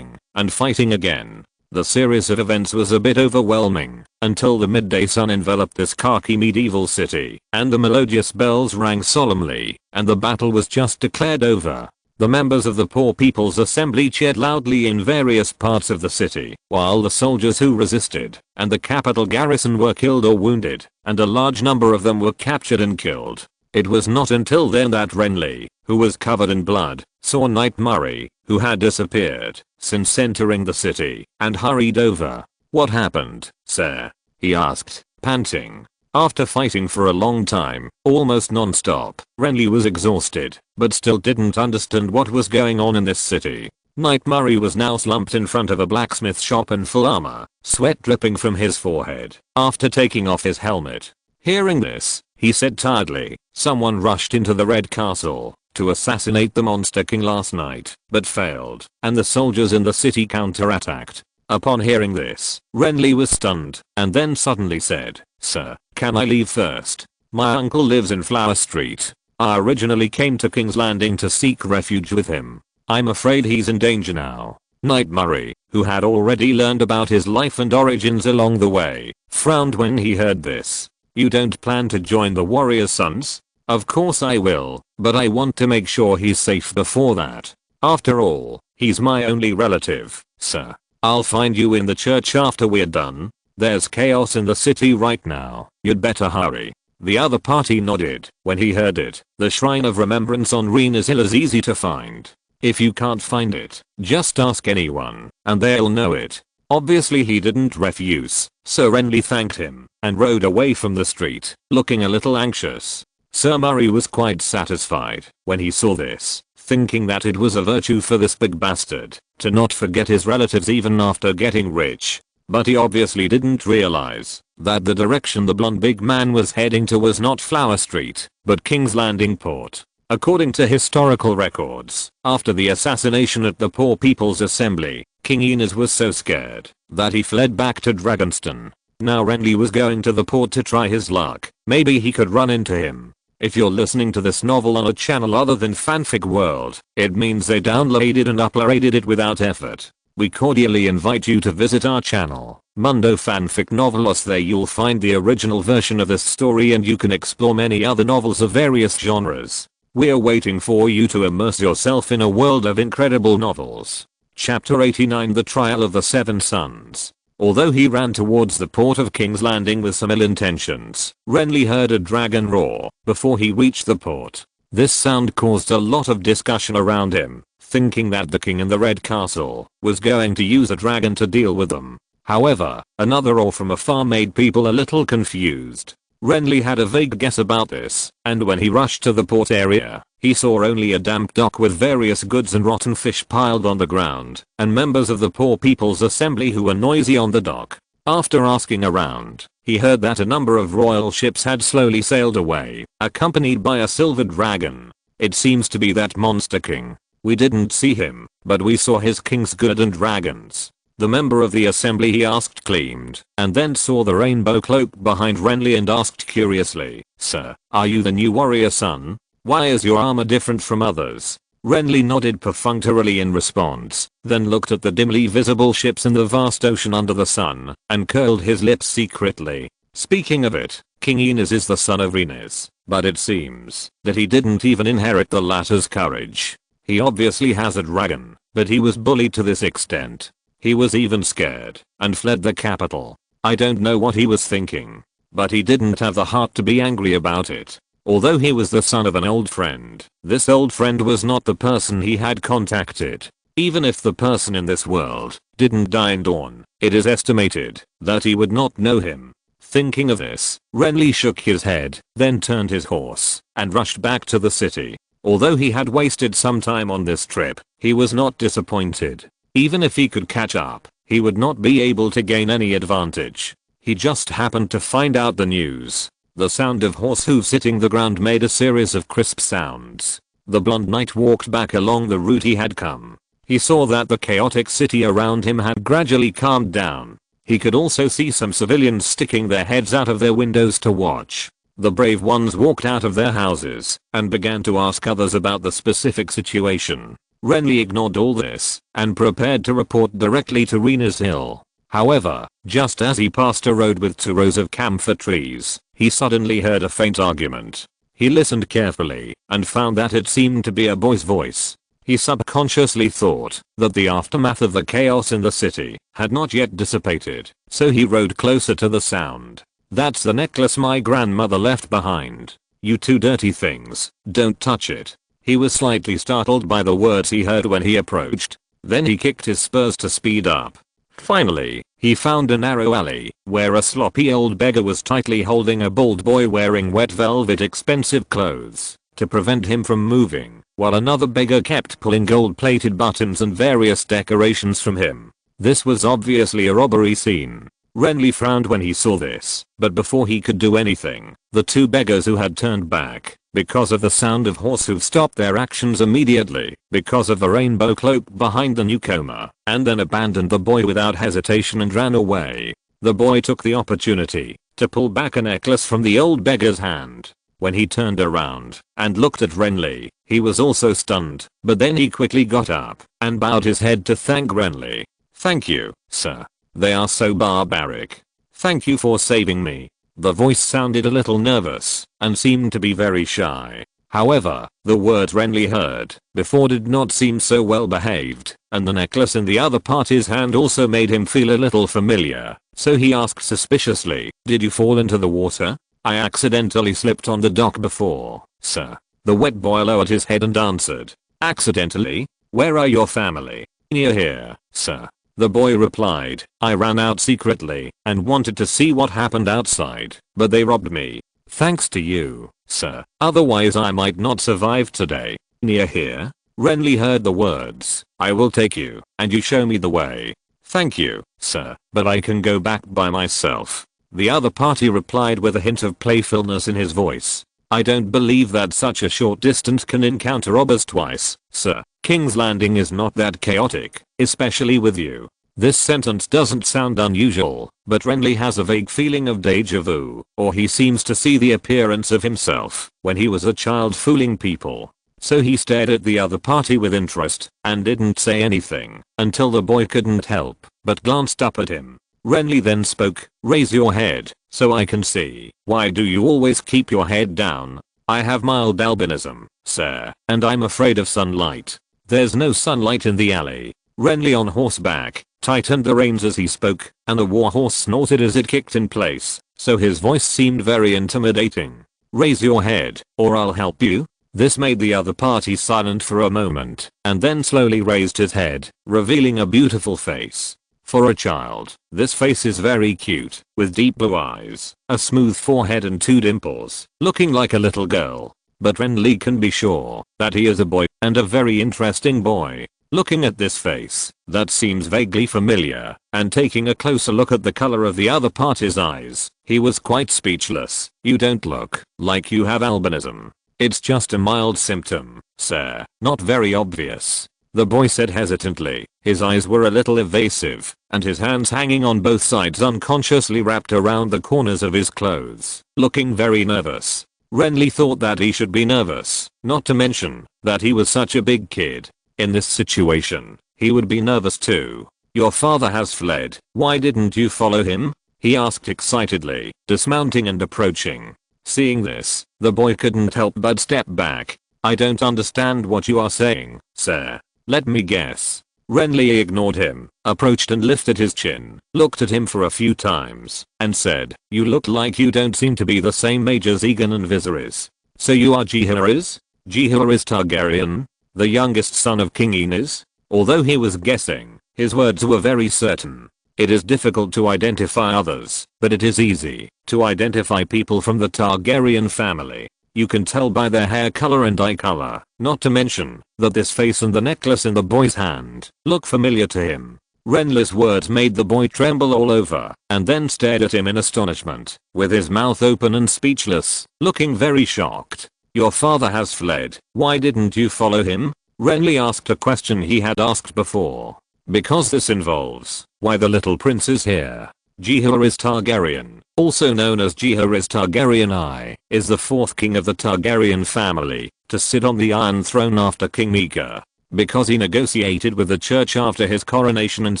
and fighting again. The series of events was a bit overwhelming until the midday sun enveloped this khaki medieval city, and the melodious bells rang solemnly, and the battle was just declared over. The members of the Poor People's Assembly cheered loudly in various parts of the city, while the soldiers who resisted and the capital garrison were killed or wounded, and a large number of them were captured and killed. It was not until then that Renly, who was covered in blood, saw Knight Murray, who had disappeared since entering the city, and hurried over. "What happened, sir?" he asked, panting. After fighting for a long time, almost non-stop, Renly was exhausted, but still didn't understand what was going on in this city. Knight Murray was now slumped in front of a blacksmith shop in full armor, sweat dripping from his forehead, after taking off his helmet. Hearing this, he said tiredly, "Someone rushed into the Red Castle to assassinate the Monster King last night, but failed, and the soldiers in the city counterattacked. Upon hearing this, Renly was stunned and then suddenly said, "Sir, can I leave first? My uncle lives in Flower Street. I originally came to King's Landing to seek refuge with him. I'm afraid he's in danger now." Knight Murray, who had already learned about his life and origins along the way, frowned when he heard this. "You don't plan to join the warrior sons?" "Of course I will, but I want to make sure he's safe before that. After all, he's my only relative, sir. I'll find you in the church after we're done. There's chaos in the city right now. You'd better hurry." The other party nodded when he heard it. The Shrine of Remembrance on Renys Hill is easy to find. If you can't find it, just ask anyone, and they'll know it. Obviously he didn't refuse, so Renly thanked him and rode away from the street, looking a little anxious. Sir Murray was quite satisfied when he saw this, thinking that it was a virtue for this big bastard to not forget his relatives even after getting rich. But he obviously didn't realize that the direction the blonde big man was heading to was not Flower Street, but King's Landing Port. According to historical records, after the assassination at the Poor People's Assembly, King Inez was so scared that he fled back to Dragonstone. Now Renly was going to the port to try his luck. Maybe he could run into him. If you're listening to this novel on a channel other than Fanfic World, it means they downloaded and uploaded it without effort. We cordially invite you to visit our channel, Mundo Fanfic Novelos. There you'll find the original version of this story and you can explore many other novels of various genres. We're waiting for you to immerse yourself in a world of incredible novels. Chapter 89, The Trial of the Seven Sons. Although he ran towards the port of King's Landing with some ill intentions, Renly heard a dragon roar before he reached the port. This sound caused a lot of discussion around him, thinking that the king in the Red Castle was going to use a dragon to deal with them. However, another roar from afar made people a little confused. Renly had a vague guess about this, and when he rushed to the port area, he saw only a damp dock with various goods and rotten fish piled on the ground, and members of the Poor People's Assembly who were noisy on the dock. After asking around, he heard that a number of royal ships had slowly sailed away, accompanied by a silver dragon. It seems to be that monster king. We didn't see him, but we saw his king's good and dragons. The member of the assembly he asked claimed, and then saw the rainbow cloak behind Renly and asked curiously, "Sir, are you the new warrior son? Why is your armor different from others?" Renly nodded perfunctorily in response, then looked at the dimly visible ships in the vast ocean under the sun, and curled his lips secretly. Speaking of it, King Inez is the son of Renys, but it seems that he didn't even inherit the latter's courage. He obviously has a dragon, but he was bullied to this extent. He was even scared and fled the capital. I don't know what he was thinking, but he didn't have the heart to be angry about it. Although he was the son of an old friend, this old friend was not the person he had contacted. Even if the person in this world didn't die in Dawn, it is estimated that he would not know him. Thinking of this, Renly shook his head, then turned his horse and rushed back to the city. Although he had wasted some time on this trip, he was not disappointed. Even if he could catch up, he would not be able to gain any advantage. He just happened to find out the news. The sound of horse hooves hitting the ground made a series of crisp sounds. The blonde knight walked back along the route he had come. He saw that the chaotic city around him had gradually calmed down. He could also see some civilians sticking their heads out of their windows to watch. The brave ones walked out of their houses and began to ask others about the specific situation. Renly ignored all this and prepared to report directly to Renys Hill. However, just as he passed a road with 2 rows of camphor trees, he suddenly heard a faint argument. He listened carefully and found that it seemed to be a boy's voice. He subconsciously thought that the aftermath of the chaos in the city had not yet dissipated, so he rode closer to the sound. "That's the necklace my grandmother left behind. You two dirty things, don't touch it." He was slightly startled by the words he heard when he approached. Then he kicked his spurs to speed up. Finally, he found a narrow alley where a sloppy old beggar was tightly holding a bald boy wearing wet velvet expensive clothes to prevent him from moving, while another beggar kept pulling gold-plated buttons and various decorations from him. This was obviously a robbery scene. Renly frowned when he saw this, but before he could do anything, the two beggars who had turned back, because of the sound of horse hooves, stopped their actions immediately, because of the rainbow cloak behind the newcomer, and then abandoned the boy without hesitation and ran away. The boy took the opportunity to pull back a necklace from the old beggar's hand. When he turned around and looked at Renly, he was also stunned, but then he quickly got up and bowed his head to thank Renly. "Thank you, sir. They are so barbaric. Thank you for saving me." The voice sounded a little nervous and seemed to be very shy. However, the words Renly heard before did not seem so well behaved, and the necklace in the other party's hand also made him feel a little familiar, so he asked suspiciously, "Did you fall into the water?" "I accidentally slipped on the dock before, sir." The wet boy lowered his head and answered, "Accidentally? Where are your family?" "Near here, sir." The boy replied, "I ran out secretly and wanted to see what happened outside, but they robbed me. Thanks to you, sir. Otherwise I might not survive today." "Near here?" Renly heard the words, "I will take you, and you show me the way." "Thank you, sir, but I can go back by myself." The other party replied with a hint of playfulness in his voice, "I don't believe that such a short distance can encounter robbers twice, sir. King's Landing is not that chaotic, especially with you." This sentence doesn't sound unusual, but Renly has a vague feeling of deja vu, or he seems to see the appearance of himself when he was a child fooling people. So he stared at the other party with interest and didn't say anything until the boy couldn't help but glanced up at him. Renly then spoke, "Raise your head so I can see." "Why do you always keep your head down?" "I have mild albinism, sir, and I'm afraid of sunlight." "There's no sunlight in the alley." Renly on horseback tightened the reins as he spoke, and the warhorse snorted as it kicked in place, so his voice seemed very intimidating. "Raise your head, or I'll help you." This made the other party silent for a moment, and then slowly raised his head, revealing a beautiful face. For a child, this face is very cute, with deep blue eyes, a smooth forehead and two dimples, looking like a little girl. But Renly can be sure that he is a boy, and a very interesting boy. Looking at this face, that seems vaguely familiar, and taking a closer look at the color of the other party's eyes, he was quite speechless. "You don't look like you have albinism. It's just a mild symptom, sir, not very obvious," the boy said hesitantly. His eyes were a little evasive, and his hands hanging on both sides unconsciously wrapped around the corners of his clothes, looking very nervous. Renly thought that he should be nervous, not to mention that he was such a big kid. In this situation, he would be nervous too. "Your father has fled. Why didn't you follow him?" he asked excitedly, dismounting and approaching. Seeing this, the boy couldn't help but step back. "I don't understand what you are saying, sir." "Let me guess." Renly ignored him, approached and lifted his chin, looked at him for a few times, and said, "You look like you don't seem to be the same age as Aegon and Viserys. So you are Jaehaerys? Jaehaerys Targaryen, the youngest son of King Aenys?" Although he was guessing, his words were very certain. It is difficult to identify others, but it is easy to identify people from the Targaryen family. You can tell by their hair color and eye color, not to mention that this face and the necklace in the boy's hand look familiar to him. Renly's words made the boy tremble all over, and then stared at him in astonishment, with his mouth open and speechless, looking very shocked. "Your father has fled. Why didn't you follow him?" Renly asked a question he had asked before. "Because this involves why the little prince is here." Jaehaerys Targaryen, also known as Jaehaerys Targaryen I, is the fourth king of the Targaryen family to sit on the Iron Throne after King Mika. Because he negotiated with the church after his coronation and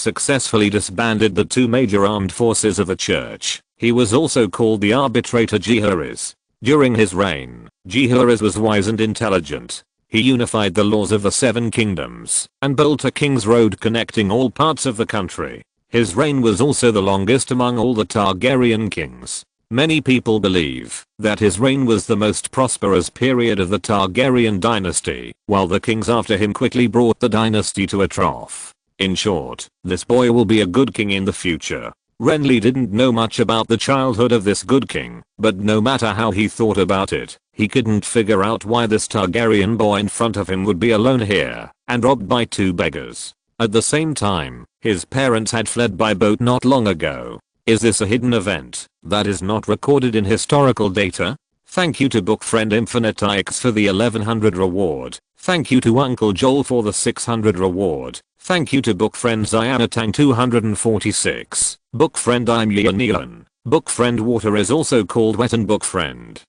successfully disbanded the two major armed forces of the church, he was also called the arbitrator Jaehaerys. During his reign, Jaehaerys was wise and intelligent. He unified the laws of the Seven Kingdoms and built a king's road connecting all parts of the country. His reign was also the longest among all the Targaryen kings. Many people believe that his reign was the most prosperous period of the Targaryen dynasty, while the kings after him quickly brought the dynasty to a trough. In short, this boy will be a good king in the future. Renly didn't know much about the childhood of this good king, but no matter how he thought about it, he couldn't figure out why this Targaryen boy in front of him would be alone here and robbed by two beggars. At the same time, his parents had fled by boat not long ago. Is this a hidden event that is not recorded in historical data? Thank you to bookfriend Infiniteix for the 1100 reward. Thank you to Uncle Joel for the 600 reward. Thank you to bookfriend Zianatang 246. Bookfriend I'm Neon. Bookfriend water is also called wet and bookfriend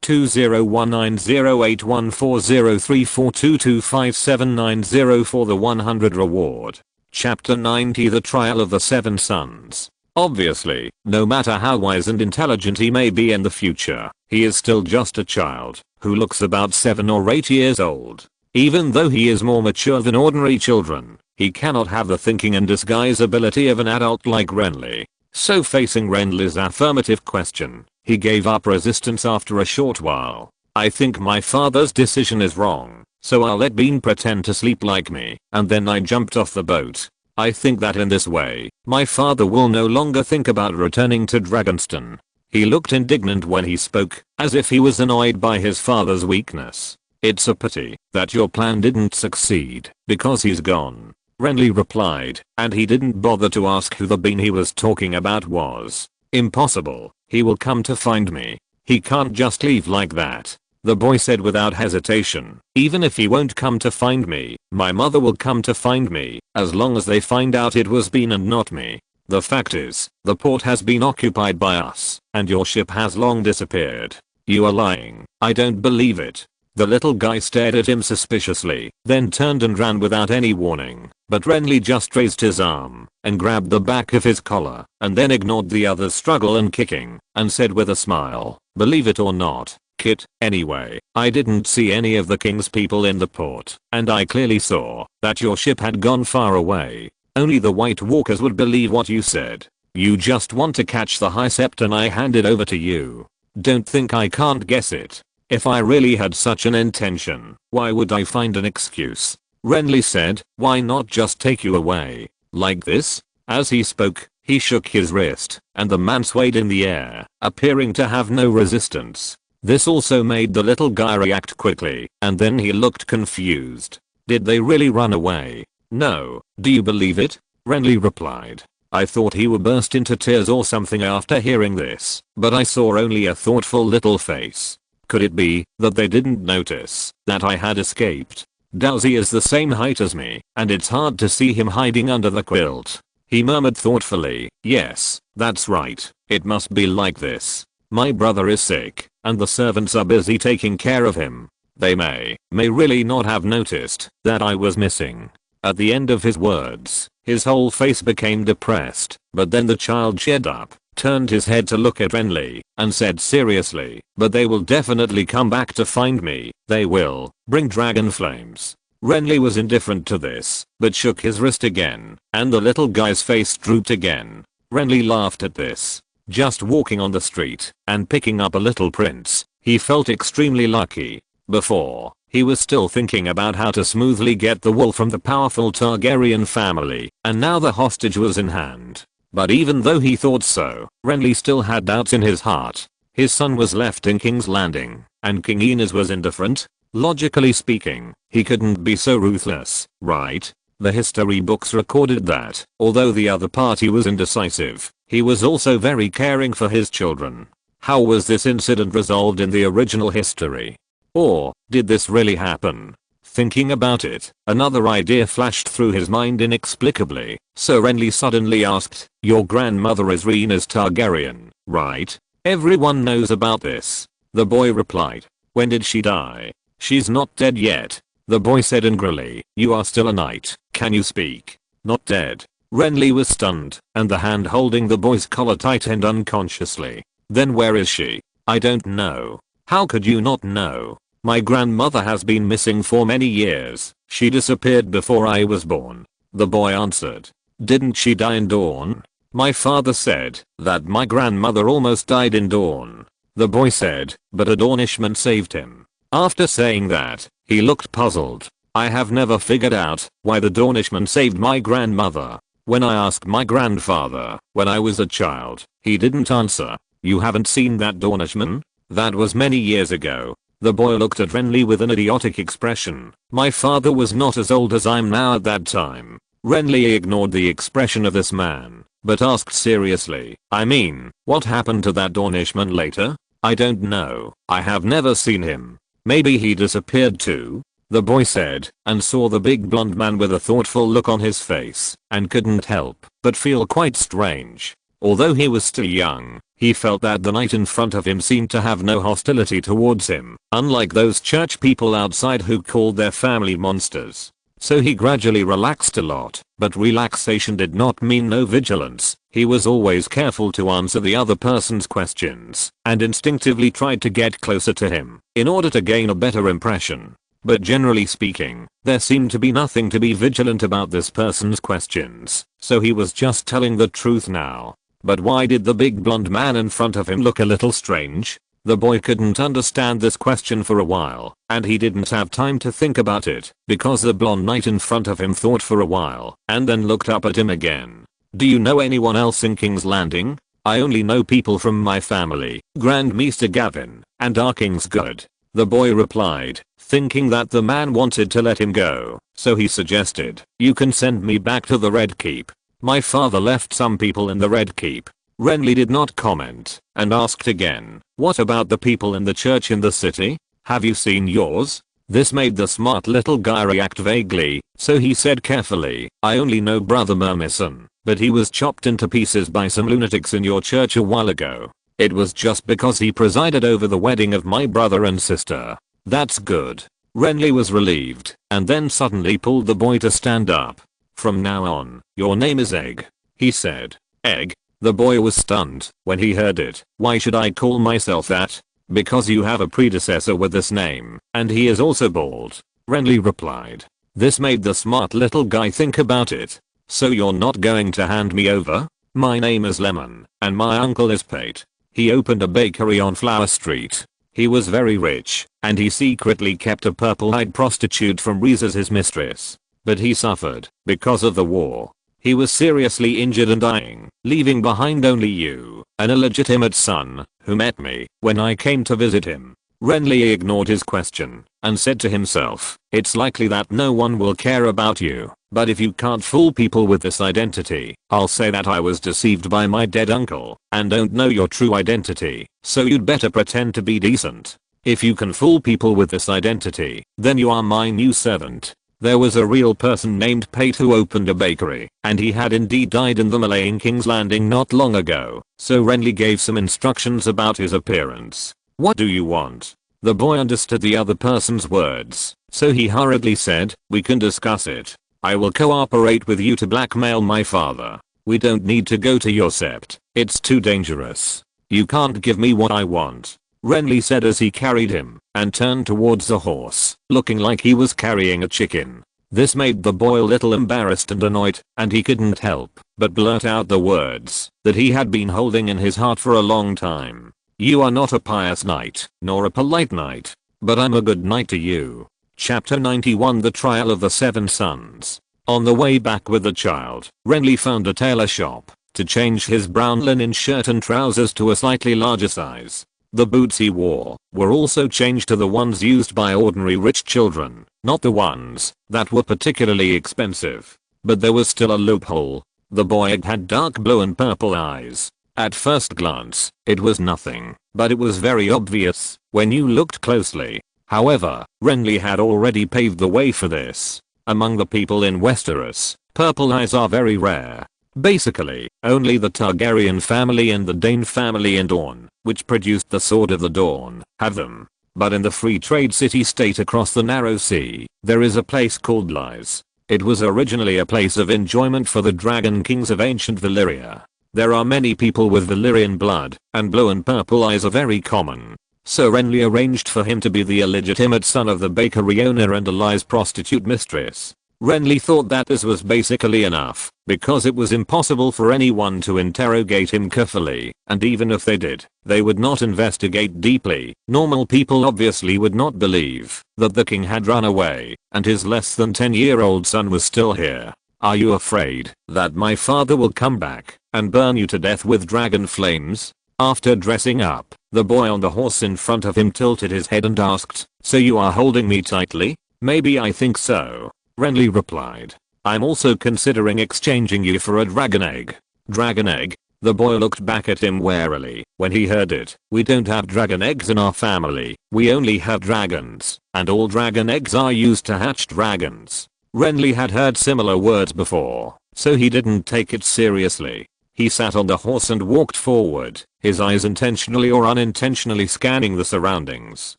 201908140342257990 for the 100 reward. Chapter 90 The Trial of the Seven Sons. Obviously, no matter how wise and intelligent he may be in the future, he is still just a child who looks about 7 or 8 years old. Even though he is more mature than ordinary children, he cannot have the thinking and disguise ability of an adult like Renly. So facing Renly's affirmative question, he gave up resistance after a short while. I think my father's decision is wrong, so I'll let Bean pretend to sleep like me, and then I jumped off the boat. I think that in this way, my father will no longer think about returning to Dragonstone. He looked indignant when he spoke, as if he was annoyed by his father's weakness. It's a pity that your plan didn't succeed, because he's gone. Renly replied, and he didn't bother to ask who the Bean he was talking about was. Impossible, he will come to find me. He can't just leave like that. The boy said without hesitation. Even if he won't come to find me, my mother will come to find me, as long as they find out it was Bean and not me. The fact is, the port has been occupied by us, and your ship has long disappeared. You are lying. I don't believe it. The little guy stared at him suspiciously, then turned and ran without any warning. But Renly just raised his arm and grabbed the back of his collar, and then ignored the other's struggle and kicking, and said with a smile, "Believe it or not, Kit, anyway, I didn't see any of the king's people in the port, and I clearly saw that your ship had gone far away. Only the White Walkers would believe what you said. You just want to catch the high sept and I hand it over to you. Don't think I can't guess it. If I really had such an intention, why would I find an excuse?" Renly said, "Why not just take you away? Like this?" As he spoke, he shook his wrist, and the man swayed in the air, appearing to have no resistance. This also made the little guy react quickly, and then he looked confused. Did they really run away? No. Do you believe it? Renly replied. I thought he would burst into tears or something after hearing this, but I saw only a thoughtful little face. Could it be that they didn't notice that I had escaped? Dowsy is the same height as me, and it's hard to see him hiding under the quilt. He murmured thoughtfully, "Yes, that's right. It must be like this. My brother is sick, and the servants are busy taking care of him. They may really not have noticed that I was missing." At the end of his words, his whole face became depressed, but then the child cheered up, turned his head to look at Renly, and said seriously, "But they will definitely come back to find me. They will bring dragon flames." Renly was indifferent to this, but shook his wrist again, and the little guy's face drooped again. Renly laughed at this. Just walking on the street and picking up a little prince, he felt extremely lucky. Before, he was still thinking about how to smoothly get the wool from the powerful Targaryen family, and now the hostage was in hand. But even though he thought so, Renly still had doubts in his heart. His son was left in King's Landing, and King Enos was indifferent. Logically speaking, he couldn't be so ruthless, right? The history books recorded that, although the other party was indecisive, he was also very caring for his children. How was this incident resolved in the original history? Or, did this really happen? Thinking about it, another idea flashed through his mind inexplicably, so Renly suddenly asked, "Your grandmother is Rhaenys Targaryen, right? Everyone knows about this." The boy replied. "When did she die?" "She's not dead yet," the boy said angrily. "You are still a knight, can you speak?" "Not dead." Renly was stunned, and the hand holding the boy's collar tightened unconsciously. "Then where is she?" "I don't know." "How could you not know? My grandmother has been missing for many years. She disappeared before I was born," the boy answered. "Didn't she die in Dawn?" "My father said that my grandmother almost died in Dawn," the boy said, "but a Dornishman saved him." After saying that, he looked puzzled. "I have never figured out why the Dornishman saved my grandmother. When I asked my grandfather when I was a child, he didn't answer." "You haven't seen that Dornishman?" "That was many years ago." The boy looked at Renly with an idiotic expression. "My father was not as old as I'm now at that time. Renly ignored the expression of this man, but asked seriously, I mean, what happened to that Dornishman later? I don't know, I have never seen him. Maybe he disappeared too? The boy said, and saw the big blonde man with a thoughtful look on his face, and couldn't help but feel quite strange. Although he was still young, he felt that the knight in front of him seemed to have no hostility towards him, unlike those church people outside who called their family monsters. So he gradually relaxed a lot, but relaxation did not mean no vigilance. He was always careful to answer the other person's questions, and instinctively tried to get closer to him, in order to gain a better impression. But generally speaking, there seemed to be nothing to be vigilant about this person's questions, so he was just telling the truth now. But why did the big blonde man in front of him look a little strange? The boy couldn't understand this question for a while, and he didn't have time to think about it, because the blonde knight in front of him thought for a while, and then looked up at him again. Do you know anyone else in King's Landing? I only know people from my family, Grand Maester Gavin, and our King's Good. The boy replied, thinking that the man wanted to let him go, so he suggested, you can send me back to the Red Keep. My father left some people in the Red Keep. Renly did not comment, and asked again, what about the people in the church in the city? Have you seen yours? This made the smart little guy react vaguely, so he said carefully, I only know Brother Mermison, but he was chopped into pieces by some lunatics in your church a while ago. It was just because he presided over the wedding of my brother and sister. That's good. Renly was relieved, and then suddenly pulled the boy to stand up. From now on, your name is Egg, he said. Egg? The boy was stunned when he heard it. Why should I call myself that? Because you have a predecessor with this name, and he is also bald. Renly replied. This made the smart little guy think about it. So you're not going to hand me over? My name is Lemon, and my uncle is Pate. He opened a bakery on Flower Street. He was very rich, and he secretly kept a purple-eyed prostitute from Reese as his mistress. But he suffered because of the war. He was seriously injured and dying, leaving behind only you, an illegitimate son, who met me when I came to visit him. Renly ignored his question, and said to himself, it's likely that no one will care about you, but if you can't fool people with this identity, I'll say that I was deceived by my dead uncle, and don't know your true identity, so you'd better pretend to be decent. If you can fool people with this identity, then you are my new servant. There was a real person named Pate who opened a bakery, and he had indeed died in the melee in King's Landing not long ago, so Renly gave some instructions about his appearance. What do you want? The boy understood the other person's words, so he hurriedly said, we can discuss it. I will cooperate with you to blackmail my father. We don't need to go to your sept, it's too dangerous. You can't give me what I want. Renly said as he carried him, and turned towards the horse, looking like he was carrying a chicken. This made the boy a little embarrassed and annoyed, and he couldn't help but blurt out the words that he had been holding in his heart for a long time. You are not a pious knight, nor a polite knight, but I'm a good knight to you. Chapter 91 The Trial of the Seven Sons. On the way back with the child, Renly found a tailor shop to change his brown linen shirt and trousers to a slightly larger size. The boots he wore were also changed to the ones used by ordinary rich children, not the ones that were particularly expensive. But there was still a loophole. The boy had dark blue and purple eyes. At first glance, it was nothing, but it was very obvious when you looked closely. However, Renly had already paved the way for this. Among the people in Westeros, purple eyes are very rare. Basically, only the Targaryen family and the Dane family in Dorne, which produced the Sword of the Dawn, have them. But in the free trade city-state across the Narrow Sea, there is a place called Lies. It was originally a place of enjoyment for the dragon kings of ancient Valyria. There are many people with Valyrian blood, and blue and purple eyes are very common. So Renly arranged for him to be the illegitimate son of the bakery owner and a Lies prostitute mistress. Renly thought that this was basically enough, because it was impossible for anyone to interrogate him carefully, and even if they did, they would not investigate deeply. Normal people obviously would not believe that the king had run away, and his less than 10-year-old son was still here. Are you afraid that my father will come back and burn you to death with dragon flames? After dressing up, the boy on the horse in front of him tilted his head and asked, so you are holding me tightly? Maybe I think so. Renly replied. I'm also considering exchanging you for a dragon egg. Dragon egg? The boy looked back at him warily when he heard it. We don't have dragon eggs in our family. We only have dragons, and all dragon eggs are used to hatch dragons. Renly had heard similar words before, so he didn't take it seriously. He sat on the horse and walked forward, his eyes intentionally or unintentionally scanning the surroundings.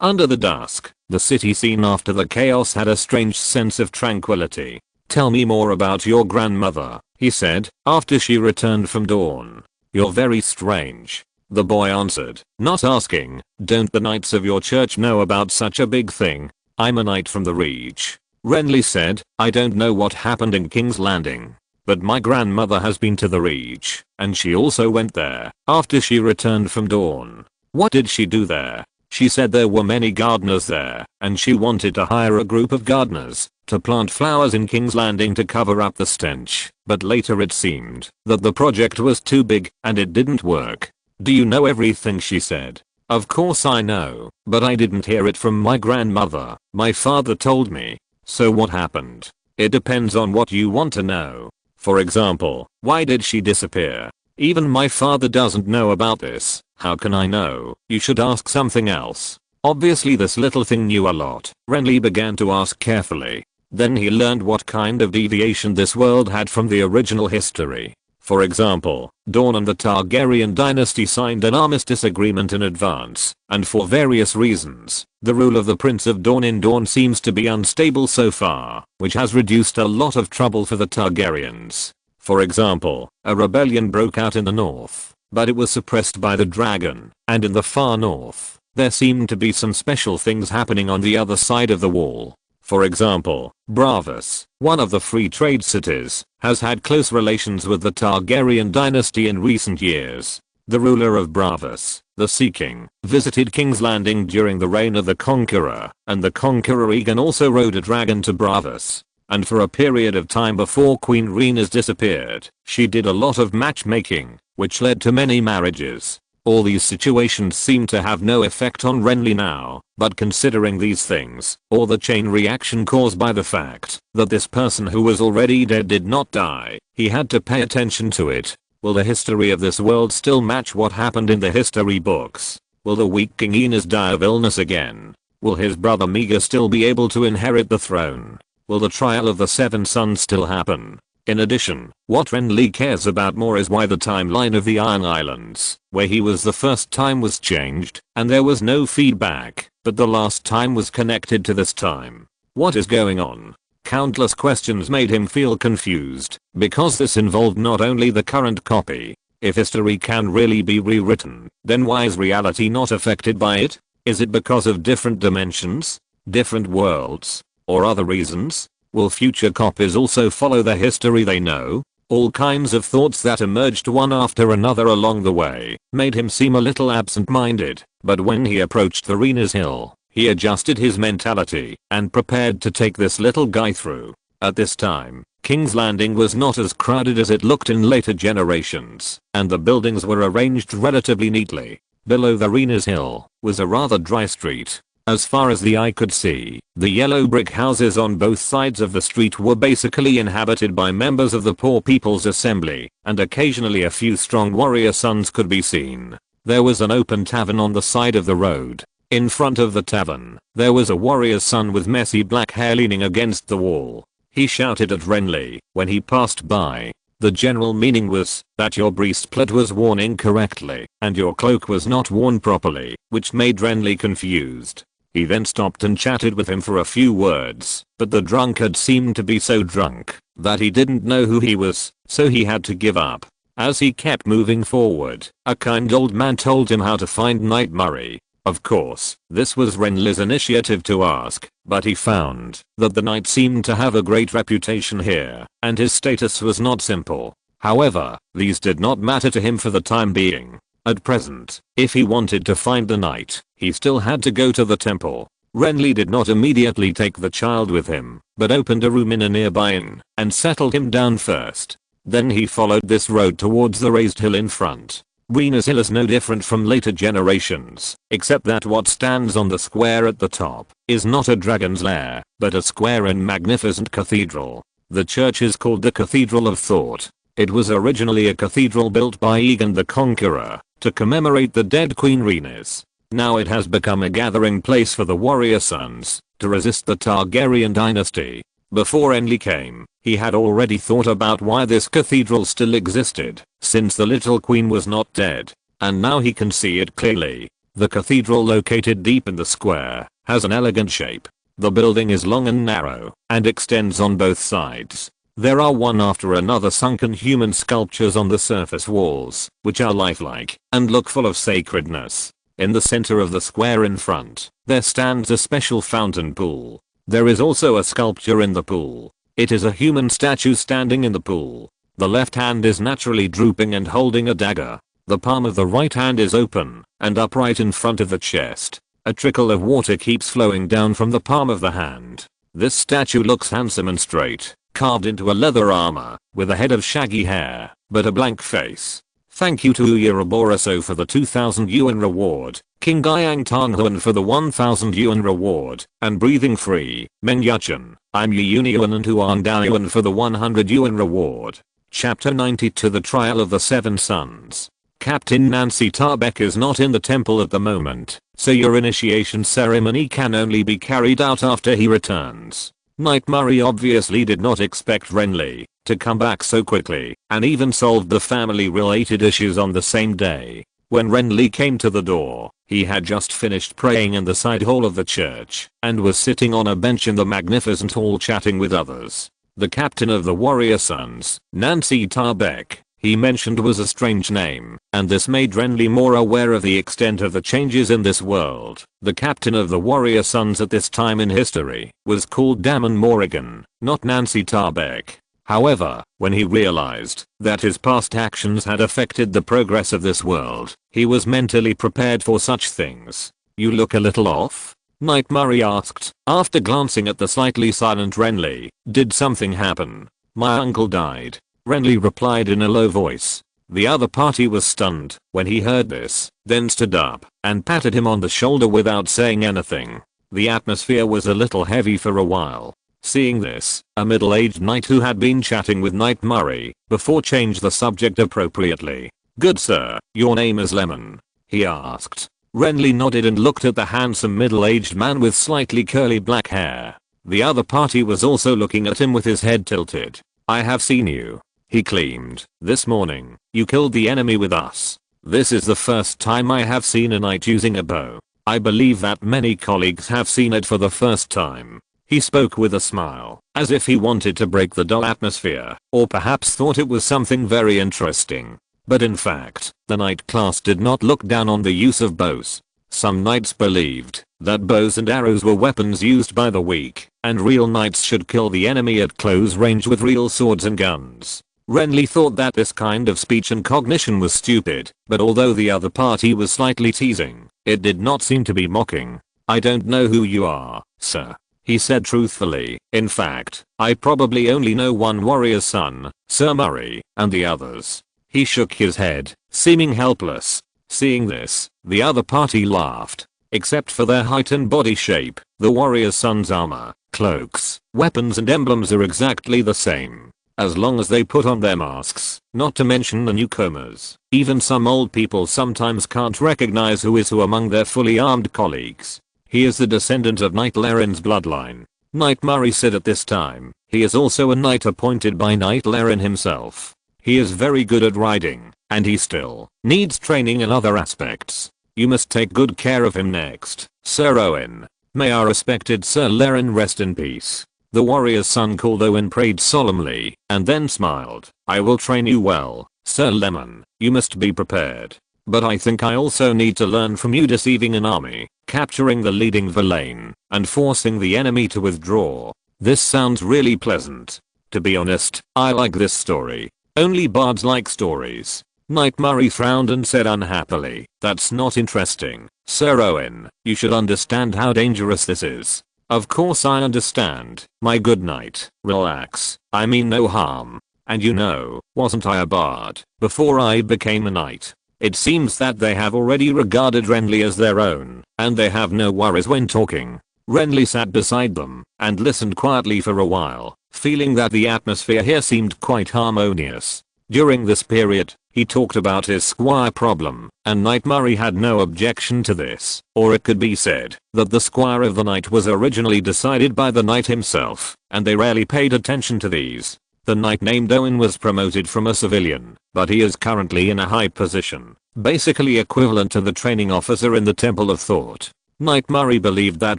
Under the dusk, the city scene after the chaos had a strange sense of tranquility. "Tell me more about your grandmother," he said, after she returned from dawn. "You're very strange," the boy answered, not asking. "Don't the knights of your church know about such a big thing?" "I'm a knight from the Reach," Renly said. "I don't know what happened in King's Landing, but my grandmother has been to the Reach, and she also went there after she returned from dawn." "What did she do there?" "She said there were many gardeners there, and she wanted to hire a group of gardeners to plant flowers in King's Landing to cover up the stench, but later it seemed that the project was too big and it didn't work." "Do you know everything she said?" "Of course I know, but I didn't hear it from my grandmother. My father told me." "So what happened?" "It depends on what you want to know. For example, why did she disappear?" "Even my father doesn't know about this." "How can I know?" "You should ask something else." Obviously this little thing knew a lot. Renly began to ask carefully. Then he learned what kind of deviation this world had from the original history. For example, Dawn and the Targaryen dynasty signed an armistice agreement in advance, and for various reasons, the rule of the Prince of Dawn in Dawn seems to be unstable so far, which has reduced a lot of trouble for the Targaryens. For example, a rebellion broke out in the north, but it was suppressed by the dragon, and in the far north, there seemed to be some special things happening on the other side of the wall. For example, Bravos, one of the free trade cities, has had close relations with the Targaryen dynasty in recent years. The ruler of Bravos, the Sea King, visited King's Landing during the reign of the Conqueror, and the Conqueror Aegon also rode a dragon to Bravos. And for a period of time before Queen Rhaenys disappeared, she did a lot of matchmaking, which led to many marriages. All these situations seem to have no effect on Renly now, but considering these things, or the chain reaction caused by the fact that this person who was already dead did not die, he had to pay attention to it. Will the history of this world still match what happened in the history books? Will the weak King Aenys die of illness again? Will his brother Meager still be able to inherit the throne? Will the trial of the Seven Sons still happen? In addition, what Renly cares about more is why the timeline of the Iron Islands, where he was the first time, was changed, and there was no feedback, but the last time was connected to this time. What is going on? Countless questions made him feel confused, because this involved not only the current copy. If history can really be rewritten, then why is reality not affected by it? Is it because of different dimensions, different worlds, or other reasons? Will future copies also follow the history they know? All kinds of thoughts that emerged one after another along the way made him seem a little absent-minded, but when he approached the Rhaenys Hill, he adjusted his mentality and prepared to take this little guy through. At this time, King's Landing was not as crowded as it looked in later generations, and the buildings were arranged relatively neatly. Below the Rhaenys Hill was a rather dry street. As far as the eye could see, the yellow brick houses on both sides of the street were basically inhabited by members of the Poor People's Assembly, and occasionally a few strong warrior sons could be seen. There was an open tavern on the side of the road. In front of the tavern, there was a warrior son with messy black hair leaning against the wall. He shouted at Renly when he passed by. The general meaning was that your breastplate was worn incorrectly, and your cloak was not worn properly, which made Renly confused. He then stopped and chatted with him for a few words, but the drunkard seemed to be so drunk that he didn't know who he was, so he had to give up. As he kept moving forward, a kind old man told him how to find Knight Murray. Of course, this was Renly's initiative to ask, but he found that the knight seemed to have a great reputation here, and his status was not simple. However, these did not matter to him for the time being. At present, if he wanted to find the knight, he still had to go to the temple. Renly did not immediately take the child with him, but opened a room in a nearby inn and settled him down first. Then he followed this road towards the raised hill in front. Rhaenys Hill is no different from later generations, except that what stands on the square at the top is not a dragon's lair, but a square and magnificent cathedral. The church is called the Cathedral of Thought. It was originally a cathedral built by Aegon the Conqueror to commemorate the dead Queen Rhaenys. Now it has become a gathering place for the warrior sons to resist the Targaryen dynasty. Before Renly came, he had already thought about why this cathedral still existed, since the little queen was not dead. And now he can see it clearly. The cathedral, located deep in the square, has an elegant shape. The building is long and narrow, and extends on both sides. There are one after another sunken human sculptures on the surface walls, which are lifelike, and look full of sacredness. In the center of the square in front, there stands a special fountain pool. There is also a sculpture in the pool. It is a human statue standing in the pool. The left hand is naturally drooping and holding a dagger. The palm of the right hand is open and upright in front of the chest. A trickle of water keeps flowing down from the palm of the hand. This statue looks handsome and straight, carved into a leather armor, with a head of shaggy hair, but a blank face. Thank you to Ouroboros for the 2000 yuan reward, King Gyang Tonghuan for the 1000 yuan reward, and Breathing Free, Meng Yuchen, I'm Yi Yuan and Huan Daoyuan for the 100 yuan reward. Chapter 92, The Trial of the Seven Sons. Captain Nancy Tarbeck is not in the temple at the moment, so your initiation ceremony can only be carried out after he returns. Knight Murray obviously did not expect Renly to come back so quickly, and even solved the family related issues on the same day. When Renly came to the door, he had just finished praying in the side hall of the church, and was sitting on a bench in the magnificent hall chatting with others. The captain of the warrior sons, Nancy Tarbeck, he mentioned, was a strange name, and this made Renly more aware of the extent of the changes in this world. The captain of the warrior sons at this time in history was called Daemon Morrigan, not Nancy Tarbeck. However, when he realized that his past actions had affected the progress of this world, he was mentally prepared for such things. You look a little off? Knight Murray asked, after glancing at the slightly silent Renly. Did something happen? My uncle died, Renly replied in a low voice. The other party was stunned when he heard this, then stood up and patted him on the shoulder without saying anything. The atmosphere was a little heavy for a while. Seeing this, a middle-aged knight who had been chatting with Knight Murray before changed the subject appropriately. Good sir, your name is Lemon? He asked. Renly nodded and looked at the handsome middle-aged man with slightly curly black hair. The other party was also looking at him with his head tilted. I have seen you, he claimed. This morning, you killed the enemy with us. This is the first time I have seen a knight using a bow. I believe that many colleagues have seen it for the first time. He spoke with a smile, as if he wanted to break the dull atmosphere, or perhaps thought it was something very interesting. But in fact, the knight class did not look down on the use of bows. Some knights believed that bows and arrows were weapons used by the weak, and real knights should kill the enemy at close range with real swords and guns. Renly thought that this kind of speech and cognition was stupid, but although the other party was slightly teasing, it did not seem to be mocking. I don't know who you are, sir, he said truthfully. In fact, I probably only know one warrior's son, Sir Murray, and the others. He shook his head, seeming helpless. Seeing this, the other party laughed. Except for their height and body shape, the warrior's sons' armor, cloaks, weapons and emblems are exactly the same. As long as they put on their masks, not to mention the newcomers. Even some old people sometimes can't recognize who is who among their fully armed colleagues. He is the descendant of Knight Laren's bloodline, Knight Murray said at this time. He is also a knight appointed by Knight Laren himself. He is very good at riding, and he still needs training in other aspects. You must take good care of him next, Sir Owen. May our respected Sir Laren rest in peace. The warrior's son called Owen prayed solemnly, and then smiled. I will train you well, Sir Lemon. You must be prepared. But I think I also need to learn from you deceiving an army, capturing the leading villain, and forcing the enemy to withdraw. This sounds really pleasant. To be honest, I like this story. Only bards like stories. Knight Murray frowned and said unhappily, that's not interesting, Sir Owen. You should understand how dangerous this is. Of course I understand, my good knight. Relax. I mean no harm. And you know, wasn't I a bard before I became a knight? It seems that they have already regarded Renly as their own, and they have no worries when talking. Renly sat beside them and listened quietly for a while. feeling that the atmosphere here seemed quite harmonious. During this period, he talked about his squire problem, and Knight Murray had no objection to this, or it could be said that the squire of the knight was originally decided by the knight himself, and they rarely paid attention to these. The knight named Owen was promoted from a civilian, but he is currently in a high position, basically equivalent to the training officer in the Temple of Thought. Knight Murray believed that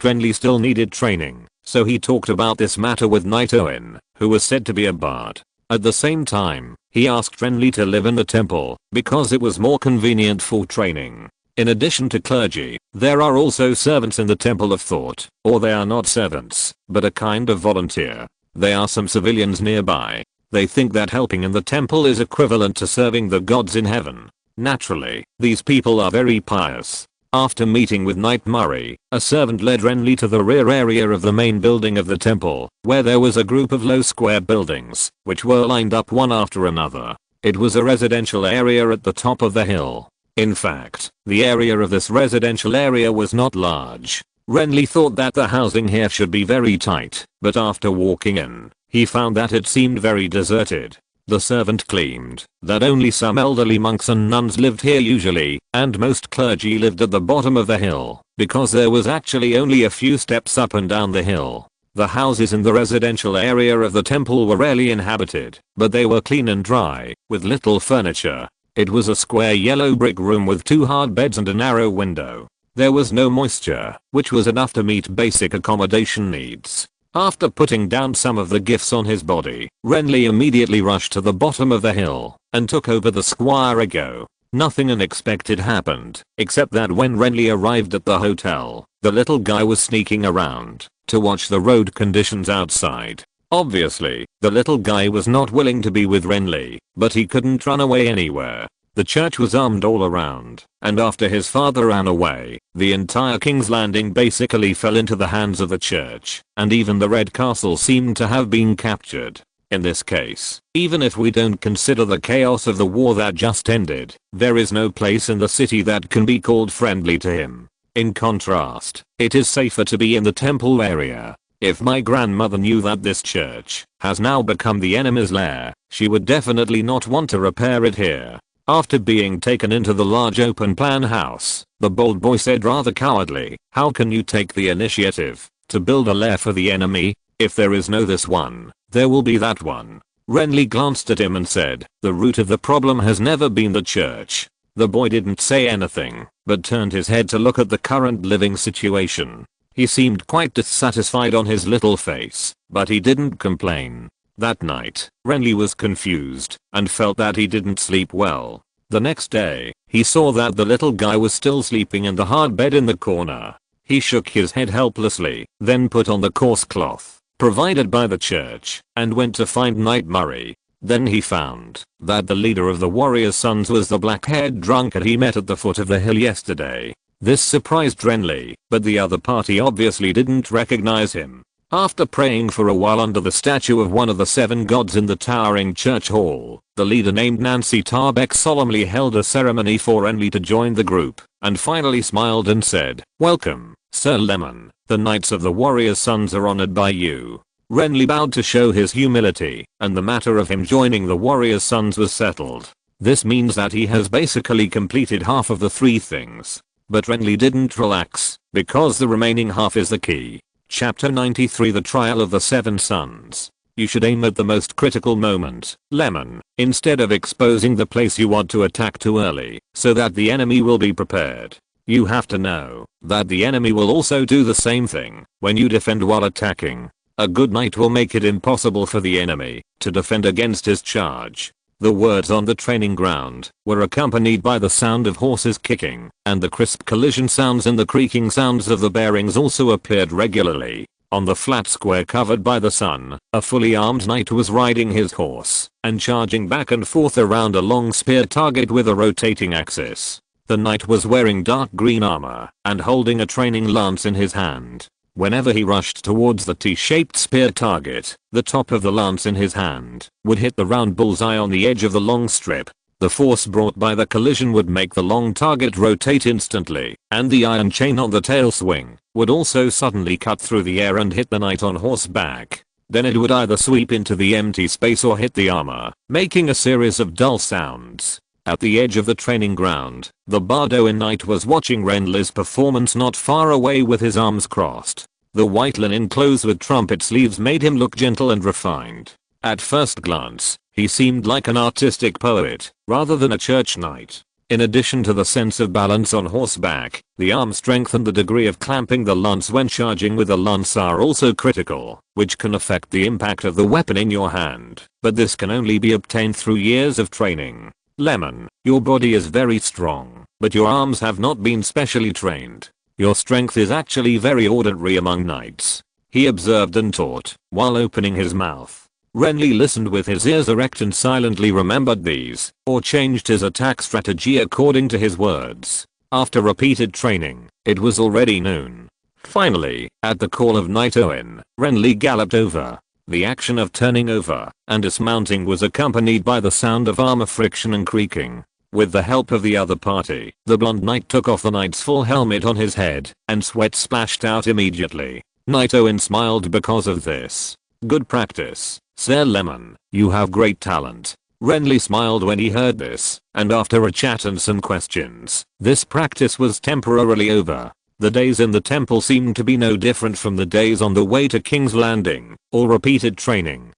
Renly still needed training, so he talked about this matter with Knight Owen, who was said to be a bard. At the same time, he asked Renly to live in the temple, because it was more convenient for training. In addition to clergy, there are also servants in the Temple of Thought, or they are not servants, but a kind of volunteer. There are some civilians nearby. They think that helping in the temple is equivalent to serving the gods in heaven. Naturally, these people are very pious. After meeting with Knight Murray, a servant led Renly to the rear area of the main building of the temple, where there was a group of low square buildings, which were lined up one after another. It was a residential area at the top of the hill. In fact, the area of this residential area was not large. Renly thought that the housing here should be very tight, but after walking in, he found that it seemed very deserted. The servant claimed that only some elderly monks and nuns lived here usually, and most clergy lived at the bottom of the hill, because there was actually only a few steps up and down the hill. The houses in the residential area of the temple were rarely inhabited, but they were clean and dry, with little furniture. It was a square yellow brick room with 2 hard beds and a narrow window. There was no moisture, which was enough to meet basic accommodation needs. After putting down some of the gifts on his body, Renly immediately rushed to the bottom of the hill and took over the squire ago. Nothing unexpected happened, except that when Renly arrived at the hotel, the little guy was sneaking around to watch the road conditions outside. Obviously, the little guy was not willing to be with Renly, but he couldn't run away anywhere. The church was armed all around, and after his father ran away, the entire King's Landing basically fell into the hands of the church, and even the Red Castle seemed to have been captured. In this case, even if we don't consider the chaos of the war that just ended, there is no place in the city that can be called friendly to him. In contrast, it is safer to be in the temple area. If my grandmother knew that this church has now become the enemy's lair, she would definitely not want to repair it here. After being taken into the large open plan house, the bold boy said rather cowardly, "How can you take the initiative to build a lair for the enemy? If there is no this one, there will be that one." Renly glanced at him and said, "The root of the problem has never been the church." The boy didn't say anything, but turned his head to look at the current living situation. He seemed quite dissatisfied on his little face, but he didn't complain. That night, Renly was confused and felt that he didn't sleep well. The next day, he saw that the little guy was still sleeping in the hard bed in the corner. He shook his head helplessly, then put on the coarse cloth provided by the church and went to find Knight Murray. Then he found that the leader of the warrior's sons was the black-haired drunkard he met at the foot of the hill yesterday. This surprised Renly, but the other party obviously didn't recognize him. After praying for a while under the statue of one of the 7 gods in the towering church hall, the leader named Nancy Tarbeck solemnly held a ceremony for Renly to join the group, and finally smiled and said, "Welcome, Sir Lemon. The Knights of the Warrior's Sons are honored by you." Renly bowed to show his humility, and the matter of him joining the Warrior's Sons was settled. This means that he has basically completed half of the 3 things. But Renly didn't relax, because the remaining half is the key. Chapter 93, The Trial of the 7 Sons. You should aim at the most critical moment, Lemon, instead of exposing the place you want to attack too early, so that the enemy will be prepared. You have to know that the enemy will also do the same thing when you defend while attacking. A good knight will make it impossible for the enemy to defend against his charge. The words "on the training ground" were accompanied by the sound of horses kicking, and the crisp collision sounds and the creaking sounds of the bearings also appeared regularly. On the flat square covered by the sun, a fully armed knight was riding his horse and charging back and forth around a long spear target with a rotating axis. The knight was wearing dark green armor and holding a training lance in his hand. Whenever he rushed towards the T-shaped spear target, the top of the lance in his hand would hit the round bullseye on the edge of the long strip. The force brought by the collision would make the long target rotate instantly, and the iron chain on the tail swing would also suddenly cut through the air and hit the knight on horseback. then it would either sweep into the empty space or hit the armor, making a series of dull sounds. At the edge of the training ground, the Baratheon knight was watching Renly's performance not far away with his arms crossed. The white linen clothes with trumpet sleeves made him look gentle and refined. At first glance, he seemed like an artistic poet, rather than a church knight. In addition to the sense of balance on horseback, the arm strength and the degree of clamping the lance when charging with a lance are also critical, which can affect the impact of the weapon in your hand, but this can only be obtained through years of training. Lemon, your body is very strong, but your arms have not been specially trained. Your strength is actually very ordinary among knights. He observed and taught, while opening his mouth. Renly listened with his ears erect and silently remembered these, or changed his attack strategy according to his words. After repeated training, it was already noon. Finally, at the call of Knight Owen, Renly galloped over. The action of turning over and dismounting was accompanied by the sound of armor friction and creaking. With the help of the other party, the blonde knight took off the knight's full helmet on his head, and sweat splashed out immediately. Knight Owen smiled because of this. Good practice, Sir Lemon, you have great talent. Renly smiled when he heard this, and after a chat and some questions, this practice was temporarily over. The days in the temple seemed to be no different from the days on the way to King's Landing, all repeated training,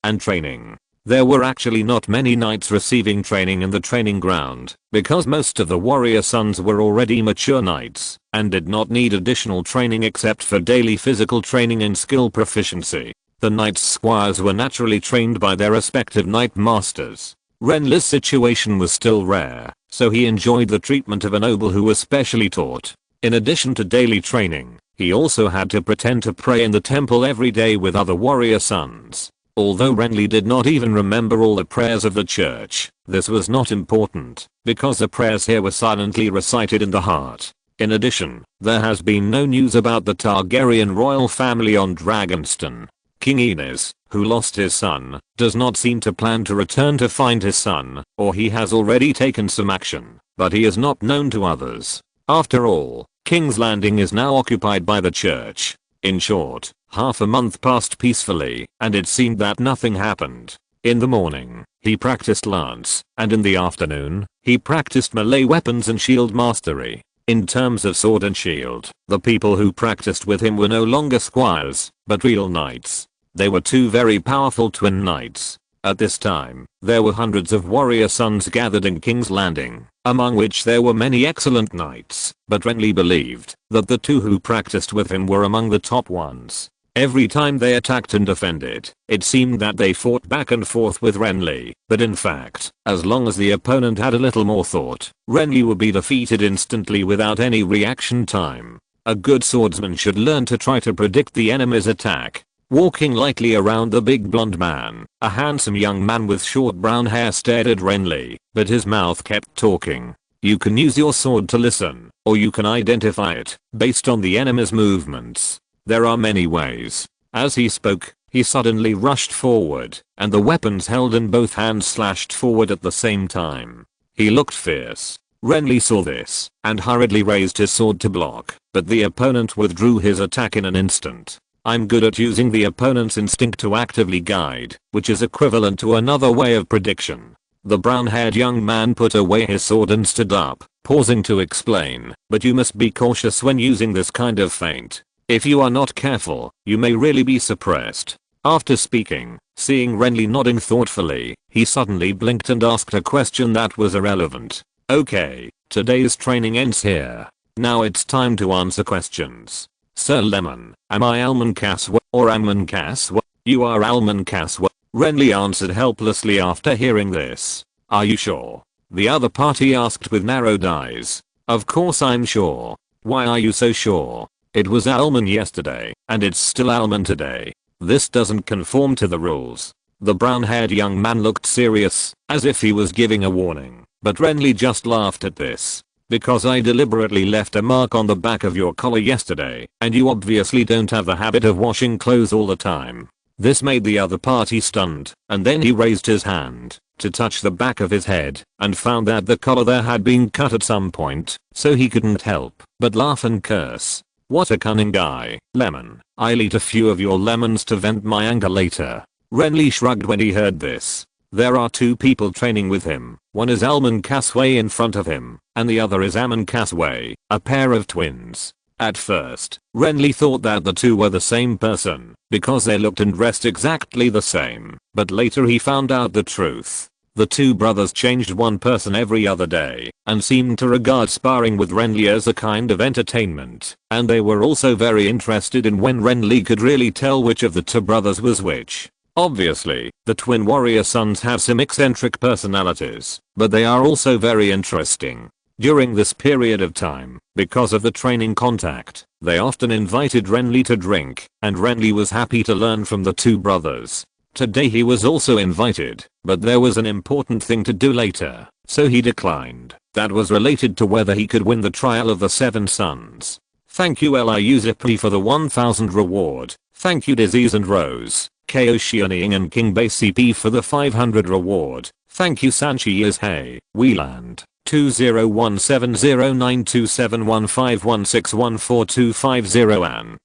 and training. There were actually not many knights receiving training in the training ground, because most of the warrior sons were already mature knights, and did not need additional training except for daily physical training and skill proficiency. The knights' squires were naturally trained by their respective knight masters. Renly's situation was still rare, so he enjoyed the treatment of a noble who was specially taught. In addition to daily training, he also had to pretend to pray in the temple every day with other warrior sons. Although Renly did not even remember all the prayers of the church, this was not important, because the prayers here were silently recited in the heart. In addition, there has been no news about the Targaryen royal family on Dragonstone. King Aenys, who lost his son, does not seem to plan to return to find his son, or he has already taken some action, but he is not known to others. After all, King's Landing is now occupied by the church. In short, half a month passed peacefully, and it seemed that nothing happened. In the morning, he practiced lance, and in the afternoon, he practiced melee weapons and shield mastery. In terms of sword and shield, the people who practiced with him were no longer squires, but real knights. They were two very powerful twin knights. At this time, there were hundreds of warrior sons gathered in King's Landing, among which there were many excellent knights, but Renly believed that the two who practiced with him were among the top ones. Every time they attacked and defended, it seemed that they fought back and forth with Renly, but in fact, as long as the opponent had a little more thought, Renly would be defeated instantly without any reaction time. A good swordsman should learn to try to predict the enemy's attack. Walking lightly around the big blonde man, a handsome young man with short brown hair stared at Renly, but his mouth kept talking. You can use your sword to listen, or you can identify it, based on the enemy's movements. There are many ways. As he spoke, he suddenly rushed forward, and the weapons held in both hands slashed forward at the same time. He looked fierce. Renly saw this, and hurriedly raised his sword to block, but the opponent withdrew his attack in an instant. I'm good at using the opponent's instinct to actively guide, which is equivalent to another way of prediction. The brown-haired young man put away his sword and stood up, pausing to explain, but you must be cautious when using this kind of feint. If you are not careful, you may really be suppressed. After speaking, seeing Renly nodding thoughtfully, he suddenly blinked and asked a question that was irrelevant. Okay, today's training ends here. Now it's time to answer questions. Sir Lemon, am I Alman Caswa or Amon Caswa? You are Alman Caswa, Renly answered helplessly after hearing this. Are you sure? The other party asked with narrowed eyes. Of course I'm sure. Why are you so sure? It was Alman yesterday, and it's still Alman today. This doesn't conform to the rules. The brown-haired young man looked serious, as if he was giving a warning, but Renly just laughed at this. Because I deliberately left a mark on the back of your collar yesterday, and you obviously don't have the habit of washing clothes all the time. This made the other party stunned, and then he raised his hand to touch the back of his head, and found that the collar there had been cut at some point, so he couldn't help but laugh and curse. What a cunning guy. Lemon. I'll eat a few of your lemons to vent my anger later. Renly shrugged when he heard this. There are two people training with him. One is Almond Casway in front of him, and the other is Ammon Casway, a pair of twins. At first, Renly thought that the two were the same person, because they looked and dressed exactly the same, but later he found out the truth. The two brothers changed one person every other day, and seemed to regard sparring with Renly as a kind of entertainment, and they were also very interested in when Renly could really tell which of the two brothers was which. Obviously, the twin warrior sons have some eccentric personalities, but they are also very interesting. During this period of time, because of the training contact, they often invited Renly to drink, and Renly was happy to learn from the two brothers. Today he was also invited, but there was an important thing to do later, so he declined. That was related to whether he could win the trial of the 7 sons. Thank you Liu Zippy for the 1000 reward. Thank you Disease and Rose, Koshioning and King Base CP for the 500 reward. Thank you Sanchi is Hey, Wieland. 2010092715161425 An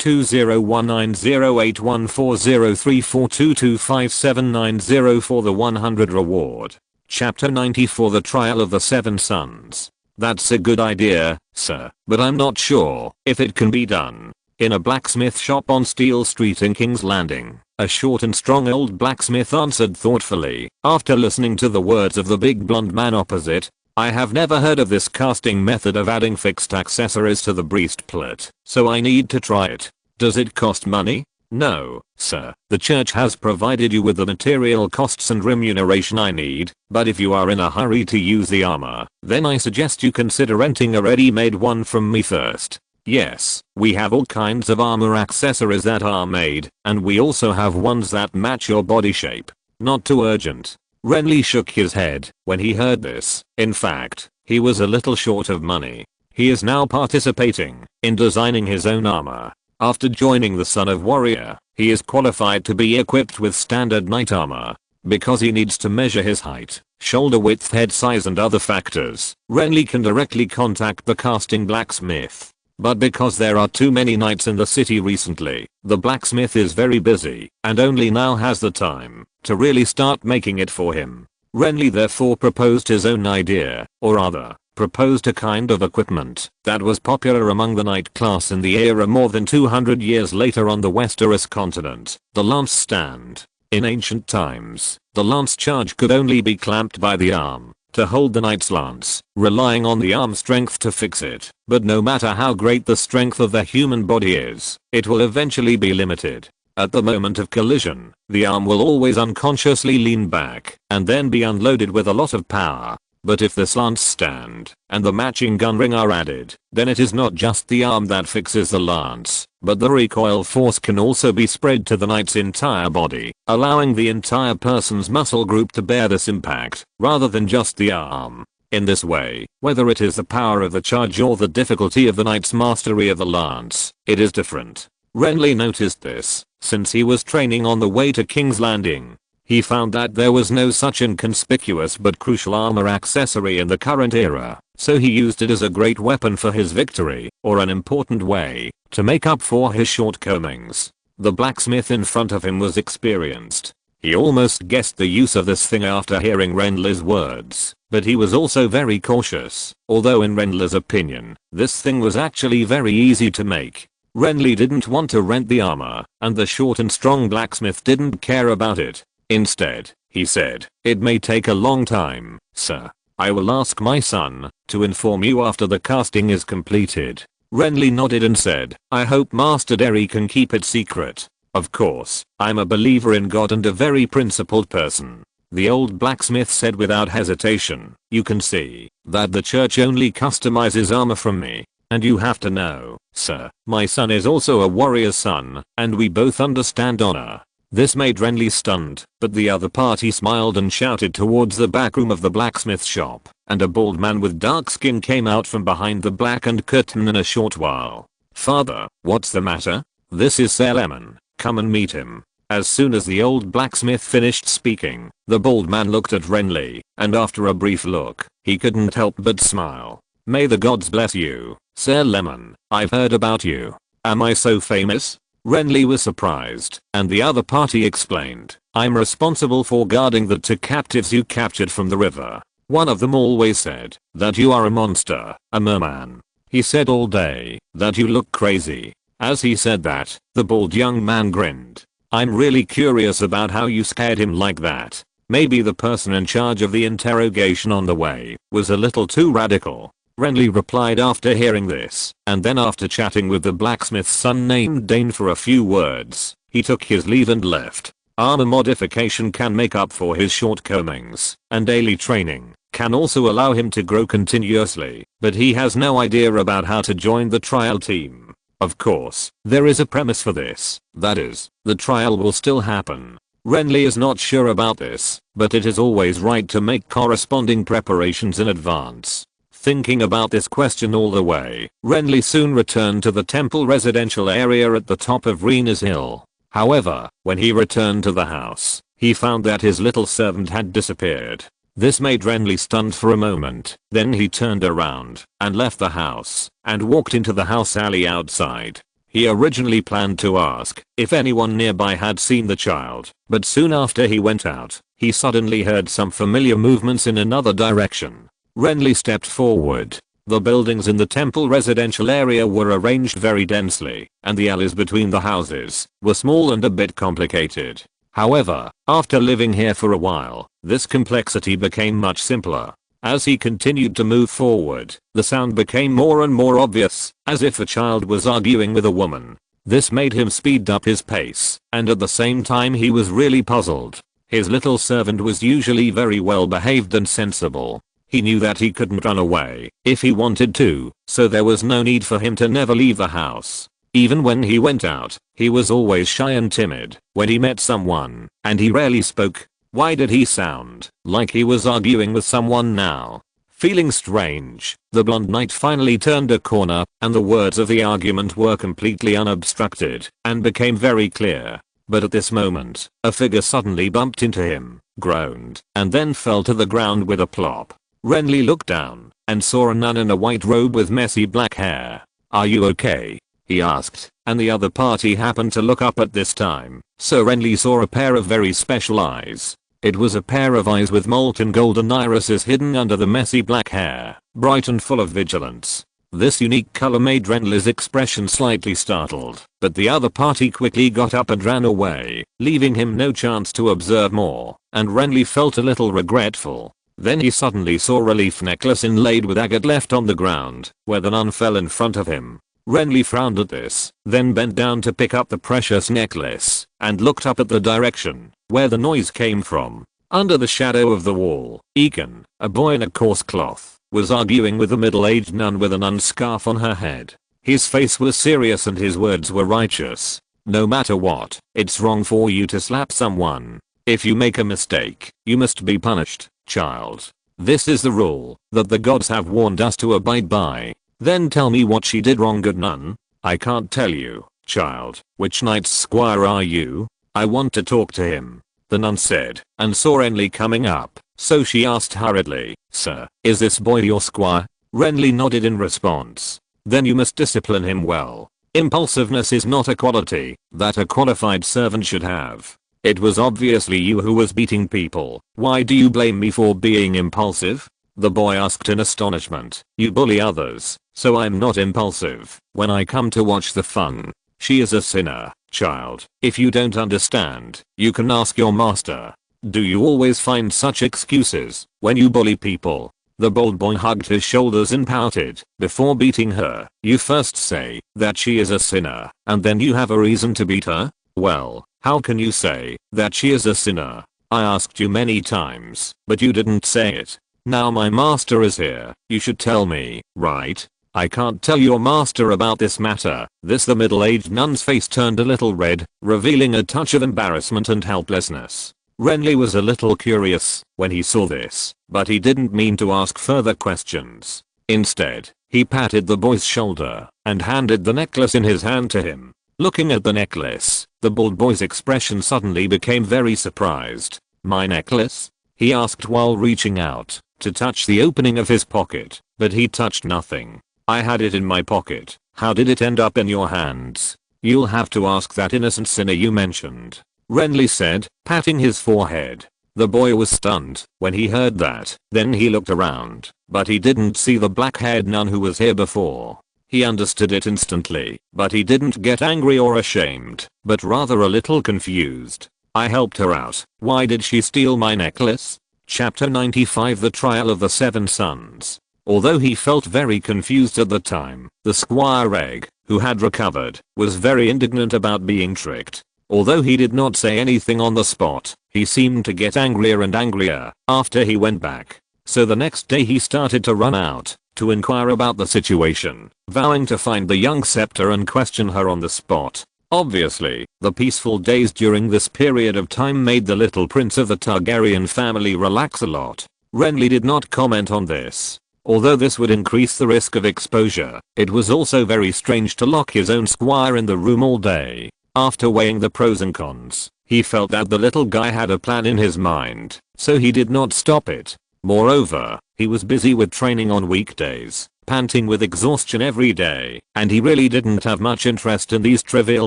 2019081403422579 for the 100 reward. Chapter 90 for the trial of the 7 sons. That's a good idea, sir, but I'm not sure if it can be done. In a blacksmith shop on Steel Street in King's Landing, a short and strong old blacksmith answered thoughtfully, after listening to the words of the big blonde man opposite. I have never heard of this casting method of adding fixed accessories to the breastplate, so I need to try it. Does it cost money? No, sir. The church has provided you with the material costs and remuneration I need, but if you are in a hurry to use the armor, then I suggest you consider renting a ready-made one from me first. Yes, we have all kinds of armor accessories that are made, and we also have ones that match your body shape. Not too urgent. Renly shook his head when he heard this. In fact, he was a little short of money. He is now participating in designing his own armor. After joining the Son of Warrior, he is qualified to be equipped with standard knight armor. Because he needs to measure his height, shoulder width, head size and other factors, Renly can directly contact the casting blacksmith. But because there are too many knights in the city recently, the blacksmith is very busy and only now has the time to really start making it for him. Renly therefore proposed his own idea, or rather, proposed a kind of equipment that was popular among the knight class in the era more than 200 years later on the Westeros continent, the lance stand. In ancient times, the lance charge could only be clamped by the arm to hold the knight's lance, relying on the arm strength to fix it. But no matter how great the strength of the human body is, it will eventually be limited. At the moment of collision, the arm will always unconsciously lean back and then be unloaded with a lot of power. But if this lance stand and the matching gun ring are added, then it is not just the arm that fixes the lance, but the recoil force can also be spread to the knight's entire body, allowing the entire person's muscle group to bear this impact, rather than just the arm. In this way, whether it is the power of the charge or the difficulty of the knight's mastery of the lance, it is different. Renly noticed this, since he was training on the way to King's Landing. He found that there was no such inconspicuous but crucial armor accessory in the current era, so he used it as a great weapon for his victory, or an important way to make up for his shortcomings. The blacksmith in front of him was experienced. He almost guessed the use of this thing after hearing Renly's words, but he was also very cautious, although in Renly's opinion, this thing was actually very easy to make. Renly didn't want to rent the armor, and the short and strong blacksmith didn't care about it. Instead, he said, "It may take a long time, sir. I will ask my son to inform you after the casting is completed." Renly nodded and said, "I hope Master Derry can keep it secret. Of course, I'm a believer in God and a very principled person." The old blacksmith said without hesitation, "You can see that the church only customizes armor from me. And you have to know, sir, my son is also a warrior's son, and we both understand honor." This made Renly stunned, but the other party smiled and shouted towards the back room of the blacksmith shop, and a bald man with dark skin came out from behind the blackened curtain in a short while. "Father, what's the matter? This is Sir Lemon, come and meet him." As soon as the old blacksmith finished speaking, the bald man looked at Renly, and after a brief look, he couldn't help but smile. "May the gods bless you, Sir Lemon, I've heard about you. Am I so famous? Renly was surprised, and the other party explained, I'm responsible for guarding the 2 captives you captured from the river. One of them always said that you are a monster, a merman. He said all day that you look crazy. As he said that, the bald young man grinned. I'm really curious about how you scared him like that. Maybe the person in charge of the interrogation on the way was a little too radical. Renly replied after hearing this, and then after chatting with the blacksmith's son named Dane for a few words, he took his leave and left. Armor modification can make up for his shortcomings, and daily training can also allow him to grow continuously, but he has no idea about how to join the trial team. Of course, there is a premise for this, that is, the trial will still happen. Renly is not sure about this, but it is always right to make corresponding preparations in advance. Thinking about this question all the way, Renly soon returned to the temple residential area at the top of Rena's Hill. However, when he returned to the house, he found that his little servant had disappeared. This made Renly stunned for a moment, then he turned around and left the house and walked into the house alley outside. He originally planned to ask if anyone nearby had seen the child, but soon after he went out, he suddenly heard some familiar movements in another direction. Renly stepped forward. The buildings in the temple residential area were arranged very densely, and the alleys between the houses were small and a bit complicated. However, after living here for a while, this complexity became much simpler. As he continued to move forward, the sound became more and more obvious, as if a child was arguing with a woman. This made him speed up his pace, and at the same time he was really puzzled. His little servant was usually very well behaved and sensible. He knew that he couldn't run away if he wanted to, so there was no need for him to never leave the house. Even when he went out, he was always shy and timid when he met someone, and he rarely spoke. Why did he sound like he was arguing with someone now? Feeling strange, the blonde knight finally turned a corner, and the words of the argument were completely unobstructed and became very clear. But at this moment, a figure suddenly bumped into him, groaned, and then fell to the ground with a plop. Renly looked down and saw a nun in a white robe with messy black hair. "Are you okay?" he asked, and the other party happened to look up at this time, so Renly saw a pair of very special eyes. It was a pair of eyes with molten golden irises hidden under the messy black hair, bright and full of vigilance. This unique color made Renly's expression slightly startled, but the other party quickly got up and ran away, leaving him no chance to observe more, and Renly felt a little regretful. Then he suddenly saw a leaf necklace inlaid with agate left on the ground, where the nun fell in front of him. Renly frowned at this, then bent down to pick up the precious necklace, and looked up at the direction where the noise came from. Under the shadow of the wall, Ekin, a boy in a coarse cloth, was arguing with a middle-aged nun with a nun scarf on her head. His face was serious and his words were righteous. "No matter what, it's wrong for you to slap someone. If you make a mistake, you must be punished, child. This is the rule that the gods have warned us to abide by." "Then tell me what she did wrong, good nun." "I can't tell you, child. Which knight's squire are you? I want to talk to him," the nun said, and saw Renly coming up, so she asked hurriedly, "Sir, is this boy your squire?" Renly nodded in response. "Then you must discipline him well. Impulsiveness is not a quality that a qualified servant should have. It was obviously you who was beating people. Why do you blame me for being impulsive?" the boy asked in astonishment. "You bully others, so I'm not impulsive when I come to watch the fun." "She is a sinner, child. If you don't understand, you can ask your master." "Do you always find such excuses when you bully people?" The bold boy hugged his shoulders and pouted. "Before beating her, you first say that she is a sinner, and then you have a reason to beat her? Well, how can you say that she is a sinner? I asked you many times, but you didn't say it. Now my master is here, you should tell me, right?" "I can't tell your master about this matter." The middle-aged nun's face turned a little red, revealing a touch of embarrassment and helplessness. Renly was a little curious when he saw this, but he didn't mean to ask further questions. Instead, he patted the boy's shoulder and handed the necklace in his hand to him. Looking at the necklace, the bald boy's expression suddenly became very surprised. "My necklace?" he asked while reaching out to touch the opening of his pocket, but he touched nothing. I had it in my pocket. How did it end up in your hands? You'll have to ask that innocent sinner you mentioned, Renly said, patting his forehead. The boy was stunned when he heard that. Then he looked around, but he didn't see the black-haired nun who was here before. He understood it instantly, but he didn't get angry or ashamed, but rather a little confused. I helped her out. Why did she steal my necklace? Chapter 95 The Trial of the Seven Sons. Although he felt very confused at the time, the Squire Egg, who had recovered, was very indignant about being tricked. Although he did not say anything on the spot, he seemed to get angrier and angrier after he went back. So the next day he started to run out to inquire about the situation, vowing to find the young scepter and question her on the spot. Obviously, the peaceful days during this period of time made the little prince of the Targaryen family relax a lot. Renly did not comment on this. Although this would increase the risk of exposure, it was also very strange to lock his own squire in the room all day. After weighing the pros and cons, he felt that the little guy had a plan in his mind, so he did not stop it. Moreover, he was busy with training on weekdays, panting with exhaustion every day, and he really didn't have much interest in these trivial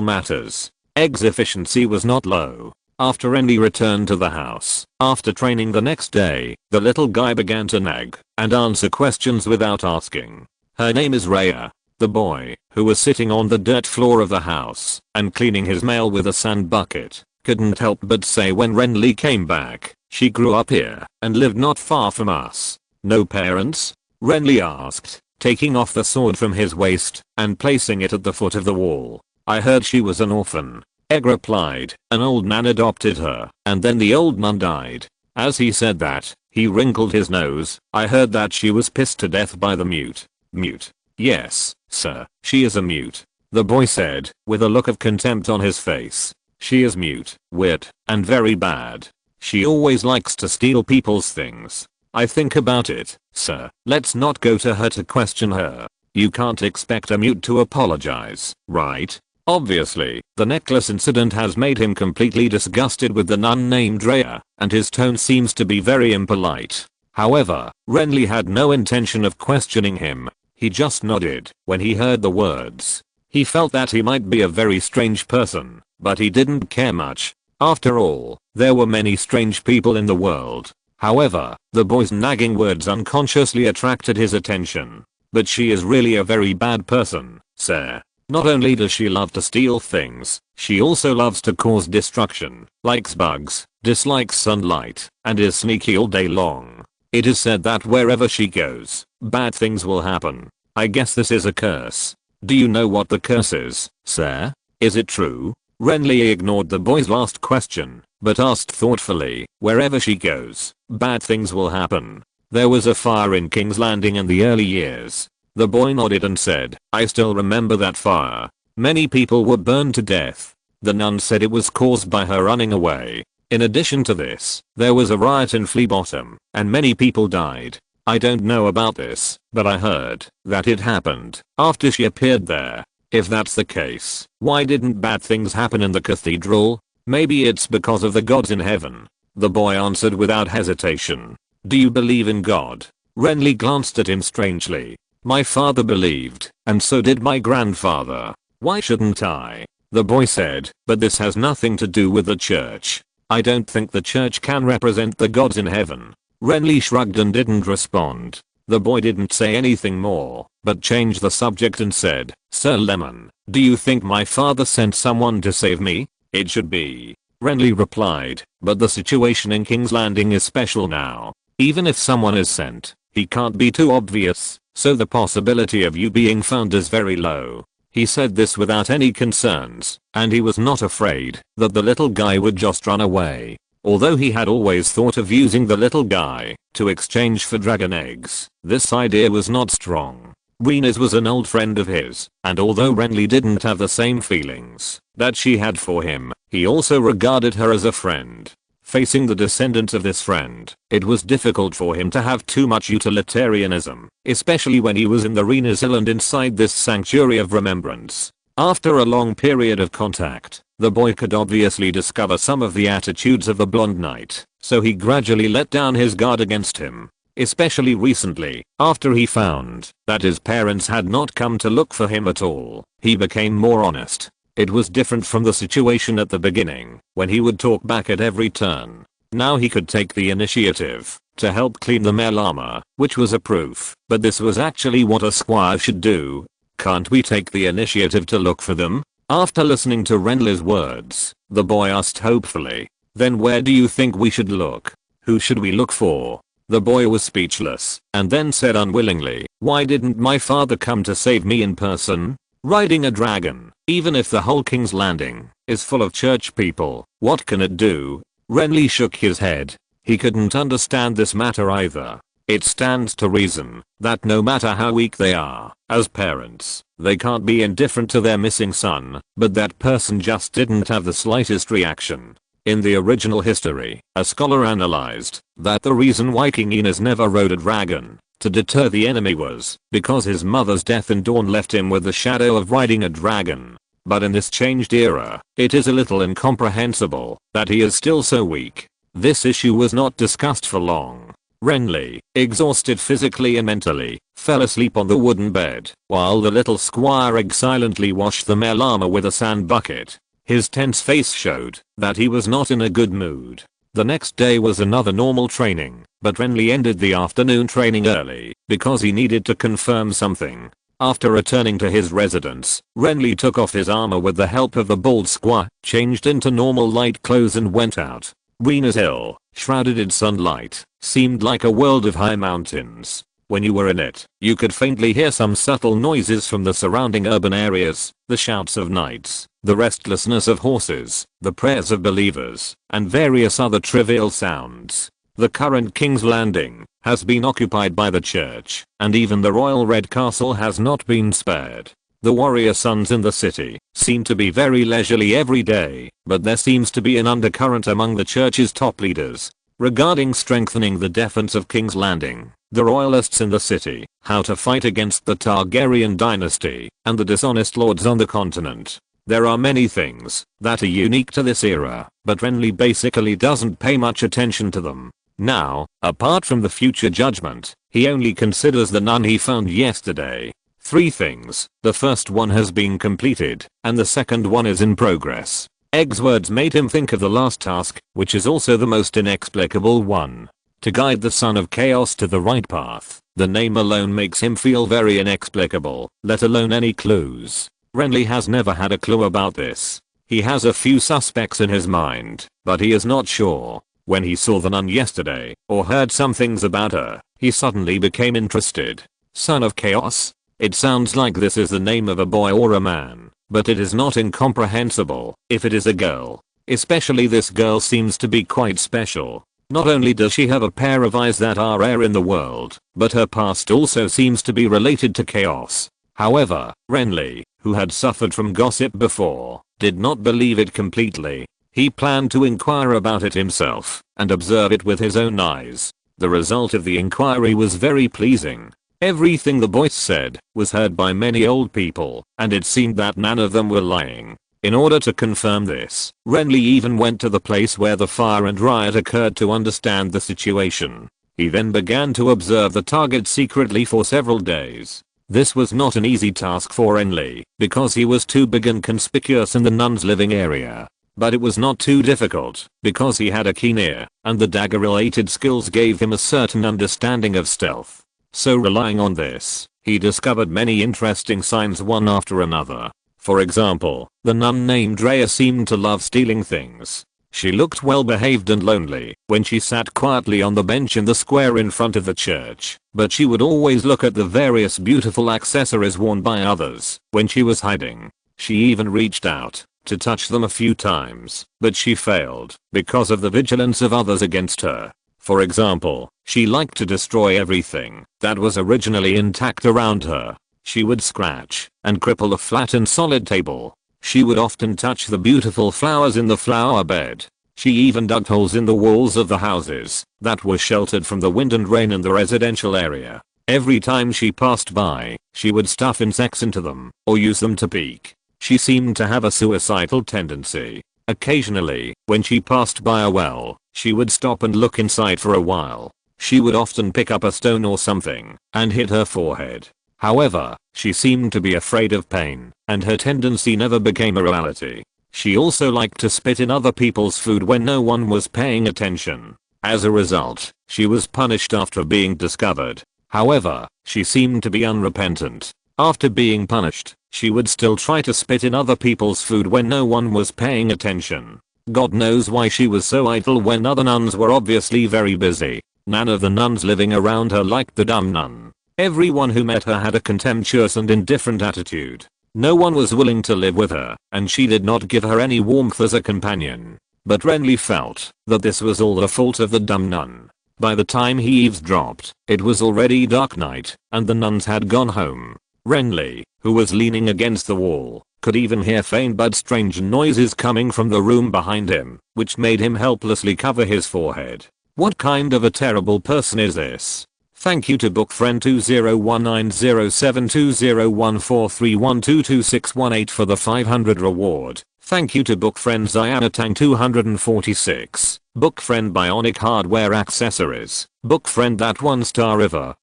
matters. Egg's efficiency was not low. After Renly returned to the house, after training the next day, the little guy began to nag and answer questions without asking. Her name is Rhea. The boy, who was sitting on the dirt floor of the house and cleaning his mail with a sand bucket, couldn't help but say when Renly came back, she grew up here and lived not far from us. No parents? Renly asked, taking off the sword from his waist and placing it at the foot of the wall. I heard she was an orphan. Egg replied, an old man adopted her, and then the old man died. As he said that, he wrinkled his nose. I heard that she was pissed to death by the mute. Mute? Yes, sir, she is a mute, the boy said, with a look of contempt on his face. She is mute, weird, and very bad. She always likes to steal people's things. I think about it, sir. Let's not go to her to question her. You can't expect a mute to apologize, right? Obviously, the necklace incident has made him completely disgusted with the nun named Rhea, and his tone seems to be very impolite. However, Renly had no intention of questioning him. He just nodded when he heard the words. He felt that he might be a very strange person, but he didn't care much. After all, there were many strange people in the world. However, the boy's nagging words unconsciously attracted his attention. But she is really a very bad person, sir. Not only does she love to steal things, she also loves to cause destruction, likes bugs, dislikes sunlight, and is sneaky all day long. It is said that wherever she goes, bad things will happen. I guess this is a curse. Do you know what the curse is, sir? Is it true? Renly ignored the boy's last question, but asked thoughtfully, wherever she goes, bad things will happen. There was a fire in King's Landing in the early years. The boy nodded and said, I still remember that fire. Many people were burned to death. The nun said it was caused by her running away. In addition to this, there was a riot in Flea Bottom, and many people died. I don't know about this, but I heard that it happened after she appeared there. If that's the case, why didn't bad things happen in the cathedral? Maybe it's because of the gods in heaven. The boy answered without hesitation. Do you believe in God? Renly glanced at him strangely. My father believed, and so did my grandfather. Why shouldn't I? The boy said, but this has nothing to do with the church. I don't think the church can represent the gods in heaven. Renly shrugged and didn't respond. The boy didn't say anything more, but changed the subject and said, Sir Lemon, do you think my father sent someone to save me? It should be. Renly replied, but the situation in King's Landing is special now. Even if someone is sent, he can't be too obvious, so the possibility of you being found is very low. He said this without any concerns, and he was not afraid that the little guy would just run away. Although he had always thought of using the little guy to exchange for dragon eggs, this idea was not strong. Rhaenys was an old friend of his, and although Renly didn't have the same feelings that she had for him, he also regarded her as a friend. Facing the descendants of this friend, it was difficult for him to have too much utilitarianism, especially when he was in the Rhaenys Island inside this sanctuary of remembrance. After a long period of contact, the boy could obviously discover some of the attitudes of the blonde knight, so he gradually let down his guard against him. especially recently, after he found that his parents had not come to look for him at all. He became more honest. It was different from the situation at the beginning, when he would talk back at every turn. Now he could take the initiative to help clean the male armor, which was a proof, but this was actually what a squire should do. Can't we take the initiative to look for them? After listening to Renly's words, the boy asked hopefully, then where do you think we should look? Who should we look for? The boy was speechless, and then said unwillingly, why didn't my father come to save me in person? Riding a dragon, even if the whole King's Landing is full of church people, what can it do? Renly shook his head. He couldn't understand this matter either. It stands to reason that no matter how weak they are, as parents, they can't be indifferent to their missing son, but that person just didn't have the slightest reaction. In the original history, a scholar analyzed that the reason why King Enos never rode a dragon to deter the enemy was because his mother's death in Dawn left him with the shadow of riding a dragon. But in this changed era, it is a little incomprehensible that he is still so weak. This issue was not discussed for long. Renly, exhausted physically and mentally, fell asleep on the wooden bed, while the little squire silently washed the male armor with a sand bucket. His tense face showed that he was not in a good mood. The next day was another normal training, but Renly ended the afternoon training early because he needed to confirm something. After returning to his residence, Renly took off his armor with the help of the bald squire, changed into normal light clothes and went out. Renly's hill, shrouded in sunlight, seemed like a world of high mountains. When you were in it, you could faintly hear some subtle noises from the surrounding urban areas, the shouts of knights, the restlessness of horses, the prayers of believers, and various other trivial sounds. The current King's Landing has been occupied by the church, and even the royal red castle has not been spared. The warrior sons in the city seem to be very leisurely every day, but there seems to be an undercurrent among the church's top leaders regarding strengthening the defense of King's Landing, the royalists in the city, how to fight against the Targaryen dynasty, and the dishonest lords on the continent. There are many things that are unique to this era, but Renly basically doesn't pay much attention to them. Now, apart from the future judgment, he only considers the nun he found yesterday. 3 things. The first one has been completed, and the second one is in progress. Egg's words made him think of the last task, which is also the most inexplicable one. To guide the son of chaos to the right path. The name alone makes him feel very inexplicable, let alone any clues. Renly has never had a clue about this. He has a few suspects in his mind, but he is not sure. When he saw the nun yesterday, or heard some things about her, he suddenly became interested. Son of Chaos? It sounds like this is the name of a boy or a man, but it is not incomprehensible if it is a girl. Especially this girl seems to be quite special. Not only does she have a pair of eyes that are rare in the world, but her past also seems to be related to chaos. However, Renly, who had suffered from gossip before, did not believe it completely. He planned to inquire about it himself and observe it with his own eyes. The result of the inquiry was very pleasing. Everything the boy said was heard by many old people, and it seemed that none of them were lying. In order to confirm this, Renly even went to the place where the fire and riot occurred to understand the situation. He then began to observe the target secretly for several days. This was not an easy task for Renly, because he was too big and conspicuous in the nun's living area. But it was not too difficult, because he had a keen ear, and the dagger-related skills gave him a certain understanding of stealth. So relying on this, he discovered many interesting signs one after another. For example, the nun named Rhea seemed to love stealing things. She looked well behaved and lonely when she sat quietly on the bench in the square in front of the church, but she would always look at the various beautiful accessories worn by others when she was hiding. She even reached out to touch them a few times, but she failed because of the vigilance of others against her. For example, she liked to destroy everything that was originally intact around her. She would scratch and cripple a flat and solid table. She would often touch the beautiful flowers in the flower bed. She even dug holes in the walls of the houses that were sheltered from the wind and rain in the residential area. Every time she passed by, she would stuff insects into them or use them to peek. She seemed to have a suicidal tendency. Occasionally, when she passed by a well, she would stop and look inside for a while. she would often pick up a stone or something and hit her forehead. However, she seemed to be afraid of pain, and her tendency never became a reality. She also liked to spit in other people's food when no one was paying attention. As a result, she was punished after being discovered. However, she seemed to be unrepentant. After being punished, she would still try to spit in other people's food when no one was paying attention. God knows why she was so idle when other nuns were obviously very busy. None of the nuns living around her liked the dumb nun. Everyone who met her had a contemptuous and indifferent attitude. No one was willing to live with her, and she did not give her any warmth as a companion. But Renly felt that this was all the fault of the dumb nun. By the time he eavesdropped, it was already dark night, and the nuns had gone home. Renly, who was leaning against the wall, could even hear faint but strange noises coming from the room behind him, which made him helplessly cover his forehead. What kind of a terrible person is this? Thank you to bookfriend 201907201431222618 for the 500 reward. Thank you to bookfriend Zianatang 246, bookfriend Bionic Hardware Accessories, bookfriend that 1-star river,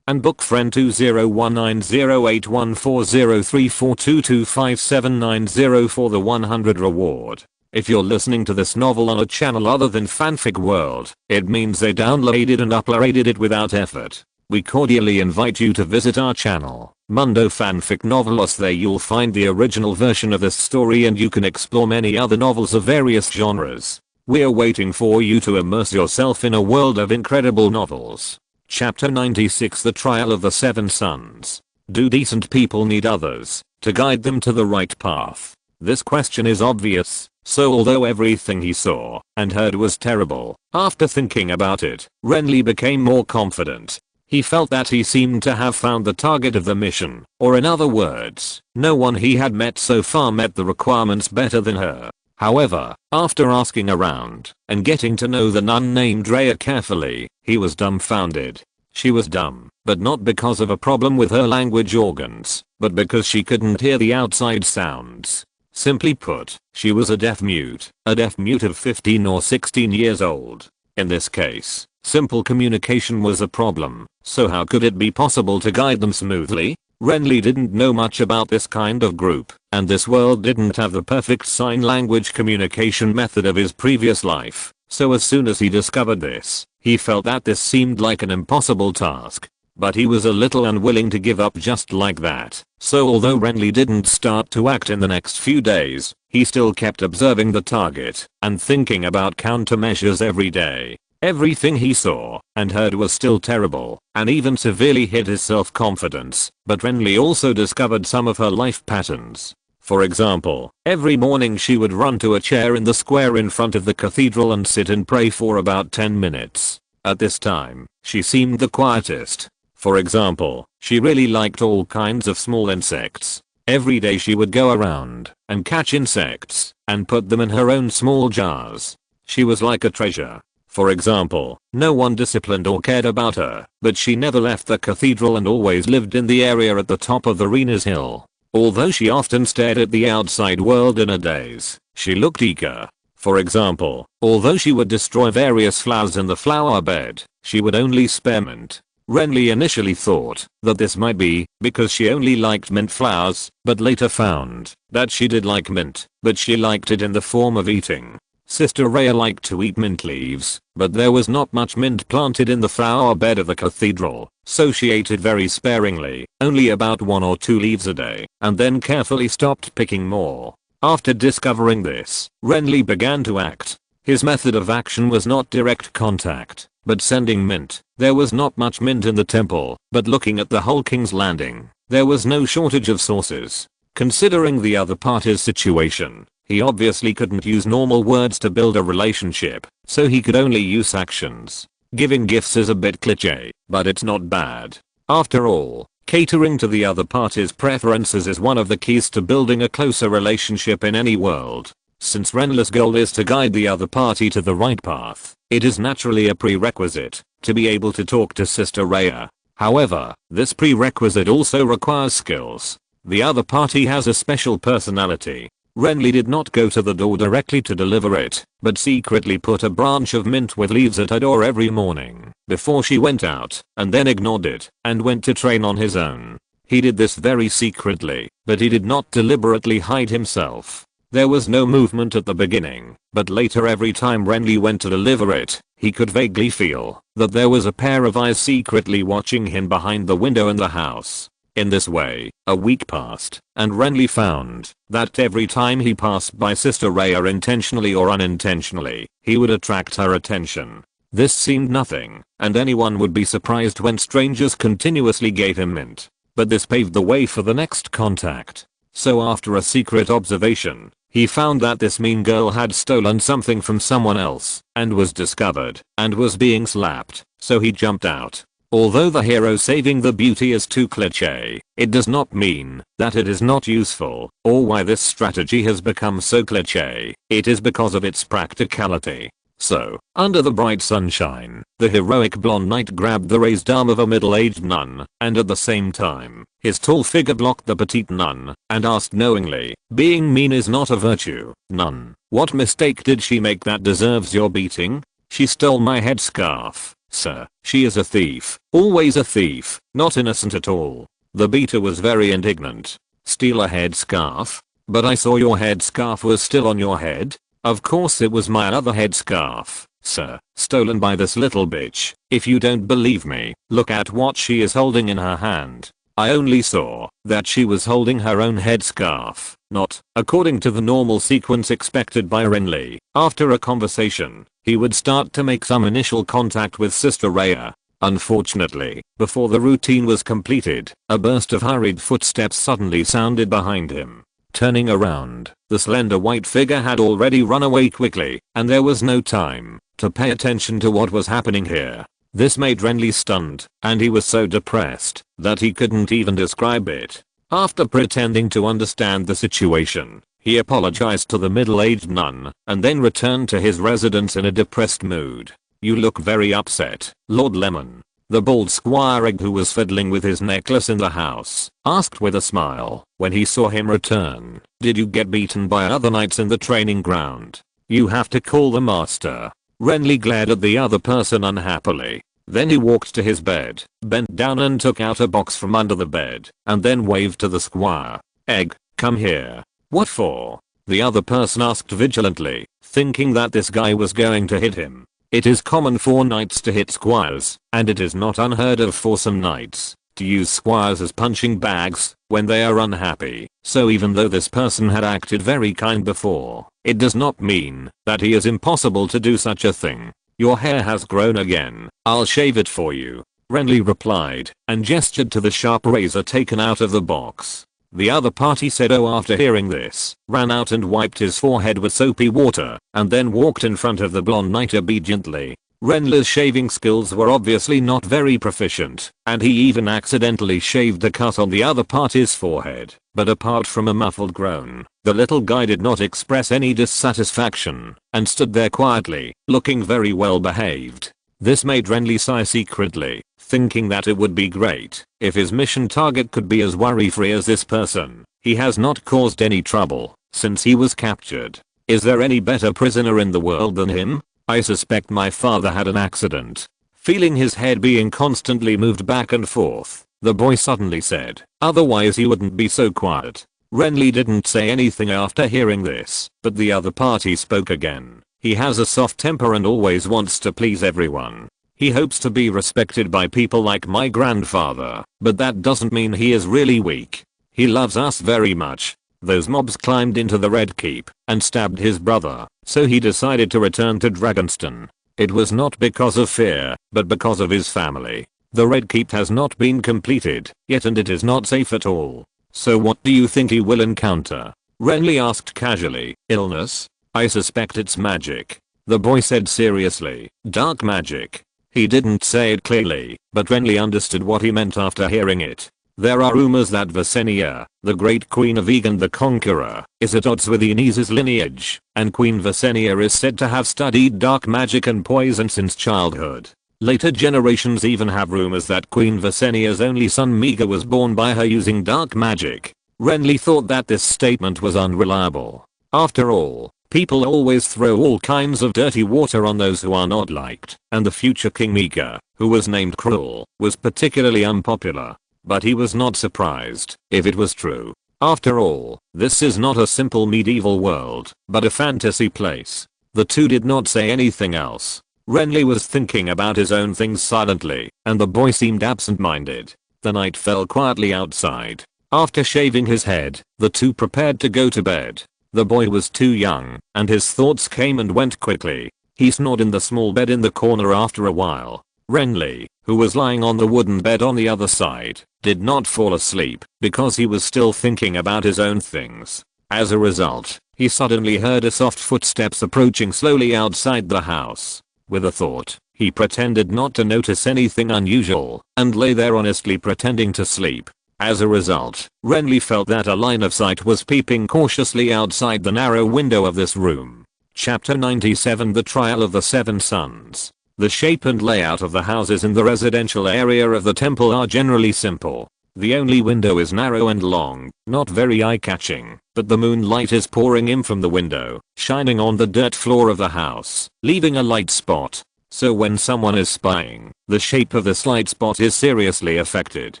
and bookfriend 201908140342257990 for the 100 reward. If you're listening to this novel on a channel other than Fanfic World, it means they downloaded and uploaded it without effort. We cordially invite you to visit our channel, Mundo Fanfic Novelos. There you'll find the original version of this story and you can explore many other novels of various genres. We're waiting for you to immerse yourself in a world of incredible novels. Chapter 96, The Trial of the Seven Sons. Do decent people need others to guide them to the right path? This question is obvious. So although everything he saw and heard was terrible, after thinking about it, Renly became more confident. He felt that he seemed to have found the target of the mission, or in other words, no one he had met so far met the requirements better than her. However, after asking around and getting to know the nun named Rhea carefully, he was dumbfounded. She was dumb, but not because of a problem with her language organs, but because she couldn't hear the outside sounds. Simply put, she was a deaf mute of 15 or 16 years old. In this case, simple communication was a problem, so how could it be possible to guide them smoothly? Renly didn't know much about this kind of group, and this world didn't have the perfect sign language communication method of his previous life, so as soon as he discovered this, he felt that this seemed like an impossible task. But he was a little unwilling to give up just like that, so although Renly didn't start to act in the next few days, he still kept observing the target and thinking about countermeasures every day. Everything he saw and heard was still terrible and even severely hit his self-confidence, but Renly also discovered some of her life patterns. For example, every morning she would run to a chair in the square in front of the cathedral and sit and pray for about 10 minutes. At this time, she seemed the quietest. For example, she really liked all kinds of small insects. Every day she would go around and catch insects and put them in her own small jars. She was like a treasure. For example, no one disciplined or cared about her, but she never left the cathedral and always lived in the area at the top of the Rena's hill. Although she often stared at the outside world in a daze, she looked eager. For example, although she would destroy various flowers in the flower bed, she would only spare mint. Renly initially thought that this might be because she only liked mint flowers, but later found that she did like mint, but she liked it in the form of eating. Sister Rhea liked to eat mint leaves, but there was not much mint planted in the flower bed of the cathedral, so she ate it very sparingly, only about 1 or 2 leaves a day, and then carefully stopped picking more. After discovering this, Renly began to act. His method of action was not direct contact, but sending mint. There was not much mint in the temple, but looking at the whole King's Landing, there was no shortage of sources. Considering the other party's situation, he obviously couldn't use normal words to build a relationship, so he could only use actions. Giving gifts is a bit cliché, but it's not bad. After all, catering to the other party's preferences is one of the keys to building a closer relationship in any world. Since Renly's goal is to guide the other party to the right path, it is naturally a prerequisite to be able to talk to Sister Rhea. However, this prerequisite also requires skills. The other party has a special personality. Renly did not go to the door directly to deliver it, but secretly put a branch of mint with leaves at her door every morning before she went out, and then ignored it and went to train on his own. He did this very secretly, but he did not deliberately hide himself. There was no movement at the beginning, but later every time Renly went to deliver it, he could vaguely feel that there was a pair of eyes secretly watching him behind the window in the house. In this way, a week passed, and Renly found that every time he passed by Sister Rhea intentionally or unintentionally, he would attract her attention. This seemed nothing, and anyone would be surprised when strangers continuously gave him mint. But this paved the way for the next contact. So after a secret observation, he found that this mean girl had stolen something from someone else, and was discovered, and was being slapped, so he jumped out. Although the hero saving the beauty is too cliché, it does not mean that it is not useful, or why this strategy has become so cliché. It is because of its practicality. So, under the bright sunshine, the heroic blonde knight grabbed the raised arm of a middle-aged nun, and at the same time, his tall figure blocked the petite nun, and asked knowingly, "Being mean is not a virtue, nun. What mistake did she make that deserves your beating? She stole my headscarf, sir. She is a thief, always a thief, not innocent at all." The beater was very indignant. "Steal a headscarf? But I saw your headscarf was still on your head." "Of course it was my other headscarf, sir, stolen by this little bitch. If you don't believe me, look at what she is holding in her hand." I only saw that she was holding her own headscarf, not according to the normal sequence expected by Renly. After a conversation, he would start to make some initial contact with Sister Rhea. Unfortunately, before the routine was completed, a burst of hurried footsteps suddenly sounded behind him. Turning around, the slender white figure had already run away quickly, and there was no time to pay attention to what was happening here. This made Renly stunned, and he was so depressed that he couldn't even describe it. After pretending to understand the situation, he apologized to the middle-aged nun, and then returned to his residence in a depressed mood. "You look very upset, Lord Lemon." The bald squire who was fiddling with his necklace in the house asked with a smile when he saw him return. "Did you get beaten by other knights in the training ground? You have to call the master." Renly glared at the other person unhappily. Then he walked to his bed, bent down and took out a box from under the bed, and then waved to the squire. "Egg, come here." "What for?" the other person asked vigilantly, thinking that this guy was going to hit him. It is common for knights to hit squires, and it is not unheard of for some knights to use squires as punching bags when they are unhappy. So even though this person had acted very kind before, it does not mean that he is impossible to do such a thing. "Your hair has grown again. I'll shave it for you," Renly replied, and gestured to the sharp razor taken out of the box. The other party said oh after hearing this, ran out and wiped his forehead with soapy water, and then walked in front of the blonde knight obediently. Renly's shaving skills were obviously not very proficient, and he even accidentally shaved a cut on the other party's forehead. But apart from a muffled groan, the little guy did not express any dissatisfaction, and stood there quietly, looking very well behaved. This made Renly sigh secretly, thinking that it would be great if his mission target could be as worry-free as this person. He has not caused any trouble since he was captured. Is there any better prisoner in the world than him? I suspect my father had an accident. Feeling his head being constantly moved back and forth, the boy suddenly said, "Otherwise he wouldn't be so quiet." Renly didn't say anything after hearing this, but the other party spoke again. "He has a soft temper and always wants to please everyone. He hopes to be respected by people like my grandfather, but that doesn't mean he is really weak. He loves us very much." Those mobs climbed into the Red Keep and stabbed his brother, so he decided to return to Dragonstone. It was not because of fear, but because of his family. The Red Keep has not been completed yet and it is not safe at all. "So what do you think he will encounter?" Renly asked casually. "Illness? I suspect it's magic," the boy said seriously. "Dark magic." He didn't say it clearly, but Renly understood what he meant after hearing it. There are rumors that Visenya, the great queen of Aegon the Conqueror, is at odds with Aegon's lineage, and Queen Visenya is said to have studied dark magic and poison since childhood. Later generations even have rumors that Queen Visenya's only son Meager was born by her using dark magic. Renly thought that this statement was unreliable. After all, people always throw all kinds of dirty water on those who are not liked, and the future King Mika, who was named Cruel, was particularly unpopular. But he was not surprised if it was true. After all, this is not a simple medieval world, but a fantasy place. The two did not say anything else. Renly was thinking about his own things silently, and the boy seemed absent-minded. The night fell quietly outside. After shaving his head, the two prepared to go to bed. The boy was too young, and his thoughts came and went quickly. He snored in the small bed in the corner after a while. Renly, who was lying on the wooden bed on the other side, did not fall asleep because he was still thinking about his own things. As a result, he suddenly heard a soft footsteps approaching slowly outside the house. With a thought, he pretended not to notice anything unusual and lay there honestly pretending to sleep. As a result, Renly felt that a line of sight was peeping cautiously outside the narrow window of this room. Chapter 97 The Trial of the Seven Sons. The shape and layout of the houses in the residential area of the temple are generally simple. The only window is narrow and long, not very eye-catching, but the moonlight is pouring in from the window, shining on the dirt floor of the house, leaving a light spot. So when someone is spying, the shape of this light spot is seriously affected.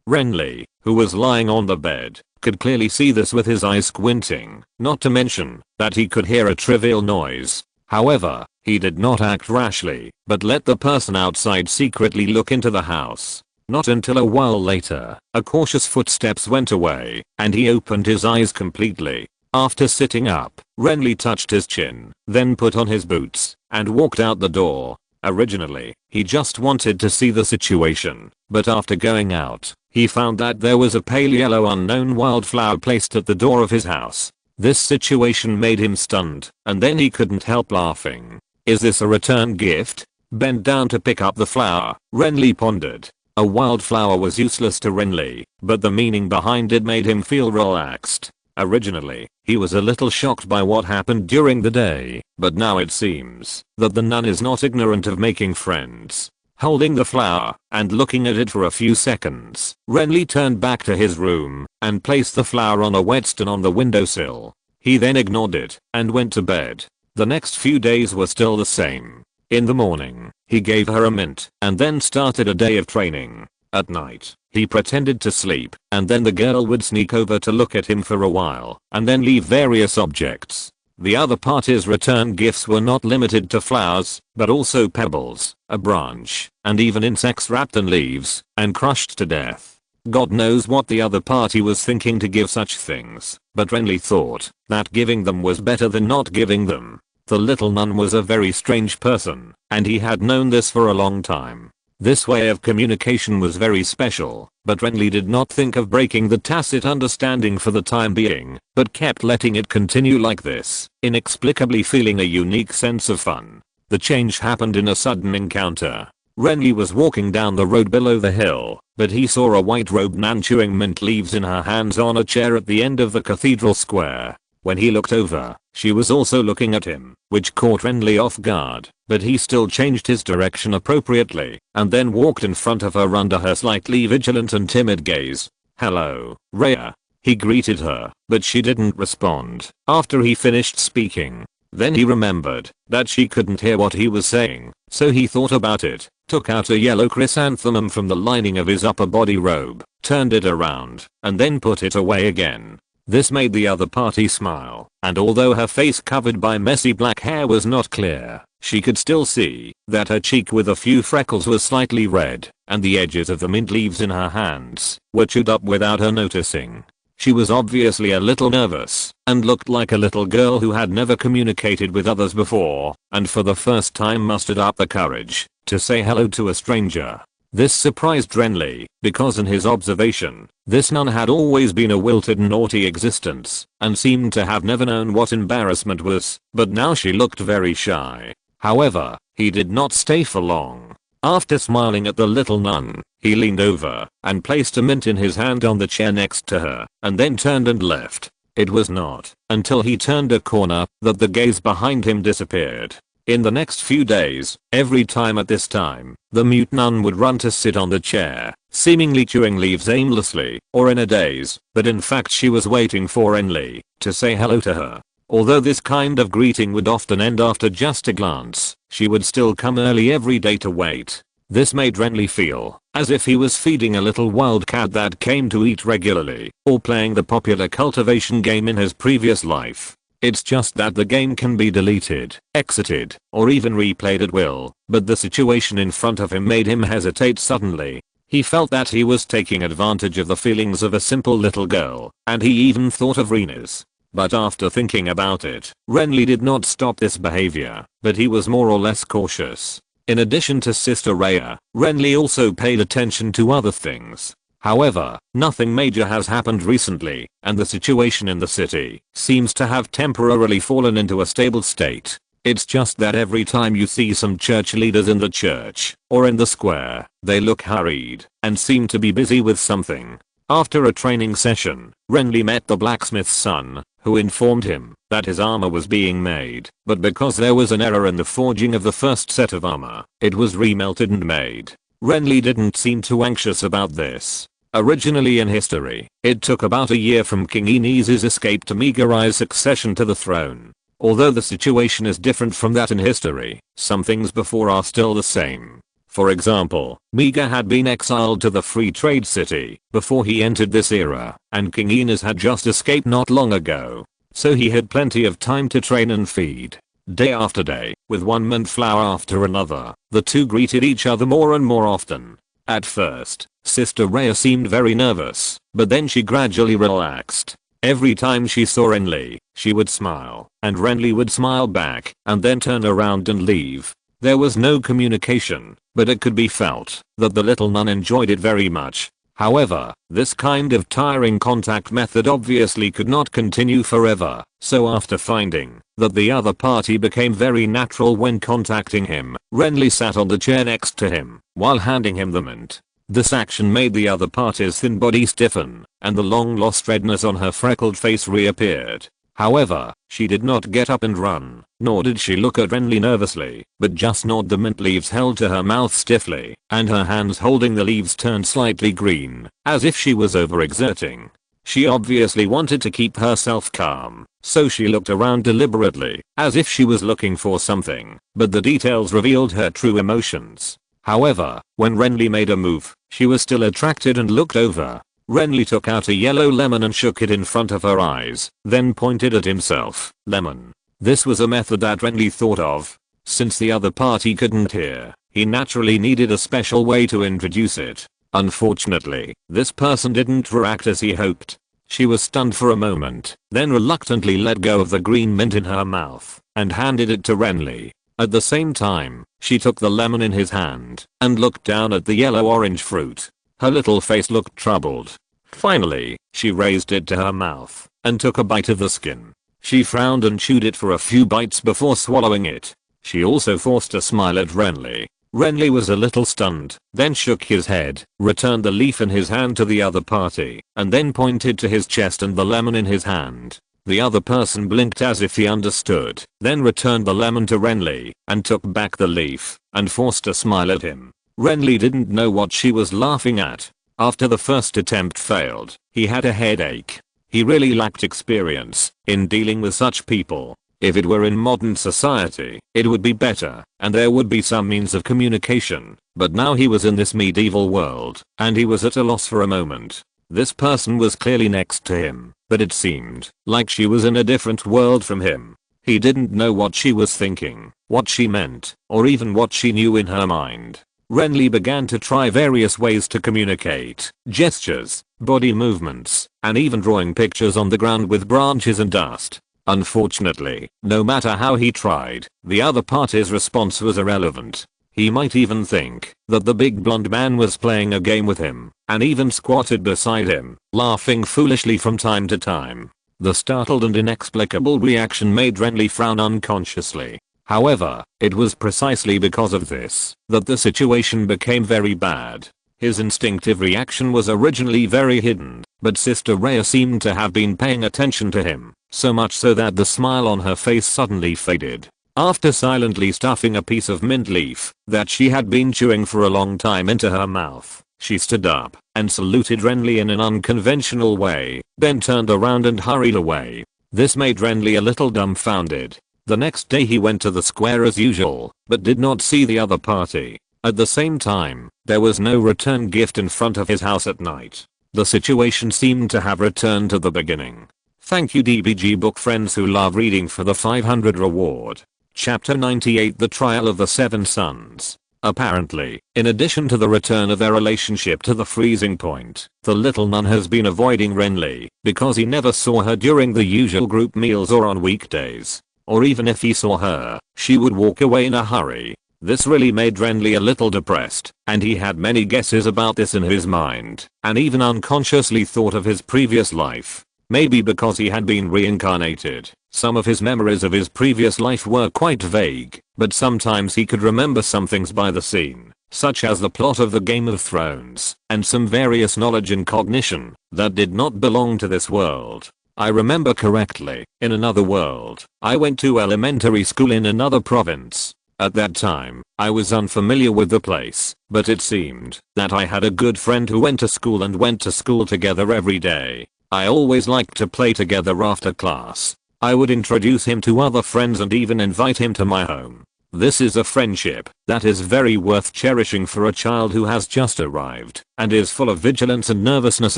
Renly, who was lying on the bed, could clearly see this with his eyes squinting, not to mention that he could hear a trivial noise. However, he did not act rashly, but let the person outside secretly look into the house. Not until a while later, a cautious footsteps went away, and he opened his eyes completely. After sitting up, Renly touched his chin, then put on his boots, and walked out the door. Originally, he just wanted to see the situation, but after going out, he found that there was a pale yellow unknown wildflower placed at the door of his house. This situation made him stunned, and then he couldn't help laughing. Is this a return gift? Bent down to pick up the flower, Renly pondered. A wildflower was useless to Renly, but the meaning behind it made him feel relaxed. Originally, he was a little shocked by what happened during the day, but now it seems that the nun is not ignorant of making friends. Holding the flower and looking at it for a few seconds, Renly turned back to his room and placed the flower on a whetstone on the windowsill. He then ignored it and went to bed. The next few days were still the same. In the morning, he gave her a mint and then started a day of training. At night, he pretended to sleep, and then the girl would sneak over to look at him for a while and then leave various objects. The other party's return gifts were not limited to flowers, but also pebbles, a branch, and even insects wrapped in leaves and crushed to death. God knows what the other party was thinking to give such things, but Renly thought that giving them was better than not giving them. The little nun was a very strange person, and he had known this for a long time. This way of communication was very special, but Renly did not think of breaking the tacit understanding for the time being, but kept letting it continue like this, inexplicably feeling a unique sense of fun. The change happened in a sudden encounter. Renly was walking down the road below the hill, but he saw a white-robed nun chewing mint leaves in her hands on a chair at the end of the cathedral square. When he looked over, she was also looking at him, which caught Renly off guard, but he still changed his direction appropriately, and then walked in front of her under her slightly vigilant and timid gaze. "Hello, Rhea," he greeted her, but she didn't respond after he finished speaking. Then he remembered that she couldn't hear what he was saying, so he thought about it, took out a yellow chrysanthemum from the lining of his upper body robe, turned it around, and then put it away again. This made the other party smile, and although her face covered by messy black hair was not clear, she could still see that her cheek with a few freckles was slightly red, and the edges of the mint leaves in her hands were chewed up without her noticing. She was obviously a little nervous, and looked like a little girl who had never communicated with others before, and for the first time mustered up the courage to say hello to a stranger. This surprised Renly, because in his observation, this nun had always been a wilted and naughty existence, and seemed to have never known what embarrassment was, but now she looked very shy. However, he did not stay for long. After smiling at the little nun, he leaned over and placed a mint in his hand on the chair next to her, and then turned and left. It was not until he turned a corner that the gaze behind him disappeared. In the next few days, every time at this time, the mute nun would run to sit on the chair, seemingly chewing leaves aimlessly, or in a daze, but in fact she was waiting for Renly to say hello to her. Although this kind of greeting would often end after just a glance, she would still come early every day to wait. This made Renly feel as if he was feeding a little wildcat that came to eat regularly, or playing the popular cultivation game in his previous life. It's just that the game can be deleted, exited, or even replayed at will, but the situation in front of him made him hesitate suddenly. He felt that he was taking advantage of the feelings of a simple little girl, and he even thought of Rhaenys. But after thinking about it, Renly did not stop this behavior, but he was more or less cautious. In addition to Sister Rhea, Renly also paid attention to other things. However, nothing major has happened recently, and the situation in the city seems to have temporarily fallen into a stable state. It's just that every time you see some church leaders in the church, or in the square, they look hurried, and seem to be busy with something. After a training session, Renly met the blacksmith's son, who informed him that his armor was being made, but because there was an error in the forging of the first set of armor, it was remelted and made. Renly didn't seem too anxious about this. Originally in history, it took about a year from King Aenys's escape to Meagari's succession to the throne. Although the situation is different from that in history, some things before are still the same. For example, Meagar had been exiled to the free trade city before he entered this era, and King Aenys had just escaped not long ago. So he had plenty of time to train and feed. Day after day, with one moonflower after another, the two greeted each other more and more often. At first, Sister Rhea seemed very nervous, but then she gradually relaxed. Every time she saw Renly, she would smile, and Renly would smile back, and then turn around and leave. There was no communication, but it could be felt that the little nun enjoyed it very much. However, this kind of tiring contact method obviously could not continue forever, so after finding that the other party became very natural when contacting him, Renly sat on the chair next to him while handing him the mint. This action made the other party's thin body stiffen, and the long-lost redness on her freckled face reappeared. However, she did not get up and run, nor did she look at Renly nervously, but just gnawed the mint leaves held to her mouth stiffly, and her hands holding the leaves turned slightly green, as if she was overexerting. She obviously wanted to keep herself calm, so she looked around deliberately, as if she was looking for something, but the details revealed her true emotions. However, when Renly made a move, she was still attracted and looked over. Renly took out a yellow lemon and shook it in front of her eyes, then pointed at himself. Lemon. This was a method that Renly thought of. Since the other party couldn't hear, he naturally needed a special way to introduce it. Unfortunately, this person didn't react as he hoped. She was stunned for a moment, then reluctantly let go of the green mint in her mouth, and handed it to Renly. At the same time, she took the lemon in his hand, and looked down at the yellow-orange fruit. Her little face looked troubled. Finally, she raised it to her mouth, and took a bite of the skin. She frowned and chewed it for a few bites before swallowing it. She also forced a smile at Renly. Renly was a little stunned, then shook his head, returned the leaf in his hand to the other party, and then pointed to his chest and the lemon in his hand. The other person blinked as if he understood, then returned the lemon to Renly, and took back the leaf, and forced a smile at him. Renly didn't know what she was laughing at. After the first attempt failed, he had a headache. He really lacked experience in dealing with such people. If it were in modern society, it would be better, and there would be some means of communication, but now he was in this medieval world, and he was at a loss for a moment. This person was clearly next to him, but it seemed like she was in a different world from him. He didn't know what she was thinking, what she meant, or even what she knew in her mind. Renly began to try various ways to communicate, gestures, body movements, and even drawing pictures on the ground with branches and dust. Unfortunately, no matter how he tried, the other party's response was irrelevant. He might even think that the big blonde man was playing a game with him, and even squatted beside him, laughing foolishly from time to time. The startled and inexplicable reaction made Renly frown unconsciously. However, it was precisely because of this that the situation became very bad. His instinctive reaction was originally very hidden, but Sister Rhea seemed to have been paying attention to him, so much so that the smile on her face suddenly faded. After silently stuffing a piece of mint leaf that she had been chewing for a long time into her mouth, she stood up and saluted Renly in an unconventional way, then turned around and hurried away. This made Renly a little dumbfounded. The next day he went to the square as usual, but did not see the other party. At the same time, there was no return gift in front of his house at night. The situation seemed to have returned to the beginning. Thank you DBG book friends who love reading for the 500 reward. Chapter 98 The Trial of the Seven Sons. Apparently, in addition to the return of their relationship to the freezing point, the little nun has been avoiding Renly because he never saw her during the usual group meals or on weekdays. Or even if he saw her, she would walk away in a hurry. This really made Renly a little depressed, and he had many guesses about this in his mind, and even unconsciously thought of his previous life. Maybe because he had been reincarnated, some of his memories of his previous life were quite vague, but sometimes he could remember some things by the scene, such as the plot of the Game of Thrones, and some various knowledge and cognition that did not belong to this world. I remember correctly, in another world, I went to elementary school in another province. At that time, I was unfamiliar with the place, but it seemed that I had a good friend who went to school together every day. I always liked to play together after class. I would introduce him to other friends and even invite him to my home. This is a friendship that is very worth cherishing for a child who has just arrived and is full of vigilance and nervousness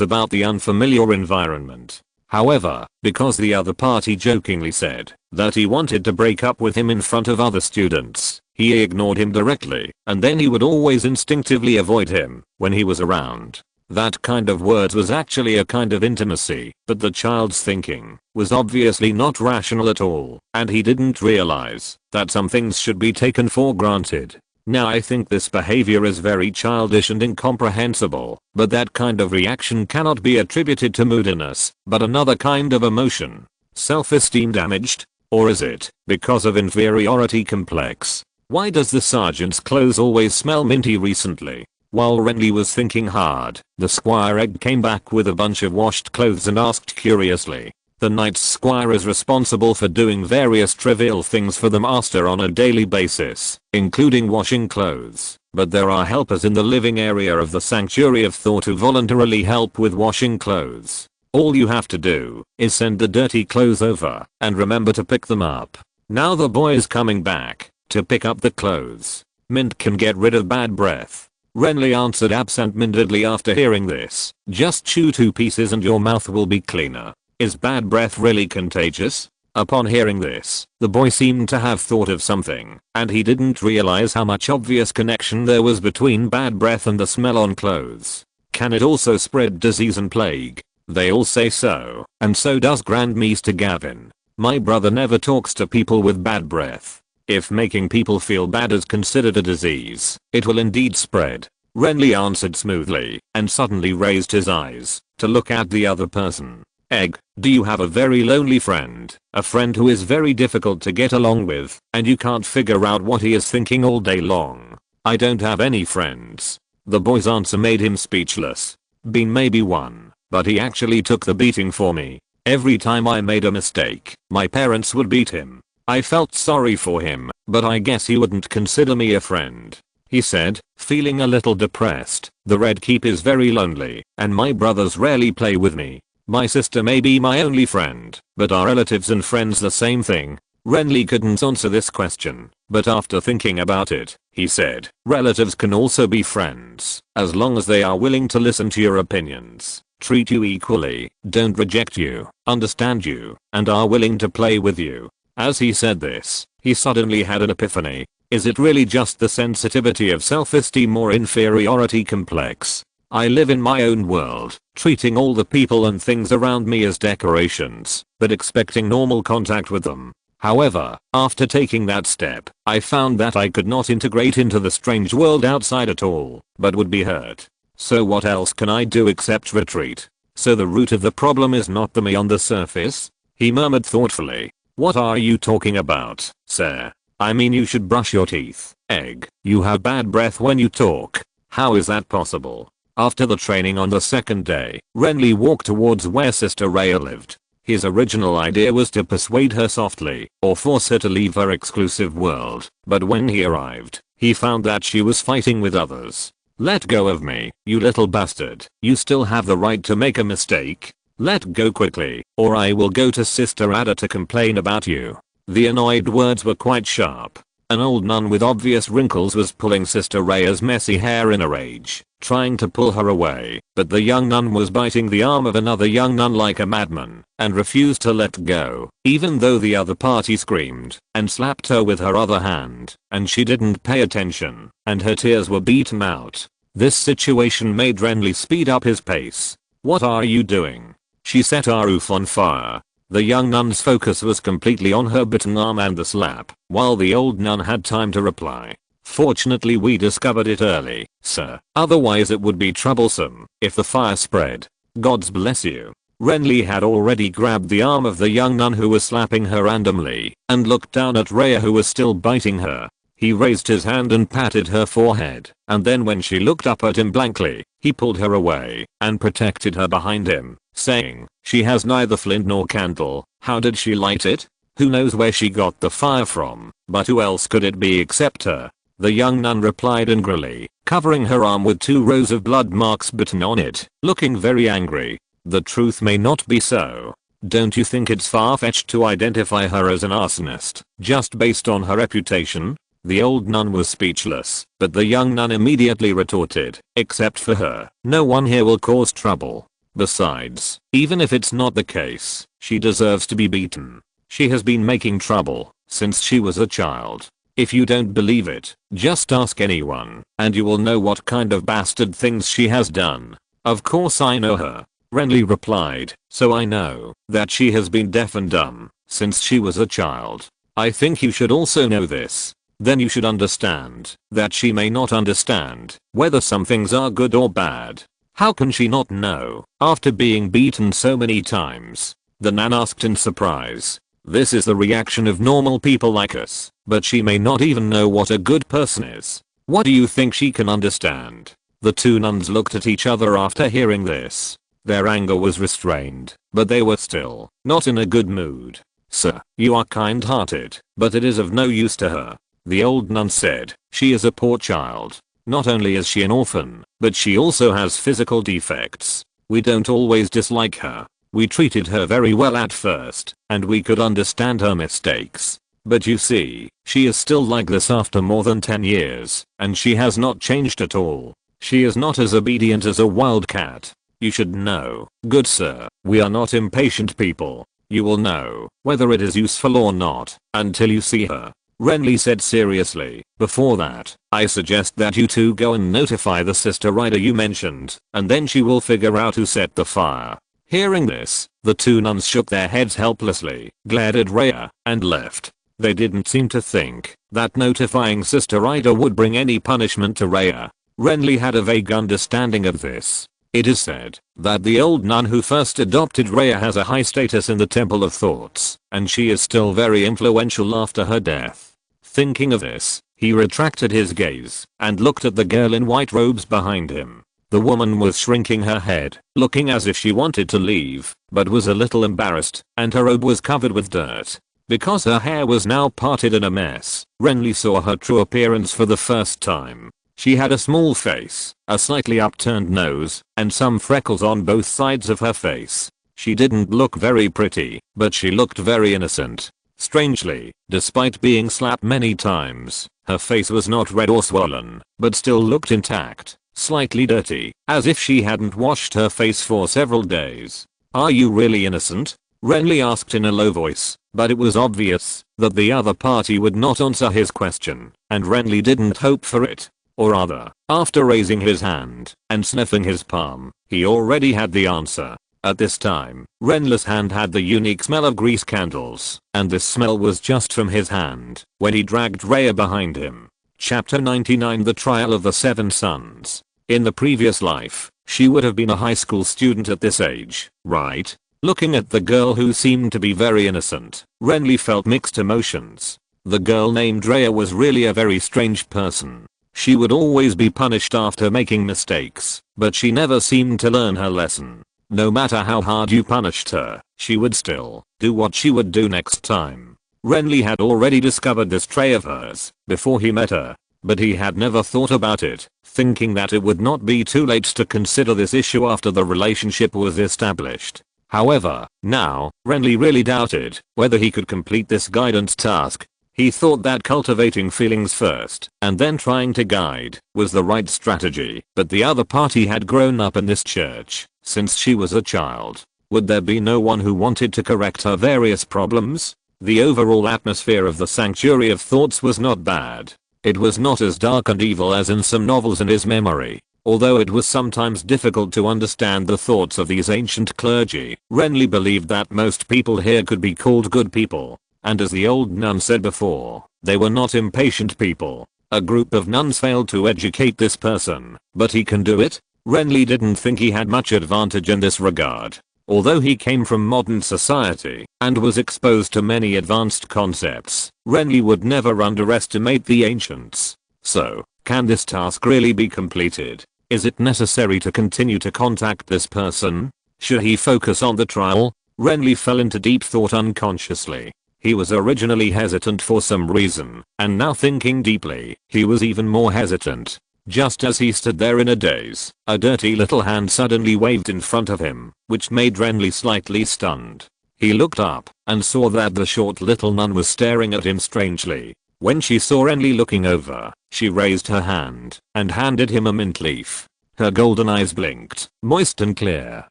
about the unfamiliar environment. However, because the other party jokingly said that he wanted to break up with him in front of other students, he ignored him directly, and then he would always instinctively avoid him when he was around. That kind of words was actually a kind of intimacy, but the child's thinking was obviously not rational at all, and he didn't realize that some things should be taken for granted. Now I think this behavior is very childish and incomprehensible, but that kind of reaction cannot be attributed to moodiness, but another kind of emotion. Self-esteem damaged? Or is it because of inferiority complex? Why does the sergeant's clothes always smell minty recently? While Renly was thinking hard, the squire egg came back with a bunch of washed clothes and asked curiously. The knight's squire is responsible for doing various trivial things for the master on a daily basis, including washing clothes, but there are helpers in the living area of the Sanctuary of Thought who voluntarily help with washing clothes. All you have to do is send the dirty clothes over and remember to pick them up. Now the boy is coming back to pick up the clothes. Mint can get rid of bad breath. Renly answered absent-mindedly after hearing this. Just chew 2 pieces and your mouth will be cleaner. Is bad breath really contagious? Upon hearing this, the boy seemed to have thought of something, and he didn't realize how much obvious connection there was between bad breath and the smell on clothes. Can it also spread disease and plague? They all say so, and so does Grandmaster Gavin. My brother never talks to people with bad breath. If making people feel bad is considered a disease, it will indeed spread. Renly answered smoothly, and suddenly raised his eyes to look at the other person. Egg, do you have a very lonely friend? A friend who is very difficult to get along with, and you can't figure out what he is thinking all day long? I don't have any friends. The boy's answer made him speechless. Been maybe one, but he actually took the beating for me. Every time I made a mistake, my parents would beat him. I felt sorry for him, but I guess he wouldn't consider me a friend. He said, feeling a little depressed. The Red Keep is very lonely, and my brothers rarely play with me. My sister may be my only friend, but are relatives and friends the same thing? Renly couldn't answer this question, but after thinking about it, he said, relatives can also be friends, as long as they are willing to listen to your opinions, treat you equally, don't reject you, understand you, and are willing to play with you. As he said this, he suddenly had an epiphany. Is it really just the sensitivity of self-esteem or inferiority complex? I live in my own world, treating all the people and things around me as decorations, but expecting normal contact with them. However, after taking that step, I found that I could not integrate into the strange world outside at all, but would be hurt. So what else can I do except retreat? So the root of the problem is not the me on the surface? He murmured thoughtfully. What are you talking about, sir? I mean you should brush your teeth. Egg, you have bad breath when you talk. How is that possible? After the training on the second day, Renly walked towards where Sister Rhea lived. His original idea was to persuade her softly or force her to leave her exclusive world, but when he arrived, he found that she was fighting with others. "Let go of me, you little bastard. You still have the right to make a mistake. Let go quickly, or I will go to Sister Ada to complain about you." The annoyed words were quite sharp. An old nun with obvious wrinkles was pulling Sister Rhea's messy hair in a rage, trying to pull her away, but the young nun was biting the arm of another young nun like a madman, and refused to let go, even though the other party screamed, and slapped her with her other hand, and she didn't pay attention, and her tears were beaten out. This situation made Renly speed up his pace. "What are you doing?" She set Aruf on fire. The young nun's focus was completely on her bitten arm and the slap, while the old nun had time to reply. "Fortunately we discovered it early, sir. Otherwise it would be troublesome if the fire spread. Gods bless you." Renly had already grabbed the arm of the young nun who was slapping her randomly, and looked down at Rhea who was still biting her. He raised his hand and patted her forehead, and then when she looked up at him blankly, he pulled her away and protected her behind him, saying, "She has neither flint nor candle. How did she light it? Who knows where she got the fire from, but who else could it be except her?" The young nun replied angrily, covering her arm with 2 rows of blood marks bitten on it, looking very angry. "The truth may not be so. Don't you think it's far-fetched to identify her as an arsonist, just based on her reputation?" The old nun was speechless, but the young nun immediately retorted, "Except for her, no one here will cause trouble. Besides, even if it's not the case, she deserves to be beaten. She has been making trouble since she was a child. If you don't believe it, just ask anyone, and you will know what kind of bastard things she has done." "Of course I know her," Renly replied, "so I know that she has been deaf and dumb since she was a child. I think you should also know this. Then you should understand that she may not understand whether some things are good or bad. How can she not know after being beaten so many times?" The nun asked in surprise. "This is the reaction of normal people like us, but she may not even know what a good person is. What do you think she can understand?" The 2 nuns looked at each other after hearing this. Their anger was restrained, but they were still not in a good mood. "Sir, you are kind-hearted, but it is of no use to her," the old nun said. "She is a poor child. Not only is she an orphan, but she also has physical defects. We don't always dislike her. We treated her very well at first, and we could understand her mistakes. But you see, she is still like this after more than 10 years, and she has not changed at all. She is not as obedient as a wild cat. You should know, good sir, we are not impatient people. You will know whether it is useful or not until you see her." Renly said seriously, "Before that, I suggest that you 2 go and notify the sister rider you mentioned, and then she will figure out who set the fire." Hearing this, the 2 nuns shook their heads helplessly, glared at Rhea, and left. They didn't seem to think that notifying Sister Rider would bring any punishment to Rhea. Renly had a vague understanding of this. It is said that the old nun who first adopted Rhea has a high status in the Temple of Thoughts, and she is still very influential after her death. Thinking of this, he retracted his gaze and looked at the girl in white robes behind him. The woman was shrinking her head, looking as if she wanted to leave, but was a little embarrassed, and her robe was covered with dirt. Because her hair was now parted in a mess, Renly saw her true appearance for the first time. She had a small face, a slightly upturned nose, and some freckles on both sides of her face. She didn't look very pretty, but she looked very innocent. Strangely, despite being slapped many times, her face was not red or swollen, but still looked intact, slightly dirty, as if she hadn't washed her face for several days. "Are you really innocent?" Renly asked in a low voice, but it was obvious that the other party would not answer his question, and Renly didn't hope for it. Or rather, after raising his hand and sniffing his palm, he already had the answer. At this time, Renly's hand had the unique smell of grease candles, and this smell was just from his hand when he dragged Rhea behind him. Chapter 99 The Trial of the 7 Sons. In the previous life, she would have been a high school student at this age, right? Looking at the girl who seemed to be very innocent, Renly felt mixed emotions. The girl named Rhea was really a very strange person. She would always be punished after making mistakes, but she never seemed to learn her lesson. No matter how hard you punished her, she would still do what she would do next time. Renly had already discovered this trait of hers before he met her, but he had never thought about it, thinking that it would not be too late to consider this issue after the relationship was established. However, now, Renly really doubted whether he could complete this guidance task. He thought that cultivating feelings first and then trying to guide was the right strategy, but the other party had grown up in this church since she was a child. Would there be no one who wanted to correct her various problems? The overall atmosphere of the Sanctuary of Thoughts was not bad. It was not as dark and evil as in some novels in his memory. Although it was sometimes difficult to understand the thoughts of these ancient clergy, Renly believed that most people here could be called good people. And as the old nun said before, they were not impatient people. A group of nuns failed to educate this person, but he can do it? Renly didn't think he had much advantage in this regard. Although he came from modern society and was exposed to many advanced concepts, Renly would never underestimate the ancients. So, can this task really be completed? Is it necessary to continue to contact this person? Should he focus on the trial? Renly fell into deep thought unconsciously. He was originally hesitant for some reason, and now thinking deeply, he was even more hesitant. Just as he stood there in a daze, a dirty little hand suddenly waved in front of him, which made Renly slightly stunned. He looked up and saw that the short little nun was staring at him strangely. When she saw Renly looking over, she raised her hand and handed him a mint leaf. Her golden eyes blinked, moist and clear,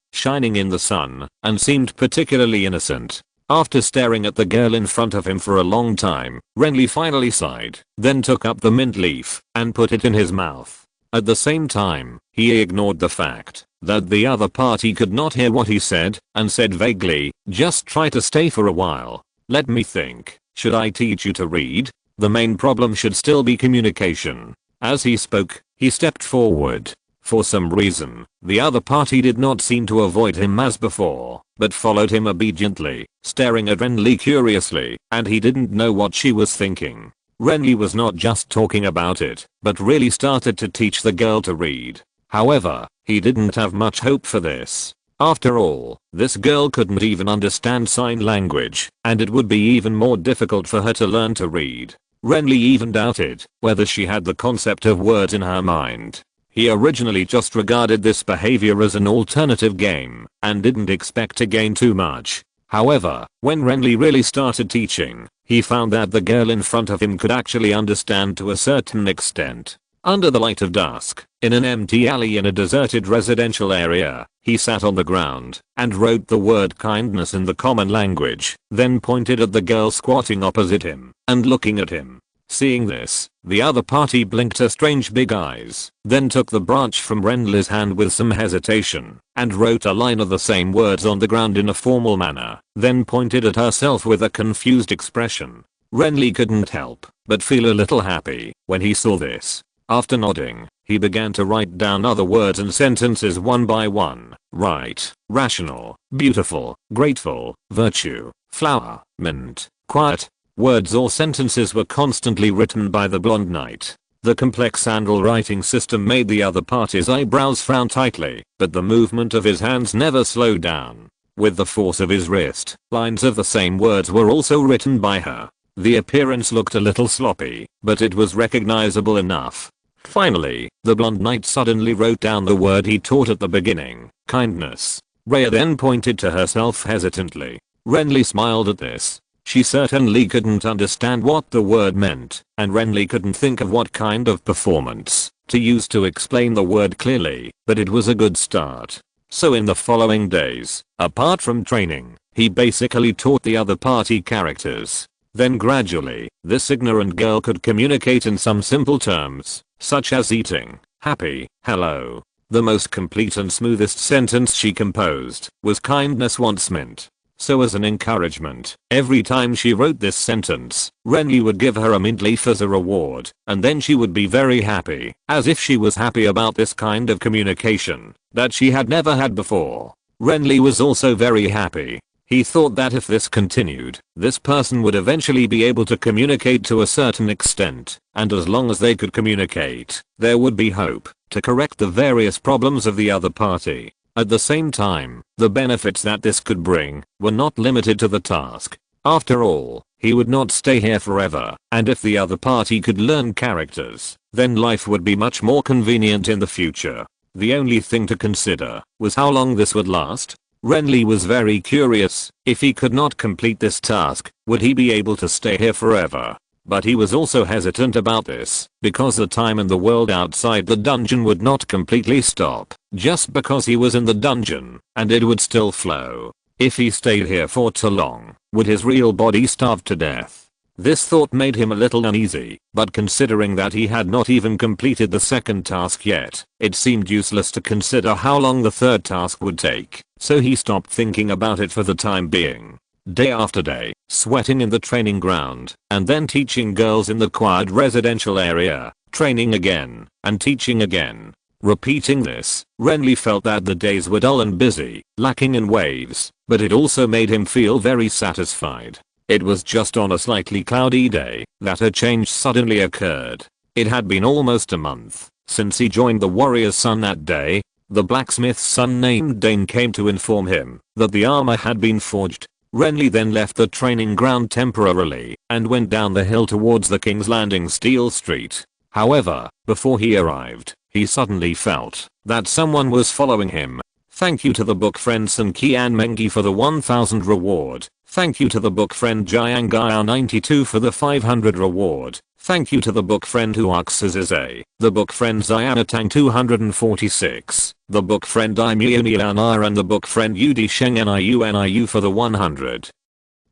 shining in the sun, and seemed particularly innocent. After staring at the girl in front of him for a long time, Renly finally sighed, then took up the mint leaf and put it in his mouth. At the same time, he ignored the fact that the other party could not hear what he said and said vaguely, "Just try to stay for a while. Let me think. Should I teach you to read?" The main problem should still be communication. As he spoke, he stepped forward. For some reason, the other party did not seem to avoid him as before, but followed him obediently, staring at Renly curiously, and he didn't know what she was thinking. Renly was not just talking about it, but really started to teach the girl to read. However, he didn't have much hope for this. After all, this girl couldn't even understand sign language, and it would be even more difficult for her to learn to read. Renly even doubted whether she had the concept of words in her mind. He originally just regarded this behavior as an alternative game and didn't expect to gain too much. However, when Renly really started teaching, he found that the girl in front of him could actually understand to a certain extent. Under the light of dusk, in an empty alley in a deserted residential area, he sat on the ground and wrote the word kindness in the common language, then pointed at the girl squatting opposite him and looking at him. Seeing this, the other party blinked her strange big eyes, then took the branch from Renly's hand with some hesitation, and wrote a line of the same words on the ground in a formal manner, then pointed at herself with a confused expression. Renly couldn't help but feel a little happy when he saw this. After nodding, he began to write down other words and sentences one by one. Right, rational, beautiful, grateful, virtue, flower, mint, quiet. Words or sentences were constantly written by the blonde knight. The complex handwriting system made the other party's eyebrows frown tightly, but the movement of his hands never slowed down. With the force of his wrist, lines of the same words were also written by her. The appearance looked a little sloppy, but it was recognizable enough. Finally, the blonde knight suddenly wrote down the word he taught at the beginning, kindness. Rhea then pointed to herself hesitantly. Renly smiled at this. She certainly couldn't understand what the word meant, and Renly couldn't think of what kind of performance to use to explain the word clearly, but it was a good start. So in the following days, apart from training, he basically taught the other party characters. Then gradually, this ignorant girl could communicate in some simple terms, such as eating, happy, hello. The most complete and smoothest sentence she composed was kindness once mint. So as an encouragement, every time she wrote this sentence, Renly would give her a mint leaf as a reward, and then she would be very happy, as if she was happy about this kind of communication that she had never had before. Renly was also very happy. He thought that if this continued, this person would eventually be able to communicate to a certain extent, and as long as they could communicate, there would be hope to correct the various problems of the other party. At the same time, the benefits that this could bring were not limited to the task. After all, he would not stay here forever, and if the other party could learn characters, then life would be much more convenient in the future. The only thing to consider was how long this would last. Renly was very curious. If he could not complete this task, would he be able to stay here forever? But he was also hesitant about this, because the time in the world outside the dungeon would not completely stop, just because he was in the dungeon, and it would still flow. If he stayed here for too long, would his real body starve to death? This thought made him a little uneasy, but considering that he had not even completed the second task yet, it seemed useless to consider how long the third task would take, so he stopped thinking about it for the time being. Day after day, sweating in the training ground, and then teaching girls in the quiet residential area, training again, and teaching again. Repeating this, Renly felt that the days were dull and busy, lacking in waves, but it also made him feel very satisfied. It was just on a slightly cloudy day that a change suddenly occurred. It had been almost a month since he joined the warrior's son that day. The blacksmith's son named Dane came to inform him that the armor had been forged. Renly then left the training ground temporarily and went down the hill towards the King's Landing Steel Street. However, before he arrived, he suddenly felt that someone was following him. Thank you to the book friend Sunkian Mengi for the 1000 reward. Thank you to the book friend Jiangaya92 for the 500 reward. Thank you to the book friend Huaxizize, the book friend Xianatang 246, the book friend Imuunianar and the book friend Yudi Shengniu for the 100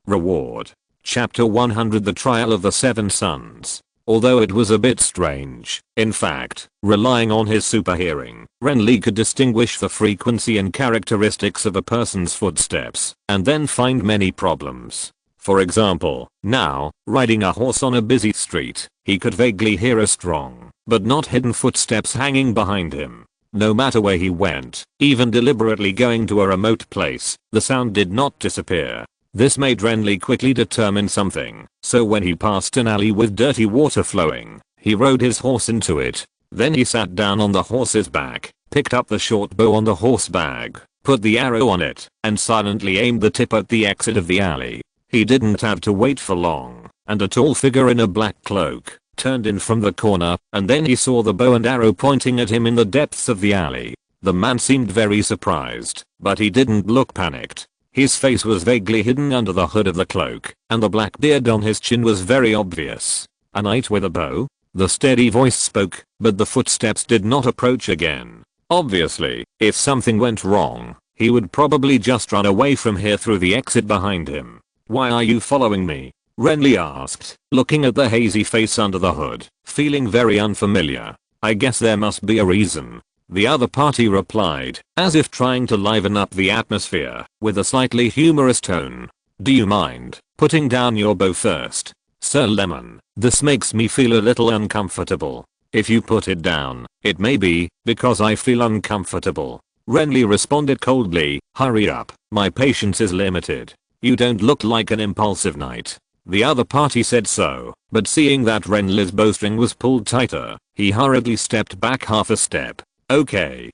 reward. Chapter 100 The Trial of the Seven Sons. Although it was a bit strange, in fact, relying on his super hearing, Renly could distinguish the frequency and characteristics of a person's footsteps, and then find many problems. For example, now, riding a horse on a busy street, he could vaguely hear a strong, but not hidden footsteps hanging behind him. No matter where he went, even deliberately going to a remote place, the sound did not disappear. This made Renly quickly determine something, so when he passed an alley with dirty water flowing, he rode his horse into it. Then he sat down on the horse's back, picked up the short bow on the horse bag, put the arrow on it, and silently aimed the tip at the exit of the alley. He didn't have to wait for long, and a tall figure in a black cloak turned in from the corner, and then he saw the bow and arrow pointing at him in the depths of the alley. The man seemed very surprised, but he didn't look panicked. His face was vaguely hidden under the hood of the cloak, and the black beard on his chin was very obvious. A knight with a bow? The steady voice spoke, but the footsteps did not approach again. Obviously, if something went wrong, he would probably just run away from here through the exit behind him. Why are you following me? Renly asked, looking at the hazy face under the hood, feeling very unfamiliar. I guess there must be a reason. The other party replied, as if trying to liven up the atmosphere, with a slightly humorous tone. Do you mind putting down your bow first? Sir Lemon, this makes me feel a little uncomfortable. If you put it down, it may be because I feel uncomfortable. Renly responded coldly, hurry up, my patience is limited. You don't look like an impulsive knight. The other party said so, but seeing that Renly's bowstring was pulled tighter, he hurriedly stepped back half a step. Okay,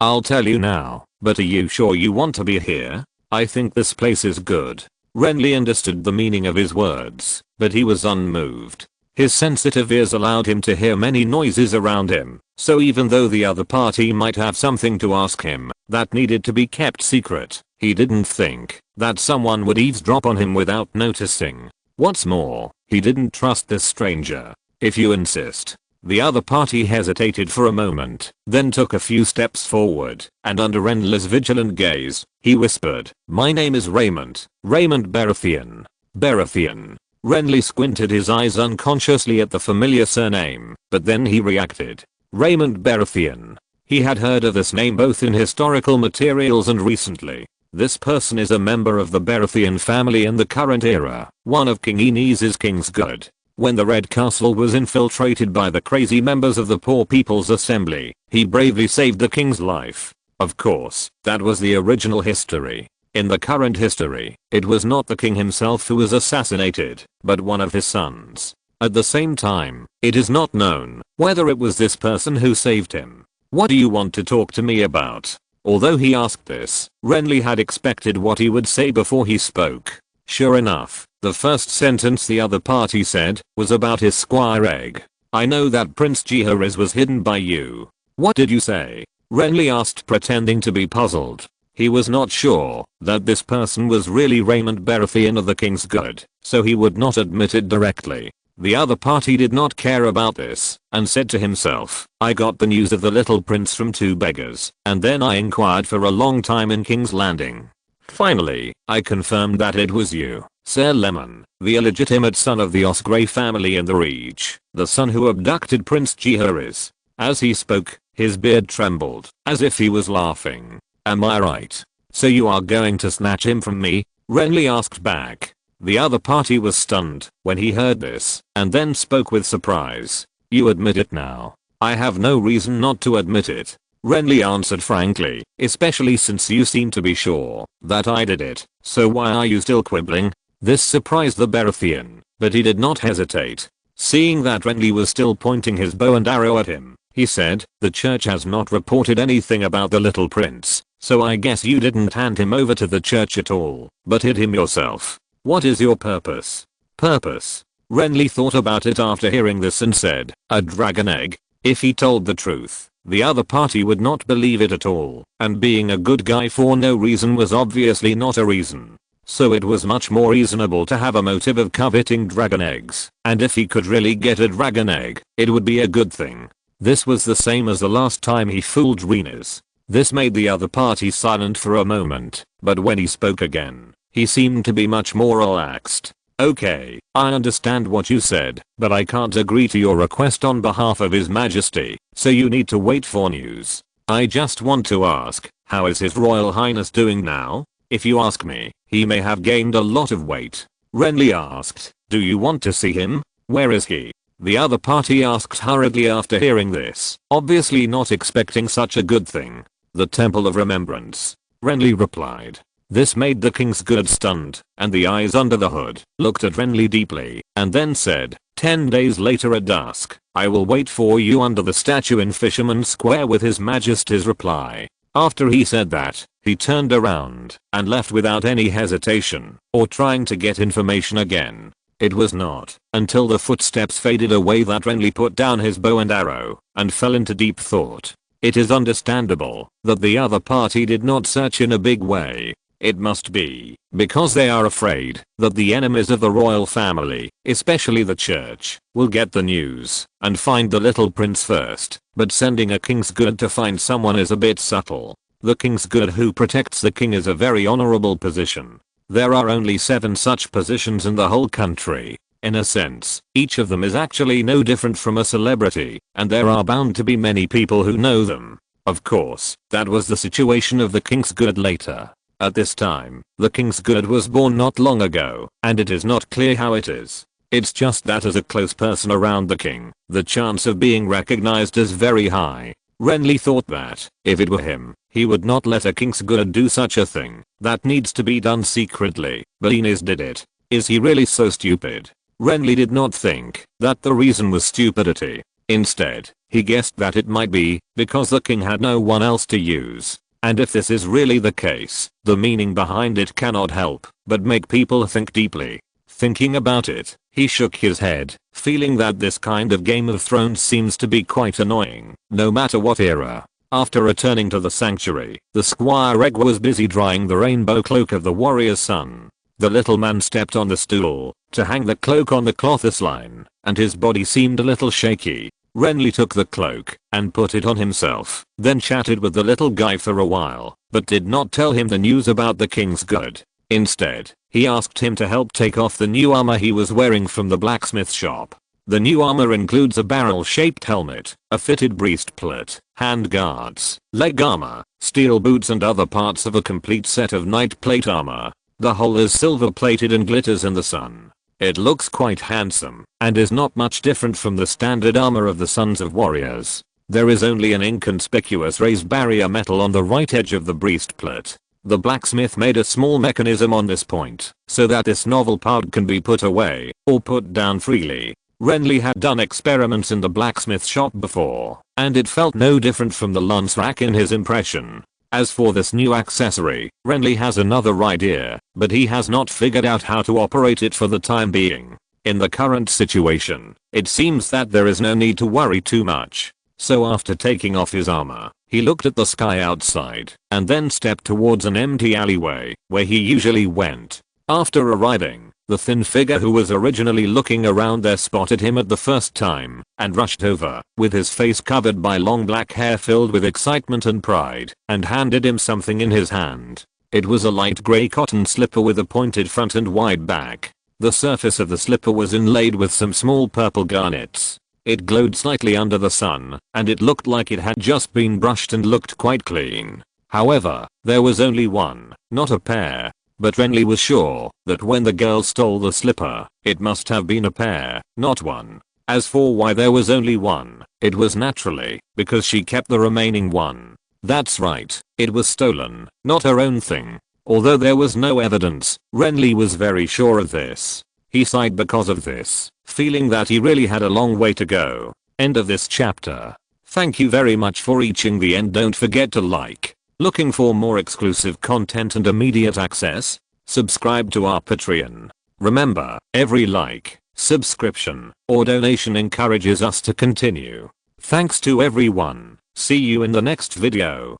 I'll tell you now, but are you sure you want to be here? I think this place is good. Renly understood the meaning of his words, but he was unmoved. His sensitive ears allowed him to hear many noises around him, so even though the other party might have something to ask him that needed to be kept secret, he didn't think that someone would eavesdrop on him without noticing. What's more, he didn't trust this stranger. If you insist. The other party hesitated for a moment, then took a few steps forward, and under Renly's vigilant gaze, he whispered, my name is Raymond Baratheon. Baratheon. Renly squinted his eyes unconsciously at the familiar surname, but then he reacted. Raymond Baratheon. He had heard of this name both in historical materials and recently. This person is a member of the Baratheon family in the current era, one of King Aenys's Kingsguard. When the Red Castle was infiltrated by the crazy members of the Poor People's Assembly, he bravely saved the king's life. Of course, that was the original history. In the current history, it was not the king himself who was assassinated, but one of his sons. At the same time, it is not known whether it was this person who saved him. What do you want to talk to me about? Although he asked this, Renly had expected what he would say before he spoke. Sure enough, the first sentence the other party said was about his squire egg. I know that Prince Jaehaerys was hidden by you. What did you say? Renly asked, pretending to be puzzled. He was not sure that this person was really Renly Baratheon of the King's Good, so he would not admit it directly. The other party did not care about this, and said to himself, I got the news of the little prince from 2 beggars, and then I inquired for a long time in King's Landing. Finally, I confirmed that it was you, Sir Lemon, the illegitimate son of the Osgrey family in the Reach, the son who abducted Prince Jaehaerys. As he spoke, his beard trembled, as if he was laughing. Am I right? So you are going to snatch him from me? Renly asked back. The other party was stunned when he heard this, and then spoke with surprise. You admit it now. I have no reason not to admit it. Renly answered frankly, especially since you seem to be sure that I did it, so why are you still quibbling? This surprised the Baratheon, but he did not hesitate. Seeing that Renly was still pointing his bow and arrow at him, he said, the church has not reported anything about the little prince, so I guess you didn't hand him over to the church at all, but hid him yourself. What is your purpose? Purpose? Renly thought about it after hearing this and said, a dragon egg? If he told the truth, the other party would not believe it at all, and being a good guy for no reason was obviously not a reason. So it was much more reasonable to have a motive of coveting dragon eggs, and if he could really get a dragon egg, it would be a good thing. This was the same as the last time he fooled Rhaenys. This made the other party silent for a moment, but when he spoke again, he seemed to be much more relaxed. Okay, I understand what you said, but I can't agree to your request on behalf of His Majesty, so you need to wait for news. I just want to ask, how is His Royal Highness doing now? If you ask me, he may have gained a lot of weight. Renly asked, do you want to see him? Where is he? The other party asked hurriedly after hearing this, obviously not expecting such a good thing. The Temple of Remembrance. Renly replied. This made the King's Good stunned, and the eyes under the hood looked at Renly deeply, and then said, 10 days later at dusk, I will wait for you under the statue in Fisherman's Square with His Majesty's reply. After he said that, he turned around and left without any hesitation, or trying to get information again. It was not until the footsteps faded away that Renly put down his bow and arrow, and fell into deep thought. It is understandable that the other party did not search in a big way. It must be because they are afraid that the enemies of the royal family, especially the church, will get the news and find the little prince first. But sending a King's Good to find someone is a bit subtle. The King's Good who protects the king is a very honorable position. There are only 7 such positions in the whole country. In a sense, each of them is actually no different from a celebrity, and there are bound to be many people who know them. Of course, that was the situation of the King's Good later. At this time, the King's Good was born not long ago, and it is not clear how it is. It's just that as a close person around the king, the chance of being recognized is very high. Renly thought that, if it were him, he would not let a King's Good do such a thing. That needs to be done secretly, but Rhaenys did it. Is he really so stupid? Renly did not think that the reason was stupidity. Instead, he guessed that it might be because the king had no one else to use. And if this is really the case, the meaning behind it cannot help but make people think deeply. Thinking about it, he shook his head, feeling that this kind of Game of Thrones seems to be quite annoying, no matter what era. After returning to the sanctuary, the squire egg was busy drying the rainbow cloak of the warrior's son. The little man stepped on the stool to hang the cloak on the cloths line, and his body seemed a little shaky. Renly took the cloak and put it on himself, then chatted with the little guy for a while, but did not tell him the news about the King's Good. Instead, he asked him to help take off the new armor he was wearing from the blacksmith shop. The new armor includes a barrel-shaped helmet, a fitted breastplate, hand guards, leg armor, steel boots and other parts of a complete set of knight plate armor. The whole is silver-plated and glitters in the sun. It looks quite handsome, and is not much different from the standard armor of the Sons of Warriors. There is only an inconspicuous raised barrier metal on the right edge of the breastplate. The blacksmith made a small mechanism on this point, so that this novel part can be put away, or put down freely. Renly had done experiments in the blacksmith shop before, and it felt no different from the lance rack in his impression. As for this new accessory, Renly has another idea, but he has not figured out how to operate it for the time being. In the current situation, it seems that there is no need to worry too much. So after taking off his armor, he looked at the sky outside and then stepped towards an empty alleyway where he usually went. After arriving, the thin figure who was originally looking around there spotted him at the first time and rushed over, with his face covered by long black hair filled with excitement and pride, and handed him something in his hand. It was a light grey cotton slipper with a pointed front and wide back. The surface of the slipper was inlaid with some small purple garnets. It glowed slightly under the sun, and it looked like it had just been brushed and looked quite clean. However, there was only one, not a pair. But Renly was sure that when the girl stole the slipper, it must have been a pair, not one. As for why there was only one, it was naturally because she kept the remaining one. That's right, it was stolen, not her own thing. Although there was no evidence, Renly was very sure of this. He sighed because of this, feeling that he really had a long way to go. End of this chapter. Thank you very much for reaching the end. Don't forget to like. Looking for more exclusive content and immediate access? Subscribe to our Patreon. Remember, every like, subscription, or donation encourages us to continue. Thanks to everyone. See you in the next video.